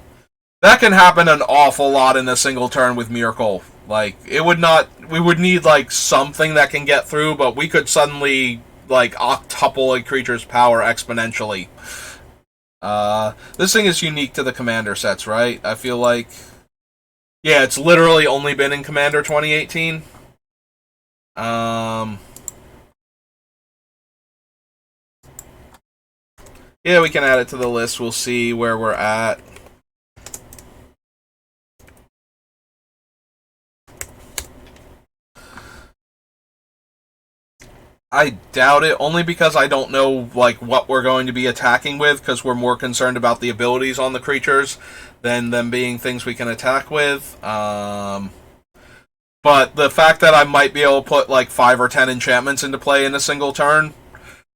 can happen an awful lot in a single turn with Myrkul. Like, we would need, like, something that can get through, but we could suddenly, like, octuple a creature's power exponentially. This thing is unique to the Commander sets, right? I feel like... Yeah, it's literally only been in Commander 2018. Yeah, we can add it to the list. We'll see where we're at. I doubt it, only because I don't know, like, what we're going to be attacking with, because we're more concerned about the abilities on the creatures than them being things we can attack with. But the fact that I might be able to put, like, 5 or 10 enchantments into play in a single turn,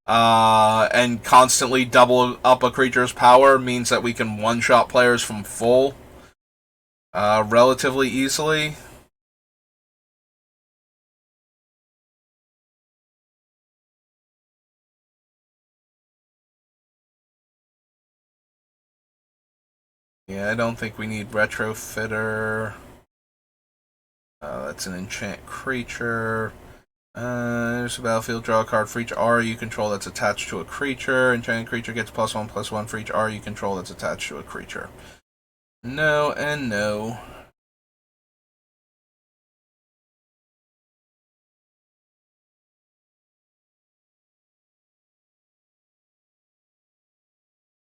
and constantly double up a creature's power means that we can one-shot players from full relatively easily. Yeah, I don't think we need Retrofitter. That's an enchant creature. There's a battlefield, draw a card for each R you control that's attached to a creature. Enchanted creature gets +1/+1 for each R you control that's attached to a creature. No and no.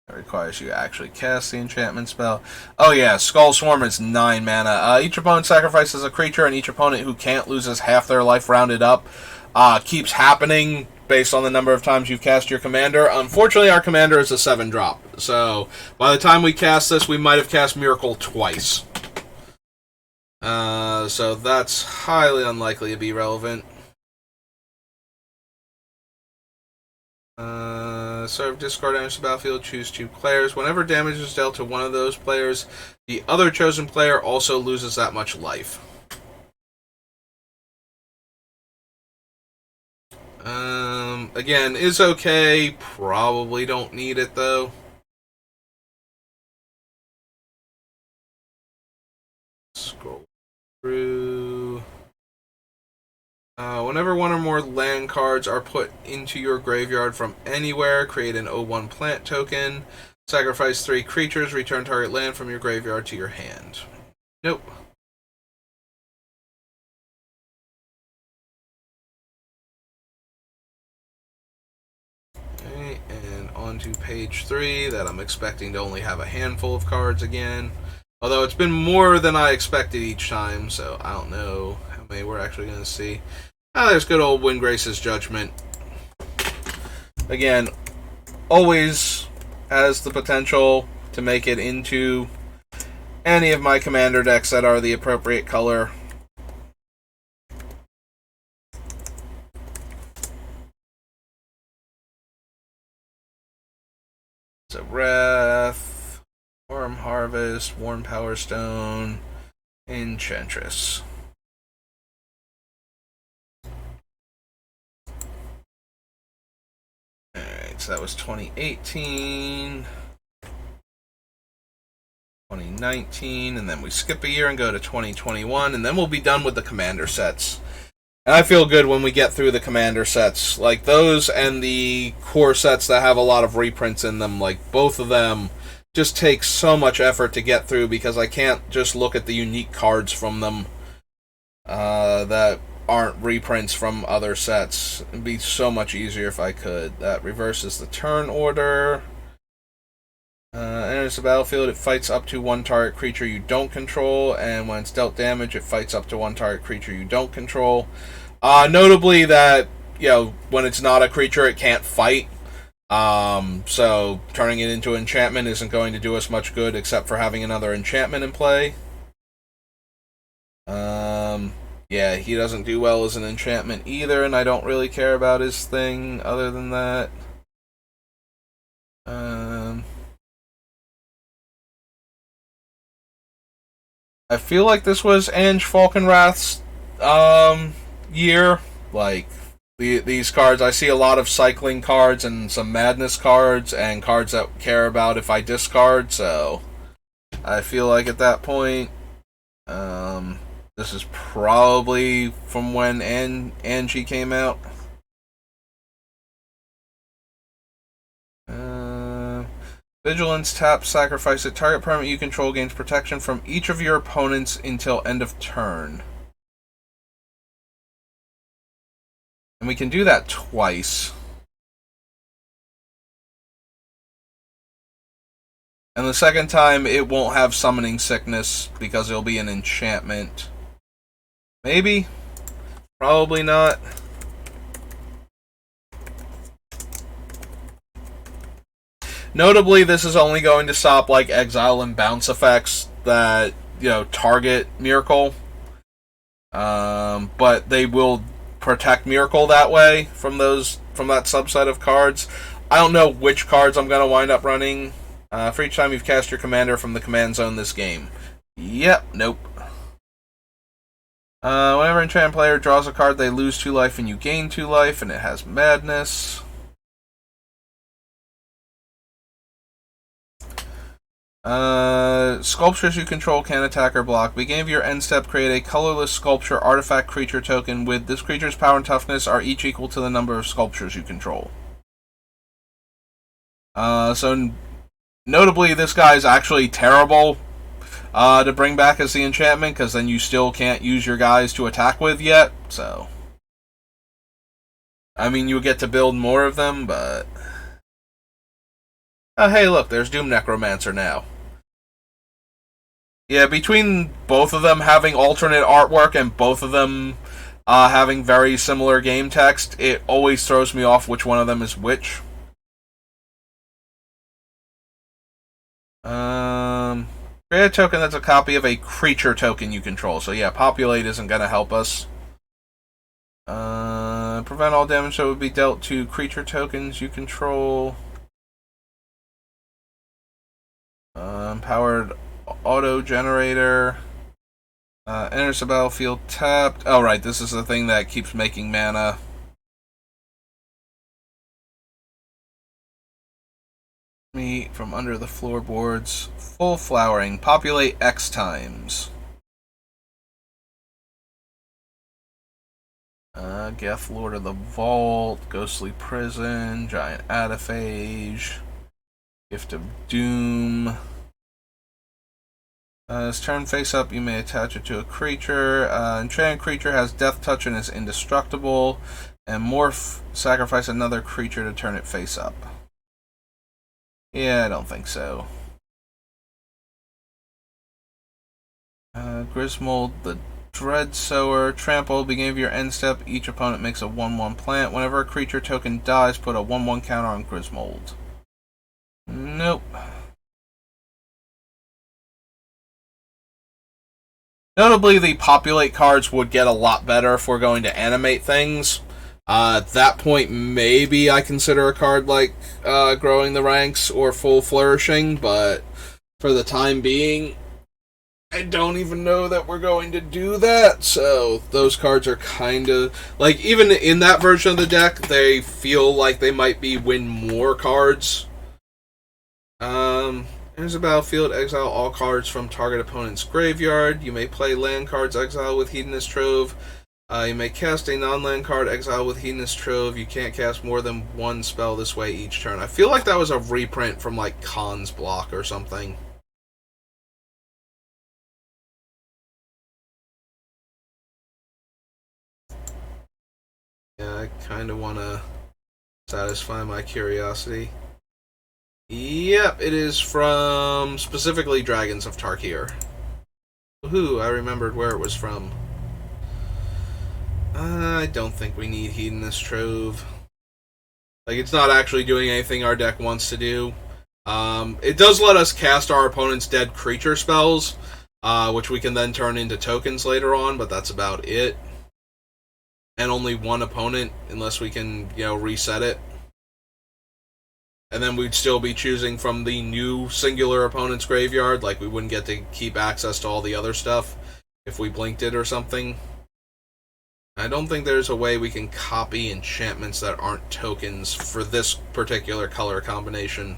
That requires you to actually cast the enchantment spell. Oh yeah, Skull Swarm is 9 mana. Each opponent sacrifices a creature, and each opponent who can't loses half their life rounded up. Keeps happening based on the number of times you've cast your commander. Unfortunately, our commander is a 7-drop. So, by the time we cast this, we might have cast Myrkul twice. So that's highly unlikely to be relevant. Serve discard enters the battlefield, choose 2 players. Whenever damage is dealt to one of those players, the other chosen player also loses that much life. again, is okay. Probably don't need it, though. Scroll through. Whenever one or more land cards are put into your graveyard from anywhere, create an O1 plant token. Sacrifice 3 creatures. Return target land from your graveyard to your hand. Nope. Okay, and on to page 3, that I'm expecting to only have a handful of cards again. Although it's been more than I expected each time, so I don't know how many we're actually going to see. There's good old Windgrace's Judgment. Again, always has the potential to make it into any of my commander decks that are the appropriate color. So Wrath, Worm Harvest, Worn Power Stone, Enchantress. Alright, so that was 2018, 2019, and then we skip a year and go to 2021, and then we'll be done with the commander sets. And I feel good when we get through the commander sets. Like those and the core sets that have a lot of reprints in them, like both of them just take so much effort to get through because I can't just look at the unique cards from them that aren't reprints from other sets. It'd be so much easier if I could. That reverses the turn order. Enters the battlefield, it fights up to one target creature you don't control, and when it's dealt damage, it fights up to one target creature you don't control. Notably that, when it's not a creature, it can't fight. So turning it into enchantment isn't going to do us much good except for having another enchantment in play. Yeah, he doesn't do well as an enchantment either, and I don't really care about his thing other than that. I feel like this was Ange Falkenrath's year. Like, these cards, I see a lot of cycling cards and some madness cards and cards that care about if I discard, so I feel like at that point, this is probably from when Angie came out. Vigilance, tap, sacrifice a target permanent you control gains protection from each of your opponents until end of turn. And we can do that twice. And the second time, it won't have summoning sickness because it'll be an enchantment. Maybe? Probably not. Notably, this is only going to stop like exile and bounce effects that target Myrkul, but they will protect Myrkul that way from that subset of cards. I don't know which cards I'm going to wind up running for each time you've cast your commander from the command zone this game. Yep, nope. Whenever an enchantment player draws a card, they lose 2 life and you gain 2 life, and it has madness. Sculptures you control can attack or block. Beginning of your end step, create a colorless sculpture artifact creature token with this creature's power and toughness are each equal to the number of sculptures you control. So notably, this guy is actually terrible to bring back as the enchantment, because then you still can't use your guys to attack with yet. So, I mean, you get to build more of them, but hey, look, there's Doom Necromancer now. Yeah, between both of them having alternate artwork and both of them having very similar game text, it always throws me off which one of them is which. Create a token that's a copy of a creature token you control. So yeah, Populate isn't going to help us. Prevent all damage that would be dealt to creature tokens you control. Powered auto generator. Enters the battlefield tapped. Oh, right, this is the thing that keeps making mana. Meat from under the floorboards. Full flowering. Populate X times. Geth, Lord of the Vault, Ghostly Prison, Giant Adaphage, Gift of Doom. As turn face up, you may attach it to a creature. Enchanted creature has Death Touch and is indestructible. And morph, sacrifice another creature to turn it face up. Yeah, I don't think so. Grismold, the Dread Sower. Trample, beginning of your end step, each opponent makes a 1/1 plant. Whenever a creature token dies, put a 1/1 counter on Grismold. Nope. Notably, the populate cards would get a lot better if we're going to animate things. At that point, maybe I consider a card like Growing the Ranks or Full Flourishing, but for the time being, I don't even know that we're going to do that, so those cards are kind of... Like, even in that version of the deck, they feel like they might be win more cards. Here's a battlefield. Exile all cards from target opponent's graveyard. You may play land cards exile with Hedonist Trove. You may cast a non-land card exile with Hedonist Trove. You can't cast more than one spell this way each turn. I feel like that was a reprint from, like, Khan's block or something. Yeah, I kind of want to satisfy my curiosity. Yep, it is from specifically Dragons of Tarkir. Woohoo, I remembered where it was from. I don't think we need Hedonist Trove. Like, it's not actually doing anything our deck wants to do. It does let us cast our opponent's dead creature spells, which we can then turn into tokens later on, but that's about it. And only one opponent, unless we can, reset it. And then we'd still be choosing from the new singular opponent's graveyard, like we wouldn't get to keep access to all the other stuff if we blinked it or something. I don't think there's a way we can copy enchantments that aren't tokens for this particular color combination.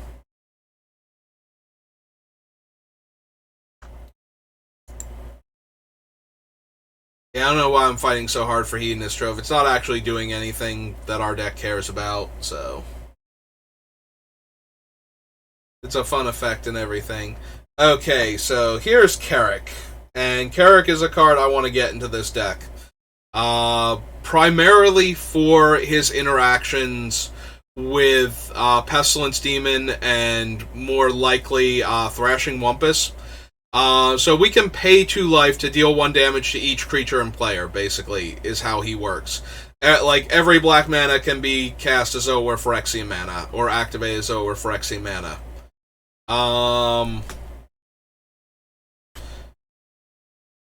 Yeah, I don't know why I'm fighting so hard for Hedonist Trove. It's not actually doing anything that our deck cares about, so... It's a fun effect and everything. Okay, so here's Carrick. And Carrick is a card I want to get into this deck. Primarily for his interactions with Pestilence Demon and more likely Thrashing Wumpus. So we can pay 2 life to deal 1 damage to each creature and player, basically, is how he works. Like, every black mana can be cast as though we're Phyrexian mana, or activated as though we're Phyrexian mana.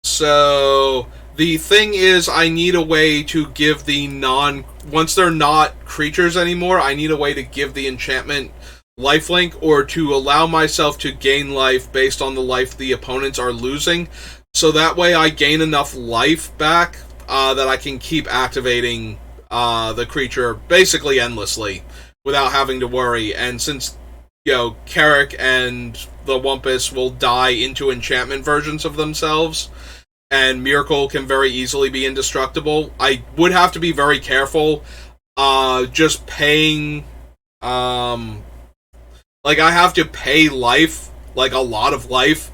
So the thing is, I need a way to give the once they're not creatures anymore, I need a way to give the enchantment lifelink, or to allow myself to gain life based on the life the opponents are losing, so that way I gain enough life back that I can keep activating the creature basically endlessly without having to worry. And since Carrick and the Wumpus will die into enchantment versions of themselves, and Myrkul can very easily be indestructible, I would have to be very careful just paying... like, I have to pay life, like a lot of life,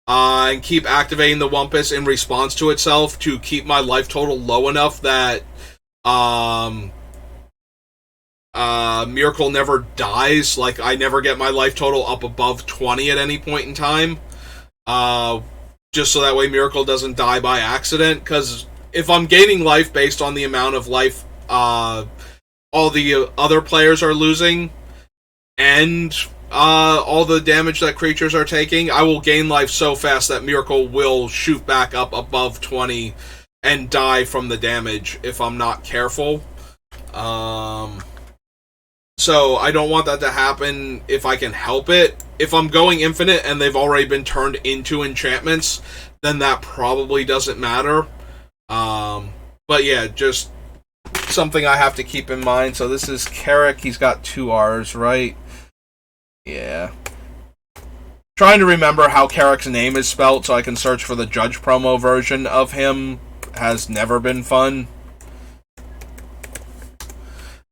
and keep activating the Wumpus in response to itself to keep my life total low enough that Myrkul never dies. Like, I never get my life total up above 20 at any point in time. Just so that way Myrkul doesn't die by accident. Because if I'm gaining life based on the amount of life all the other players are losing, and all the damage that creatures are taking, I will gain life so fast that Myrkul will shoot back up above 20 and die from the damage if I'm not careful. So I don't want that to happen if I can help it. If I'm going infinite and they've already been turned into enchantments, then that probably doesn't matter. But yeah, just something I have to keep in mind. So this is Carrick. He's got 2 R's, right? Yeah. Trying to remember how Carrick's name is spelt so I can search for the Judge promo version of him has never been fun.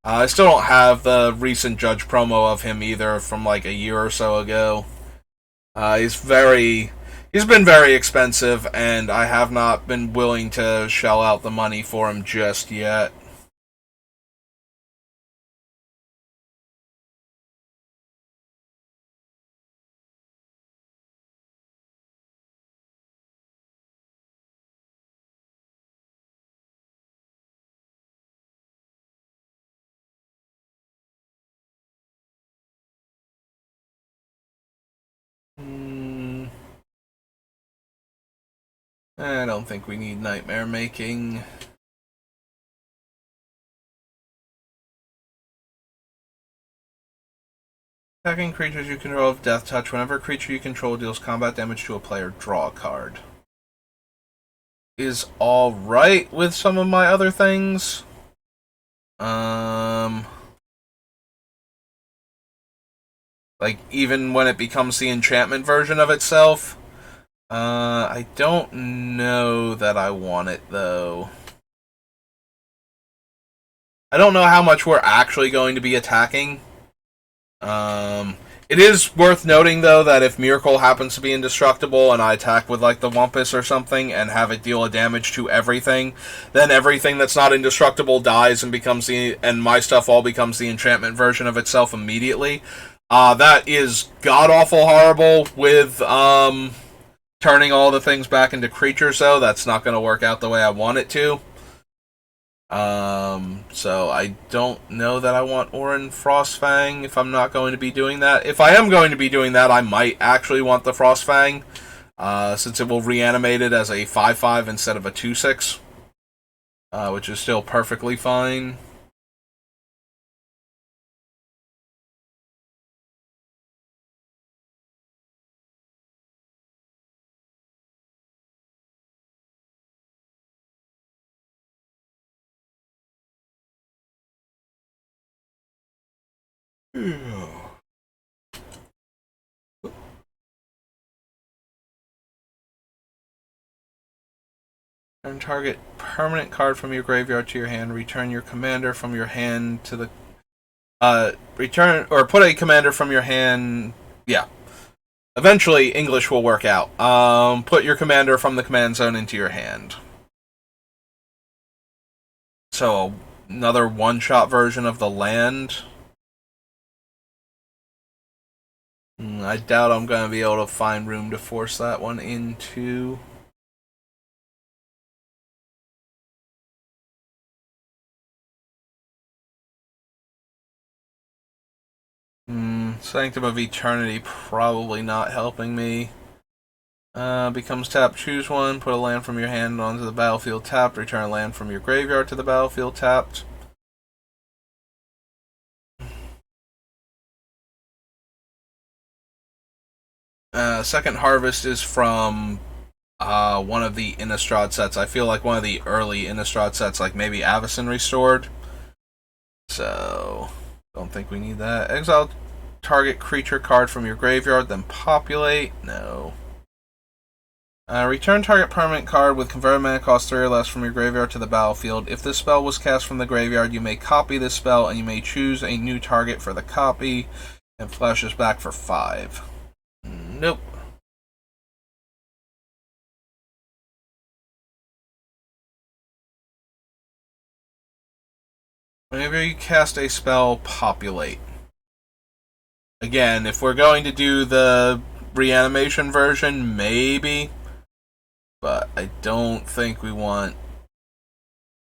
I still don't have the recent Judge promo of him either from like a year or so ago. He's been very expensive, and I have not been willing to shell out the money for him just yet. I don't think we need nightmare making. Attacking creatures you control with Death Touch. Whenever a creature you control deals combat damage to a player, draw a card. Is alright with some of my other things. Like, even when it becomes the enchantment version of itself. I don't know that I want it, though. I don't know how much we're actually going to be attacking. It is worth noting, though, that if Myrkul happens to be indestructible and I attack with, like, the Wumpus or something and have it deal a damage to everything, then everything that's not indestructible dies and and my stuff all becomes the enchantment version of itself immediately. That is god-awful horrible with, turning all the things back into creatures, though. That's not going to work out the way I want it to. So I don't know that I want Orin Frostfang if I'm not going to be doing that. If I am going to be doing that, I might actually want the Frostfang, since it will reanimate it as a 5/5 instead of a 2/6, which is still perfectly fine. And target permanent card from your graveyard to your hand. Return your commander from your hand to the return or put a commander from your hand. Yeah. Eventually, English will work out. Put your commander from the command zone into your hand. So, another one-shot version of the land. I doubt I'm going to be able to find room to force that one into. Sanctum of Eternity probably not helping me. Becomes tapped, choose one, put a land from your hand onto the battlefield tapped, return a land from your graveyard to the battlefield tapped. Second Harvest is from one of the Innistrad sets. I feel like one of the early Innistrad sets, like maybe Avacyn Restored. So, don't think we need that. Exile target creature card from your graveyard, then populate. No. Return target permanent card with converted mana cost 3 or less from your graveyard to the battlefield. If this spell was cast from the graveyard, you may copy this spell, and you may choose a new target for the copy, and flashes back for 5. Nope. Whenever you cast a spell, populate. Again, if we're going to do the reanimation version, maybe. But I don't think we want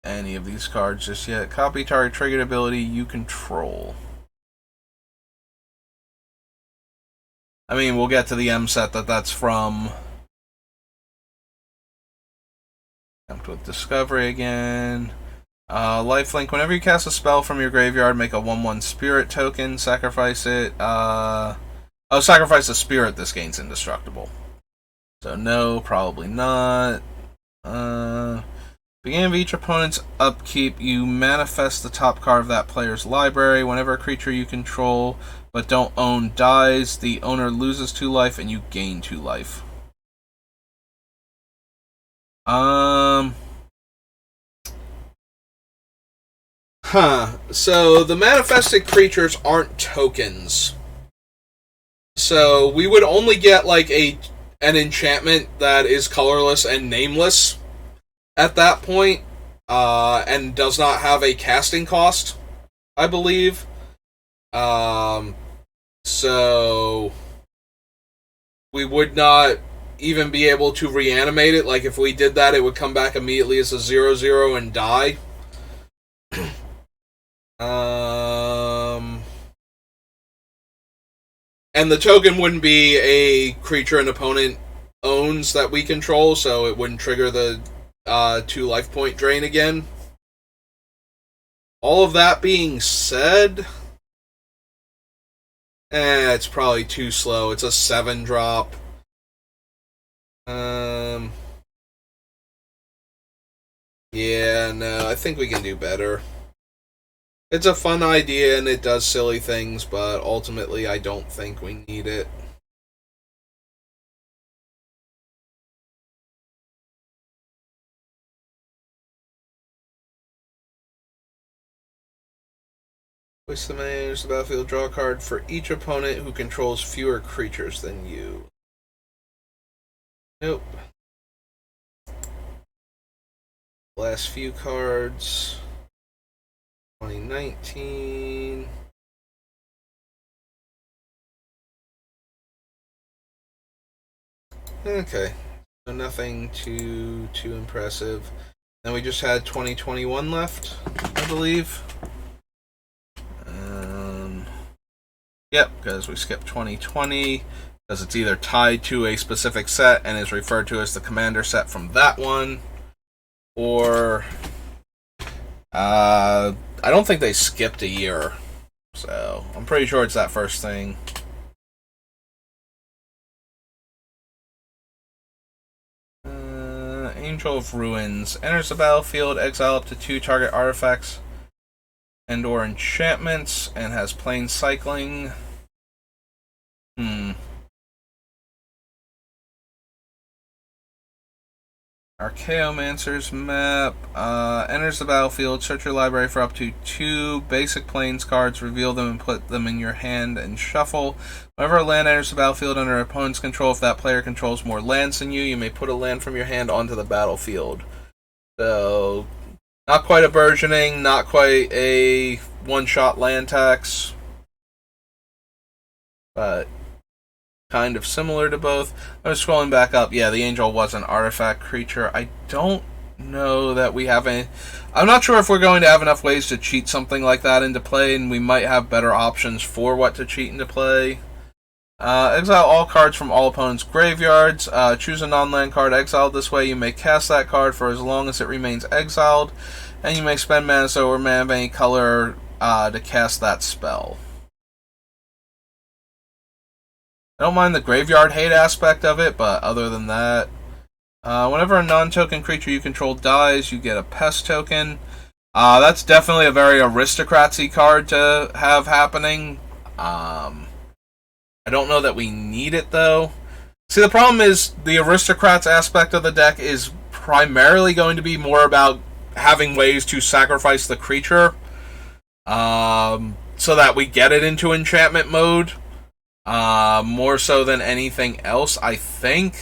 any of these cards just yet. Copy target triggered ability you control. I mean, we'll get to the M set that's from. Attempt with Discovery again. Lifelink. Whenever you cast a spell from your graveyard, make a 1/1 spirit token, sacrifice it. Sacrifice a spirit, this gains indestructible. So no, probably not. Beginning of each opponent's upkeep, you manifest the top card of that player's library. Whenever a creature you control but don't own dies, the owner loses 2 life and you gain 2 life. So the manifested creatures aren't tokens. So we would only get like an enchantment that is colorless and nameless at that point, and does not have a casting cost, I believe. So we would not even be able to reanimate it. Like if we did that, it would come back immediately as a 0/0 and die. And the token wouldn't be a creature an opponent owns that we control, so it wouldn't trigger the 2 life point drain again. All of that being said, it's probably too slow. It's a 7 drop. Yeah, no, I think we can do better. It's a fun idea and it does silly things, but ultimately I don't think we need it. Place the manage the battlefield, draw a card for each opponent who controls fewer creatures than you. Nope. Last few cards. 2019. Okay. So nothing too impressive. Then we just had 2021 left, I believe. Yep, because we skipped 2020, because it's either tied to a specific set and is referred to as the commander set from that one, or I don't think they skipped a year, so I'm pretty sure it's that first thing. Angel of Ruins enters the battlefield, exile up to 2 target artifacts and or enchantments, and has plane cycling. Archaeomancer's map. Enters the battlefield, search your library for up to 2 basic plains cards, reveal them and put them in your hand and shuffle. Whenever a land enters the battlefield under an opponent's control, if that player controls more lands than you, you may put a land from your hand onto the battlefield. So, not quite a burgeoning, not quite a one-shot land tax, but kind of similar to both. I was scrolling back up. Yeah, the Angel was an artifact creature. I don't know that we have any. I'm not sure if we're going to have enough ways to cheat something like that into play, and we might have better options for what to cheat into play. Exile all cards from all opponents' graveyards. Choose a non-land card exiled this way. You may cast that card for as long as it remains exiled, and you may spend mana or mana of any color to cast that spell. I don't mind the graveyard hate aspect of it, but other than that, whenever a non-token creature you control dies, you get a pest token. That's definitely a very aristocracy card to have happening. I don't know that we need it, though. See, the problem is the aristocrats aspect of the deck is primarily going to be more about having ways to sacrifice the creature so that we get it into enchantment mode. More so than anything else, I think.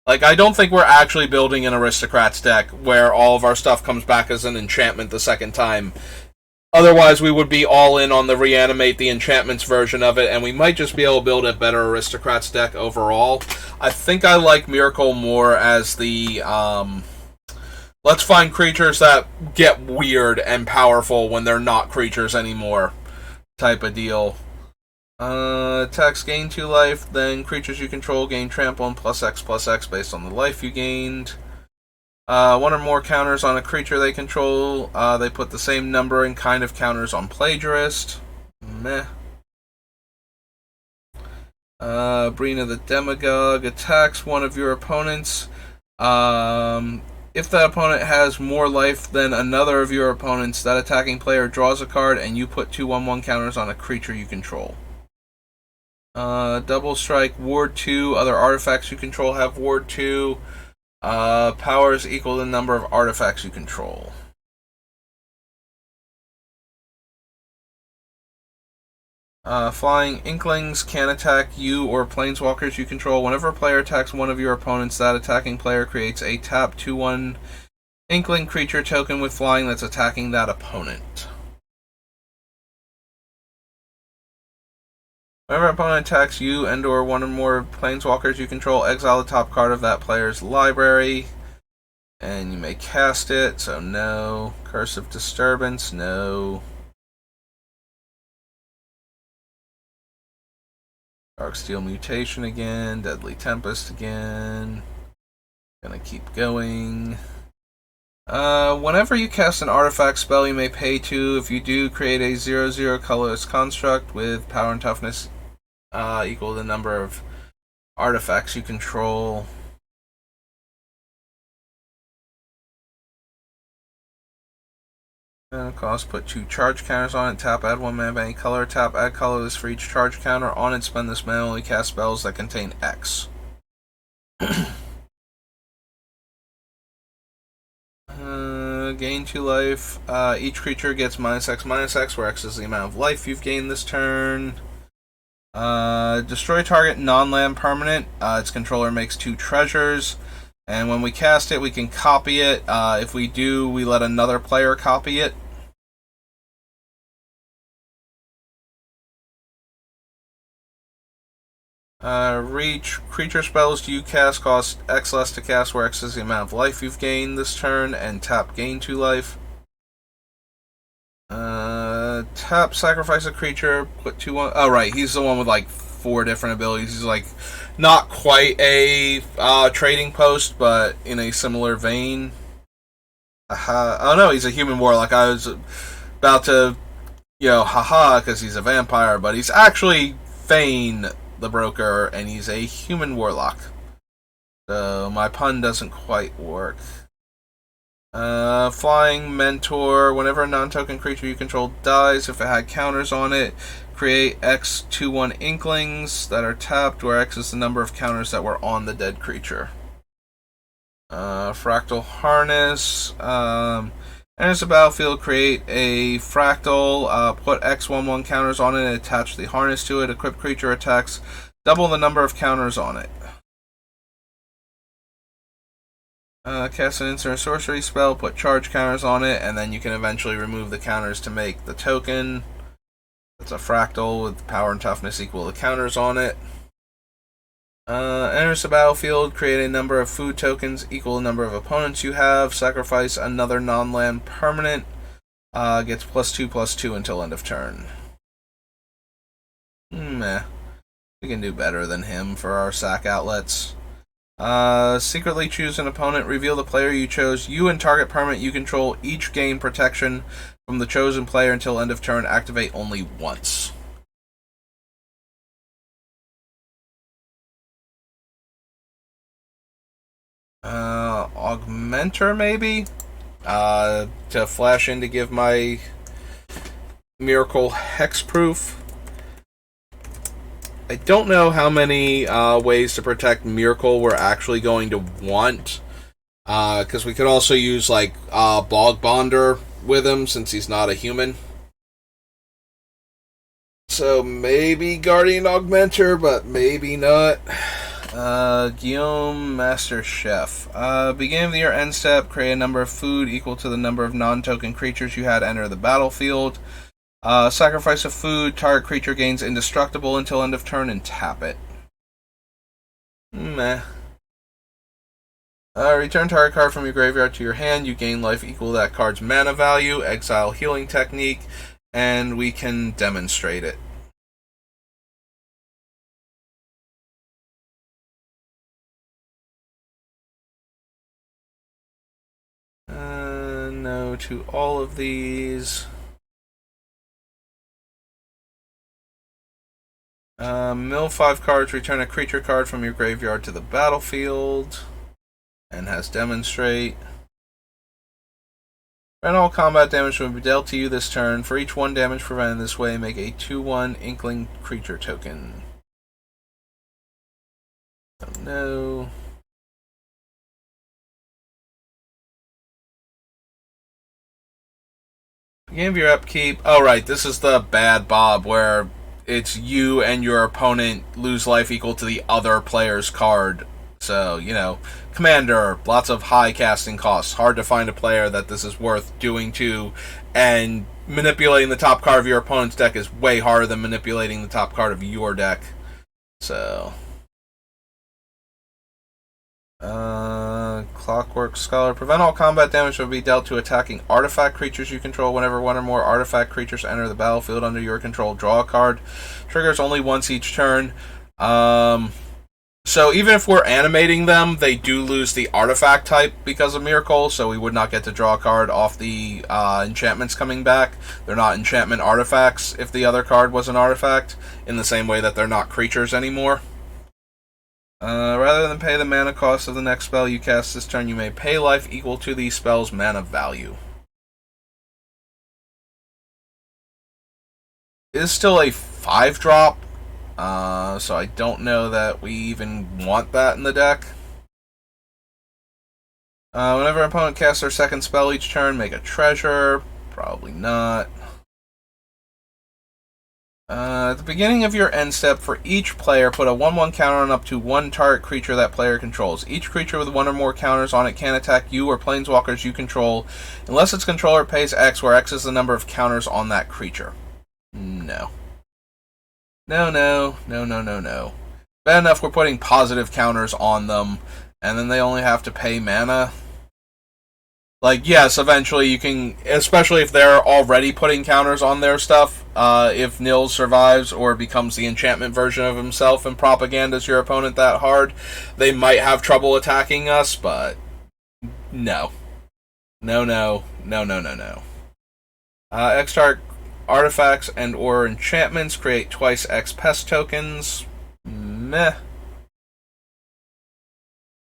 Like, I don't think we're actually building an aristocrats deck where all of our stuff comes back as an enchantment the second time. Otherwise, we would be all in on the reanimate the enchantments version of it, and we might just be able to build a better aristocrats deck overall. I think I like Myrkul more as the, let's find creatures that get weird and powerful when they're not creatures anymore type of deal. Attacks gain 2 life, then creatures you control gain trample and +X based on the life you gained. 1 or more counters on a creature they control. They put the same number and kind of counters on Plagiarist. Meh. Brina the Demagogue attacks one of your opponents. If If that opponent has more life than another of your opponents, that attacking player draws a card and you put 2/1/1 counters on a creature you control. Double strike, Ward 2. Other artifacts you control have Ward 2. Powers equal the number of artifacts you control. Flying Inklings can attack you or planeswalkers you control. Whenever a player attacks one of your opponents, that attacking player creates a tap 2/1 Inkling creature token with flying that's attacking that opponent. Whenever an opponent attacks you and or one or more planeswalkers you control, exile the top card of that player's library. And you may cast it, so no. Curse of Disturbance, no. Darksteel Mutation again. Deadly Tempest again. Gonna keep going. Whenever you cast an artifact spell, you may pay 2. If you do, create a 0/0 colorless construct with power and toughness equal to the number of artifacts you control. Cost, put 2 charge counters on it. Tap, add 1 mana of any color. Tap, add colorless for each charge counter on it. Spend this mana, only cast spells that contain X. Gain 2 life. Each creature gets -X/-X, where X is the amount of life you've gained this turn. Destroy target non-land permanent. Its controller makes 2 treasures. And when we cast it, we can copy it. If we do, we let another player copy it. Reach. Creature spells you cast cost X less to cast, where X is the amount of life you've gained this turn, and tap, gain 2 life. Tap, sacrifice a creature, put 2/1. Oh, right, he's the one with like 4 different abilities. He's like not quite a trading post, but in a similar vein. Oh no, he's a human warlock. I was about to, haha, because he's a vampire, but he's actually Fane the Broker, and he's a human warlock. So my pun doesn't quite work. Flying Mentor. Whenever a non-token creature you control dies, if it had counters on it, create X 2/1 Inklings that are tapped, where X is the number of counters that were on the dead creature. Fractal Harness. Enters the battlefield, create a fractal, put X/1/1 counters on it, and attach the harness to it. Equipped creature attacks, double the number of counters on it. Cast an instant sorcery spell, put charge counters on it, and then you can eventually remove the counters to make the token. It's a fractal with power and toughness equal to counters on it. Enters the battlefield, create a number of food tokens equal to the number of opponents you have. Sacrifice another non-land permanent. Gets +2/+2 until end of turn. Meh. We can do better than him for our sack outlets. Secretly choose an opponent. Reveal the player you chose. You and target permanent you control each gain protection from the chosen player until end of turn. Activate only once. Augmenter, maybe? To flash in to give my Myrkul hexproof. I don't know how many ways to protect Myrkul we're actually going to want. Because we could also use, like, Bog Bonder with him, since he's not a human. So maybe Guardian Augmenter, but maybe not. Guillaume, Master Chef. Beginning of the year end step, create a number of food equal to the number of non-token creatures you had enter the battlefield. Sacrifice a food, target creature gains indestructible until end of turn, and tap it. Meh. Return target card from your graveyard to your hand. You gain life equal to that card's mana value. Exile healing technique, and we can demonstrate it. No to all of these. Mill 5 cards, return a creature card from your graveyard to the battlefield. And has demonstrate. And all combat damage will be dealt to you this turn. For each 1 damage prevented this way, make a 2/1 Inkling creature token. Oh no. Beginning of your upkeep. Oh, right. This is the bad Bob where it's you and your opponent lose life equal to the other player's card. So, you know, Commander, lots of high casting costs. Hard to find a player that this is worth doing to, and manipulating the top card of your opponent's deck is way harder than manipulating the top card of your deck. So, Clockwork Scholar. Prevent all combat damage will be dealt to attacking artifact creatures you control. Whenever 1 or more artifact creatures enter the battlefield under your control, draw a card. Triggers only once each turn. So even if we're animating them, they do lose the artifact type because of Myrkul, so we would not get to draw a card off the enchantments coming back. They're not enchantment artifacts if the other card was an artifact, in the same way that they're not creatures anymore. Rather than pay the mana cost of the next spell you cast this turn, you may pay life equal to the spell's mana value. It is still a 5-drop, so I don't know that we even want that in the deck. Whenever an opponent casts their second spell each turn, make a treasure. Probably not. At the beginning of your end step, for each player, put a 1/1 counter on up to 1 target creature that player controls. Each creature with 1 or more counters on it can attack you or planeswalkers you control, unless its controller pays X, where X is the number of counters on that creature. No. No. Bad enough we're putting positive counters on them, and then they only have to pay mana. Like, yes, eventually you can, especially if they're already putting counters on their stuff, if Nils survives or becomes the enchantment version of himself and propagandas your opponent that hard, they might have trouble attacking us, but no. No. X-Target artifacts and or enchantments create twice X pest tokens. Meh.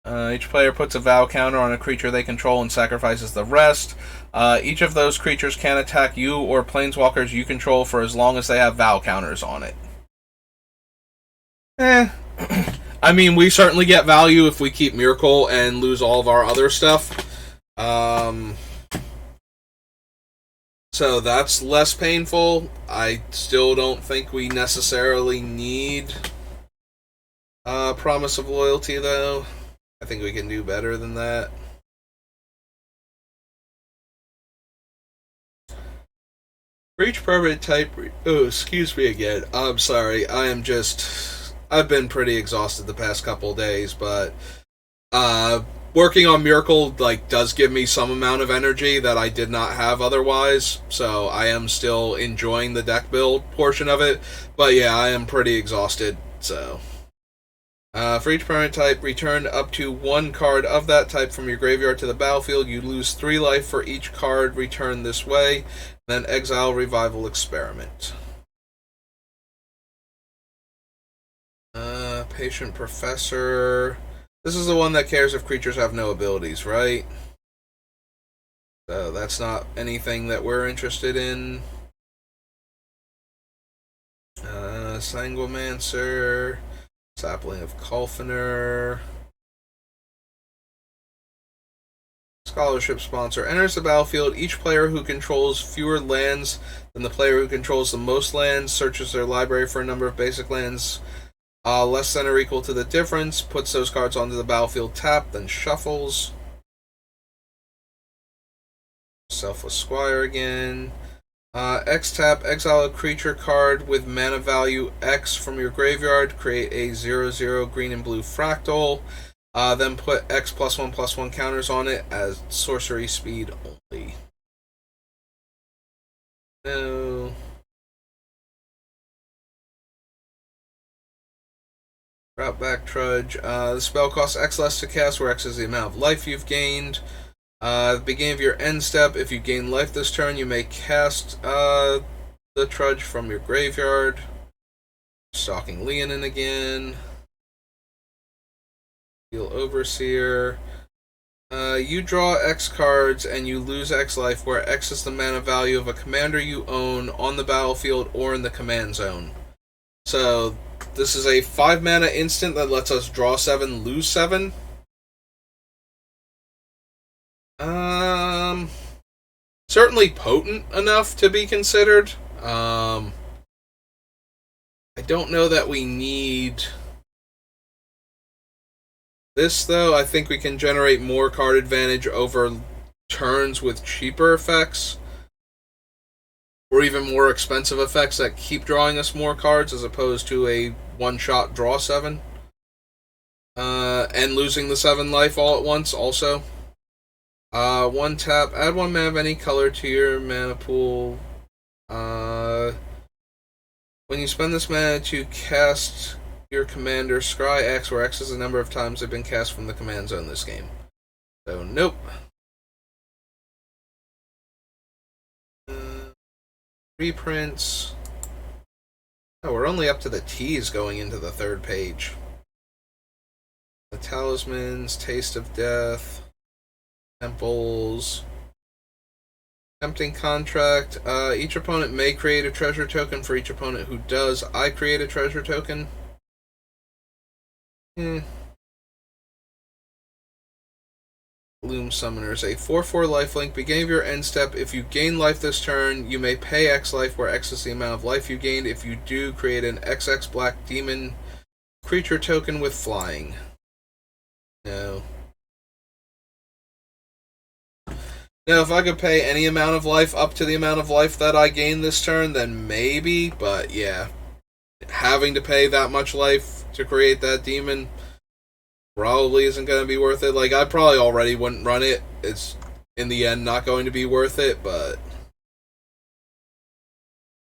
Each player puts a vow counter on a creature they control and sacrifices the rest. Each of those creatures can attack you or planeswalkers you control for as long as they have vow counters on it. I mean, we certainly get value if we keep Myrkul and lose all of our other stuff. So that's less painful. I still don't think we necessarily need Promise of Loyalty, though. I think we can do better than that. For each permanent type... Oh, excuse me again. I'm sorry. I've been pretty exhausted the past couple days, but working on Myrkul does give me some amount of energy that I did not have otherwise, so I am still enjoying the deck build portion of it. But yeah, I am pretty exhausted, so... for each permanent type, return up to 1 card of that type from your graveyard to the battlefield. You lose 3 life for each card returned this way. Then exile Revival Experiment. Patient Professor. This is the one that cares if creatures have no abilities, right? So that's not anything that we're interested in. Sanguimancer. Sapling of Colfiner. Scholarship Sponsor. Enters the battlefield. Each player who controls fewer lands than the player who controls the most lands searches their library for a number of basic lands less than or equal to the difference. Puts those cards onto the battlefield tapped, then shuffles. Selfless Squire again. X-tap, exile a creature card with mana value X from your graveyard. Create a 0/0 green and blue fractal. Then put X +1/+1 counters on it as sorcery speed only. No. Route back Trudge. The spell costs X less to cast, where X is the amount of life you've gained. At the beginning of your end step, if you gain life this turn, you may cast the Trudge from your graveyard. Stalking Leonin again. Heal Overseer. You draw X cards and you lose X life, where X is the mana value of a commander you own on the battlefield or in the command zone. So, this is a 5 mana instant that lets us draw 7, lose 7. Certainly potent enough to be considered. I don't know that we need this, though. I think we can generate more card advantage over turns with cheaper effects, or even more expensive effects that keep drawing us more cards, as opposed to a one-shot draw 7. And losing the 7 life all at once, also. 1 tap, add 1 mana of any color to your mana pool. When you spend this mana to cast your commander, scry X, where X is the number of times they've been cast from the command zone this game. So, nope. Reprints. Oh, we're only up to the T's going into the 3rd page. The Talismans, Taste of Death, Temples, Tempting Contract. Each opponent may create a treasure token. For each opponent who does, I create a treasure token. Gloom Summoners. A 4/4 lifelink. Beginning of your end step. If you gain life this turn, you may pay X life, where X is the amount of life you gained. If you do, create an XX black demon creature token with flying. No. Now, if I could pay any amount of life up to the amount of life that I gain this turn, then maybe, but yeah. Having to pay that much life to create that demon probably isn't going to be worth it. Like, I probably already wouldn't run it. It's, in the end, not going to be worth it, but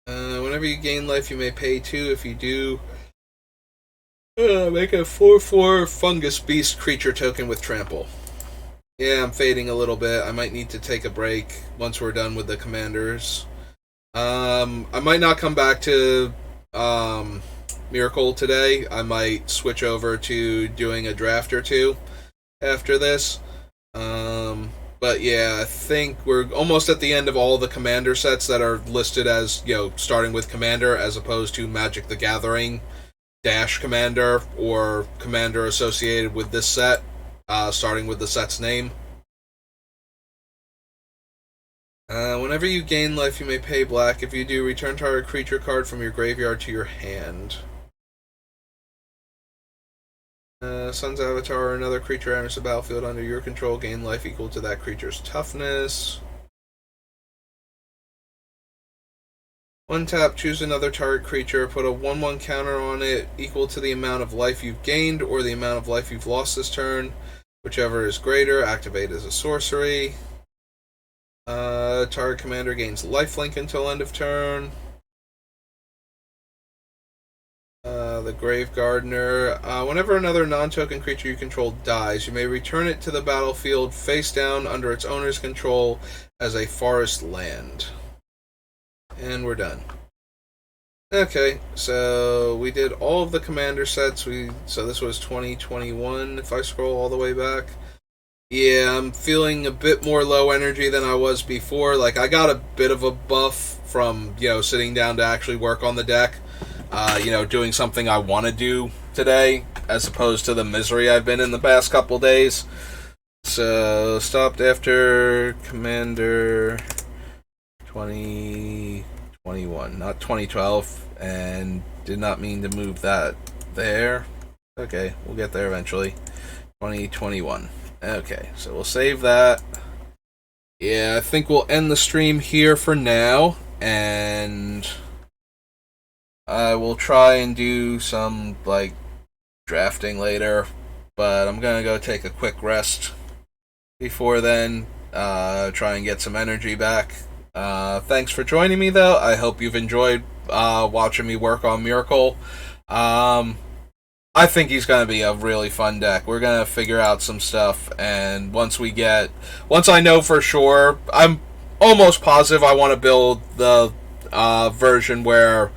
whenever you gain life, you may pay 2. If you do, make a 4/4 Fungus Beast creature token with trample. Yeah, I'm fading a little bit. I might need to take a break once we're done with the commanders. I might not come back to Myrkul today. I might switch over to doing a draft or 2 after this. But yeah, I think we're almost at the end of all the commander sets that are listed as, starting with commander, as opposed to Magic the Gathering dash commander or commander associated with this set. Starting with the set's name. Whenever you gain life, you may pay black. If you do, return target creature card from your graveyard to your hand. Sun's Avatar, another creature enters the battlefield under your control, gain life equal to that creature's toughness. 1 tap, choose another target creature, put a 1/1 counter on it equal to the amount of life you've gained or the amount of life you've lost this turn. Whichever is greater, activate as a sorcery. Target commander gains lifelink until end of turn. The Grave Gardener. Whenever another non-token creature you control dies, you may return it to the battlefield face down under its owner's control as a forest land. And we're done. Okay, so we did all of the commander sets. So this was 2021, if I scroll all the way back. Yeah, I'm feeling a bit more low energy than I was before. Like, I got a bit of a buff from, sitting down to actually work on the deck. Doing something I want to do today, as opposed to the misery I've been in the past couple days. So, stopped after Commander 2021, not 2012, and did not mean to move that there. Okay, we'll get there eventually. 2021. Okay, so we'll save that. Yeah, I think we'll end the stream here for now, and I will try and do some, drafting later, but I'm gonna go take a quick rest before then, try and get some energy back. Thanks for joining me, though. I hope you've enjoyed watching me work on Myrkul. I think he's going to be a really fun deck. We're going to figure out some stuff, and once I know for sure, I'm almost positive I want to build the version where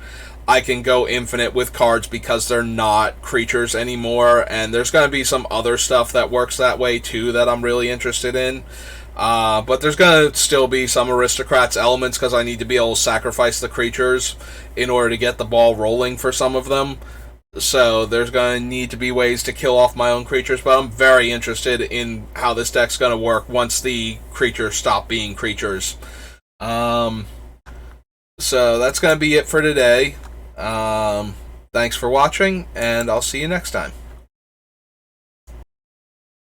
I can go infinite with cards because they're not creatures anymore, and there's going to be some other stuff that works that way too that I'm really interested in. But there's going to still be some aristocrats elements because I need to be able to sacrifice the creatures in order to get the ball rolling for some of them. So there's going to need to be ways to kill off my own creatures, but I'm very interested in how this deck's going to work once the creatures stop being creatures. So that's going to be it for today. Thanks for watching, and I'll see you next time.